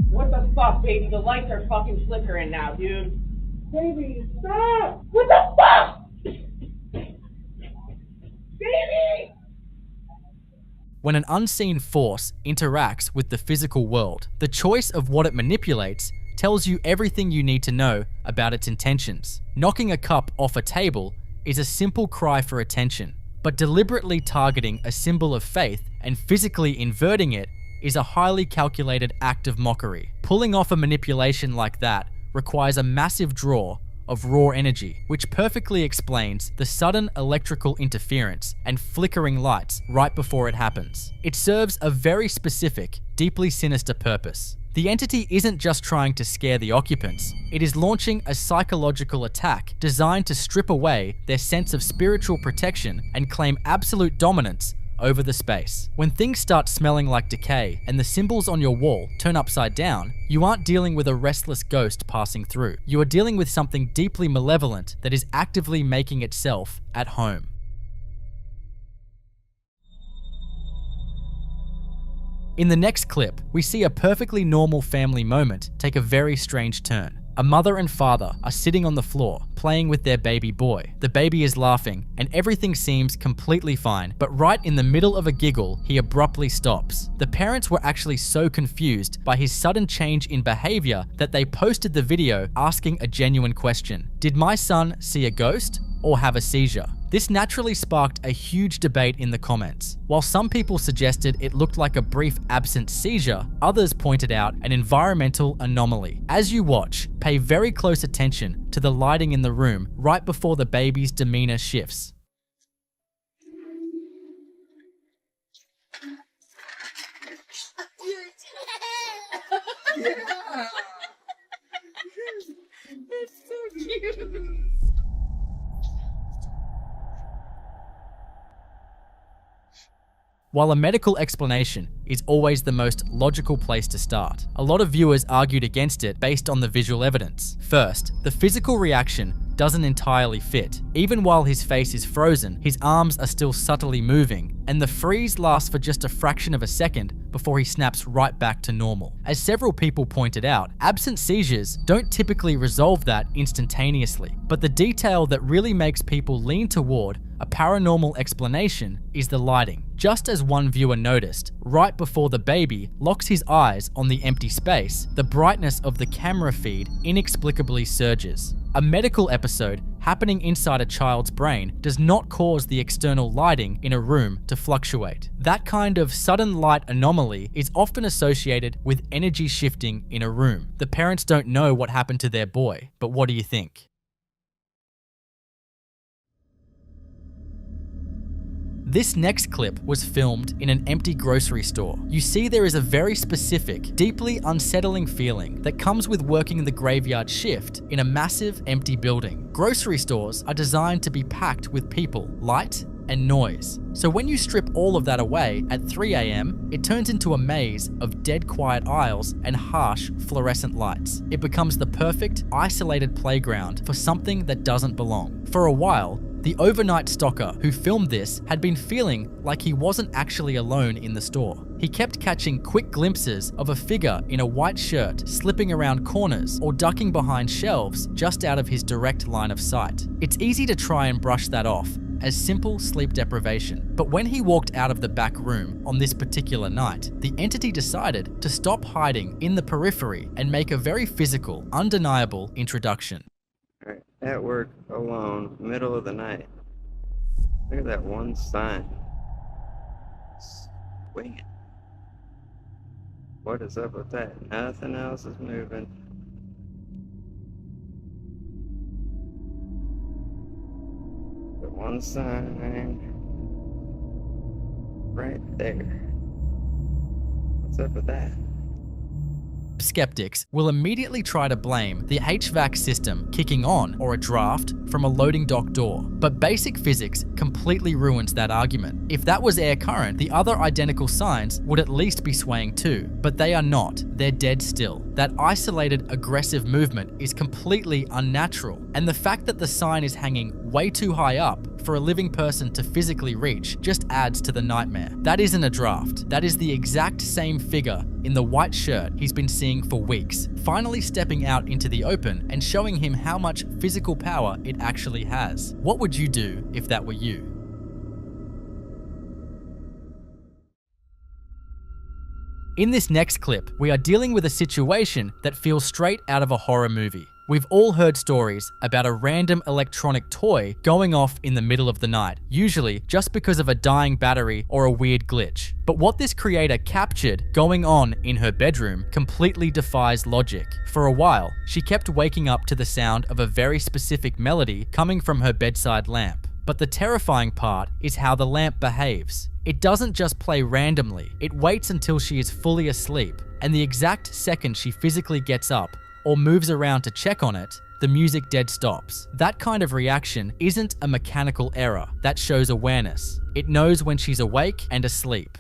What the fuck, baby? The lights are fucking flickering now, dude. Baby, stop! What the fuck? Baby! When an unseen force interacts with the physical world, the choice of what it manipulates tells you everything you need to know about its intentions. Knocking a cup off a table is a simple cry for attention, but deliberately targeting a symbol of faith and physically inverting it is a highly calculated act of mockery. Pulling off a manipulation like that requires a massive draw of raw energy, which perfectly explains the sudden electrical interference and flickering lights right before it happens. It serves a very specific, deeply sinister purpose. The entity isn't just trying to scare the occupants, it is launching a psychological attack designed to strip away their sense of spiritual protection and claim absolute dominance over the space. When things start smelling like decay and the symbols on your wall turn upside down, you aren't dealing with a restless ghost passing through. You are dealing with something deeply malevolent that is actively making itself at home. In the next clip, we see a perfectly normal family moment take a very strange turn. A mother and father are sitting on the floor, playing with their baby boy. The baby is laughing, and everything seems completely fine, but right in the middle of a giggle, he abruptly stops. The parents were actually so confused by his sudden change in behavior that they posted the video asking a genuine question. Did my son see a ghost or have a seizure? This naturally sparked a huge debate in the comments. While some people suggested it looked like a brief absent seizure, others pointed out an environmental anomaly. As you watch, pay very close attention to the lighting in the room right before the baby's demeanor shifts. It's so cute. While a medical explanation is always the most logical place to start, a lot of viewers argued against it based on the visual evidence. First, the physical reaction doesn't entirely fit. Even while his face is frozen, his arms are still subtly moving, and the freeze lasts for just a fraction of a second before he snaps right back to normal. As several people pointed out, absent seizures don't typically resolve that instantaneously, but the detail that really makes people lean toward a paranormal explanation is the lighting. Just as one viewer noticed, right before the baby locks his eyes on the empty space, the brightness of the camera feed inexplicably surges. A medical episode happening inside a child's brain does not cause the external lighting in a room to fluctuate. That kind of sudden light anomaly is often associated with energy shifting in a room. The parents don't know what happened to their boy, but what do you think? This next clip was filmed in an empty grocery store. You see, there is a very specific, deeply unsettling feeling that comes with working the graveyard shift in a massive empty building. Grocery stores are designed to be packed with people, light, and noise. So when you strip all of that away at 3 a.m., it turns into a maze of dead quiet aisles and harsh fluorescent lights. It becomes the perfect, isolated playground for something that doesn't belong. For a while, the overnight stocker who filmed this had been feeling like he wasn't actually alone in the store. He kept catching quick glimpses of a figure in a white shirt slipping around corners or ducking behind shelves just out of his direct line of sight. It's easy to try and brush that off as simple sleep deprivation, but when he walked out of the back room on this particular night, the entity decided to stop hiding in the periphery and make a very physical, undeniable introduction. Alright, at work, alone, middle of the night. Look at that one sign. Swinging. What is up with that? Nothing else is moving. The one sign right there. What's up with that? top skeptics will immediately try to blame the HVAC system kicking on or a draft from a loading dock door. But basic physics completely ruins that argument. If that was air current, the other identical signs would at least be swaying too, but they are not. They're dead still. That isolated, aggressive movement is completely unnatural, and the fact that the sign is hanging way too high up for a living person to physically reach just adds to the nightmare. That isn't a draft. That is the exact same figure in the white shirt he's been seeing for weeks, finally stepping out into the open and showing him how much physical power it actually has. What would you do if that were you? In this next clip, we are dealing with a situation that feels straight out of a horror movie. We've all heard stories about a random electronic toy going off in the middle of the night, usually just because of a dying battery or a weird glitch. But what this creator captured going on in her bedroom completely defies logic. For a while, she kept waking up to the sound of a very specific melody coming from her bedside lamp. But the terrifying part is how the lamp behaves. It doesn't just play randomly, it waits until she is fully asleep, and the exact second she physically gets up or moves around to check on it, the music dead stops. That kind of reaction isn't a mechanical error, that shows awareness. It knows when she's awake and asleep.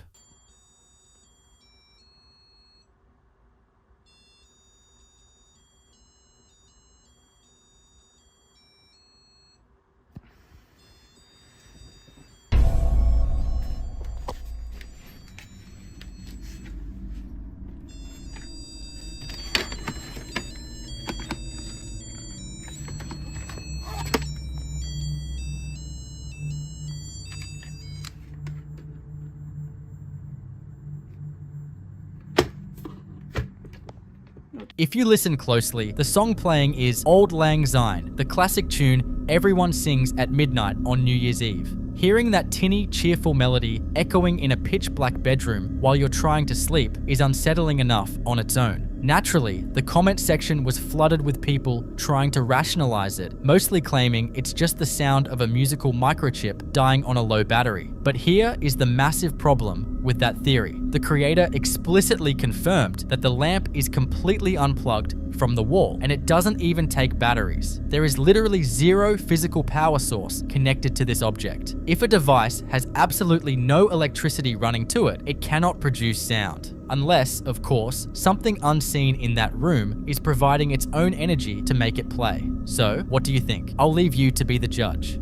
If you listen closely, the song playing is Auld Lang Syne, the classic tune everyone sings at midnight on New Year's Eve. Hearing that tinny, cheerful melody echoing in a pitch-black bedroom while you're trying to sleep is unsettling enough on its own. Naturally, the comment section was flooded with people trying to rationalize it, mostly claiming it's just the sound of a musical microchip dying on a low battery. But here is the massive problem with that theory. The creator explicitly confirmed that the lamp is completely unplugged from the wall, and it doesn't even take batteries. There is literally zero physical power source connected to this object. If a device has absolutely no electricity running to it, it cannot produce sound. Unless, of course, something unseen in that room is providing its own energy to make it play. So, what do you think? I'll leave you to be the judge.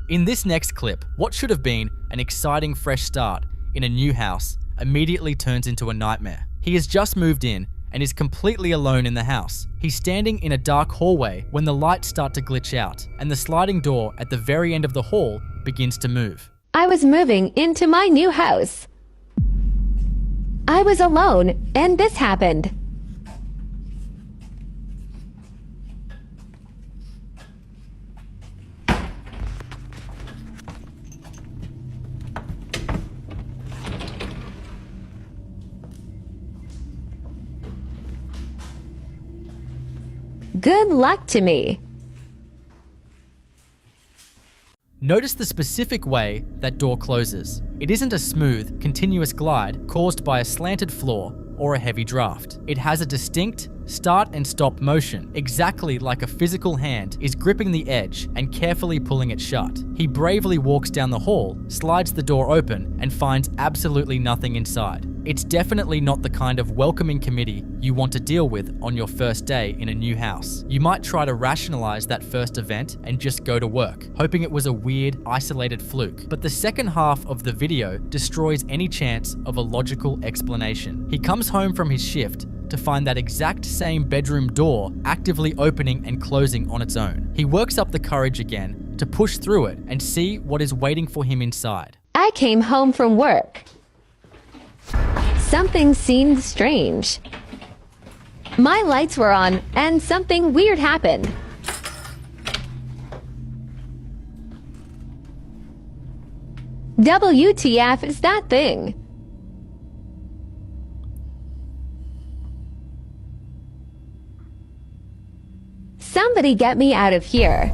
In this next clip, what should have been an exciting fresh start in a new house immediately turns into a nightmare. He has just moved in and is completely alone in the house. He's standing in a dark hallway when the lights start to glitch out and the sliding door at the very end of the hall begins to move. I was moving into my new house. I was alone and this happened. Good luck to me. Notice the specific way that door closes. It isn't a smooth, continuous glide caused by a slanted floor or a heavy draft. It has a distinct start and stop motion, exactly like a physical hand is gripping the edge and carefully pulling it shut. He bravely walks down the hall, slides the door open, and finds absolutely nothing inside. It's definitely not the kind of welcoming committee you want to deal with on your first day in a new house. You might try to rationalize that first event and just go to work, hoping it was a weird, isolated fluke. But the second half of the video destroys any chance of a logical explanation. He comes home from his shift to find that exact same bedroom door actively opening and closing on its own. He works up the courage again to push through it and see what is waiting for him inside. I came home from work. Something seemed strange. My lights were on and something weird happened. WTF is that thing? Somebody get me out of here.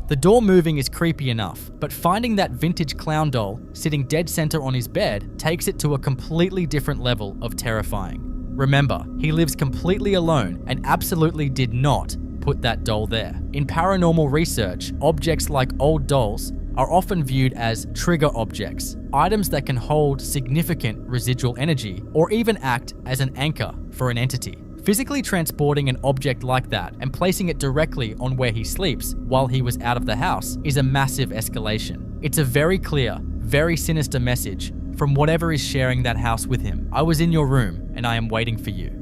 The door moving is creepy enough, but finding that vintage clown doll sitting dead center on his bed takes it to a completely different level of terrifying. Remember, he lives completely alone and absolutely did not put that doll there. In paranormal research, objects like old dolls are often viewed as trigger objects, items that can hold significant residual energy or even act as an anchor for an entity. Physically transporting an object like that and placing it directly on where he sleeps while he was out of the house is a massive escalation. It's a very clear, very sinister message from whatever is sharing that house with him. I was in your room and I am waiting for you.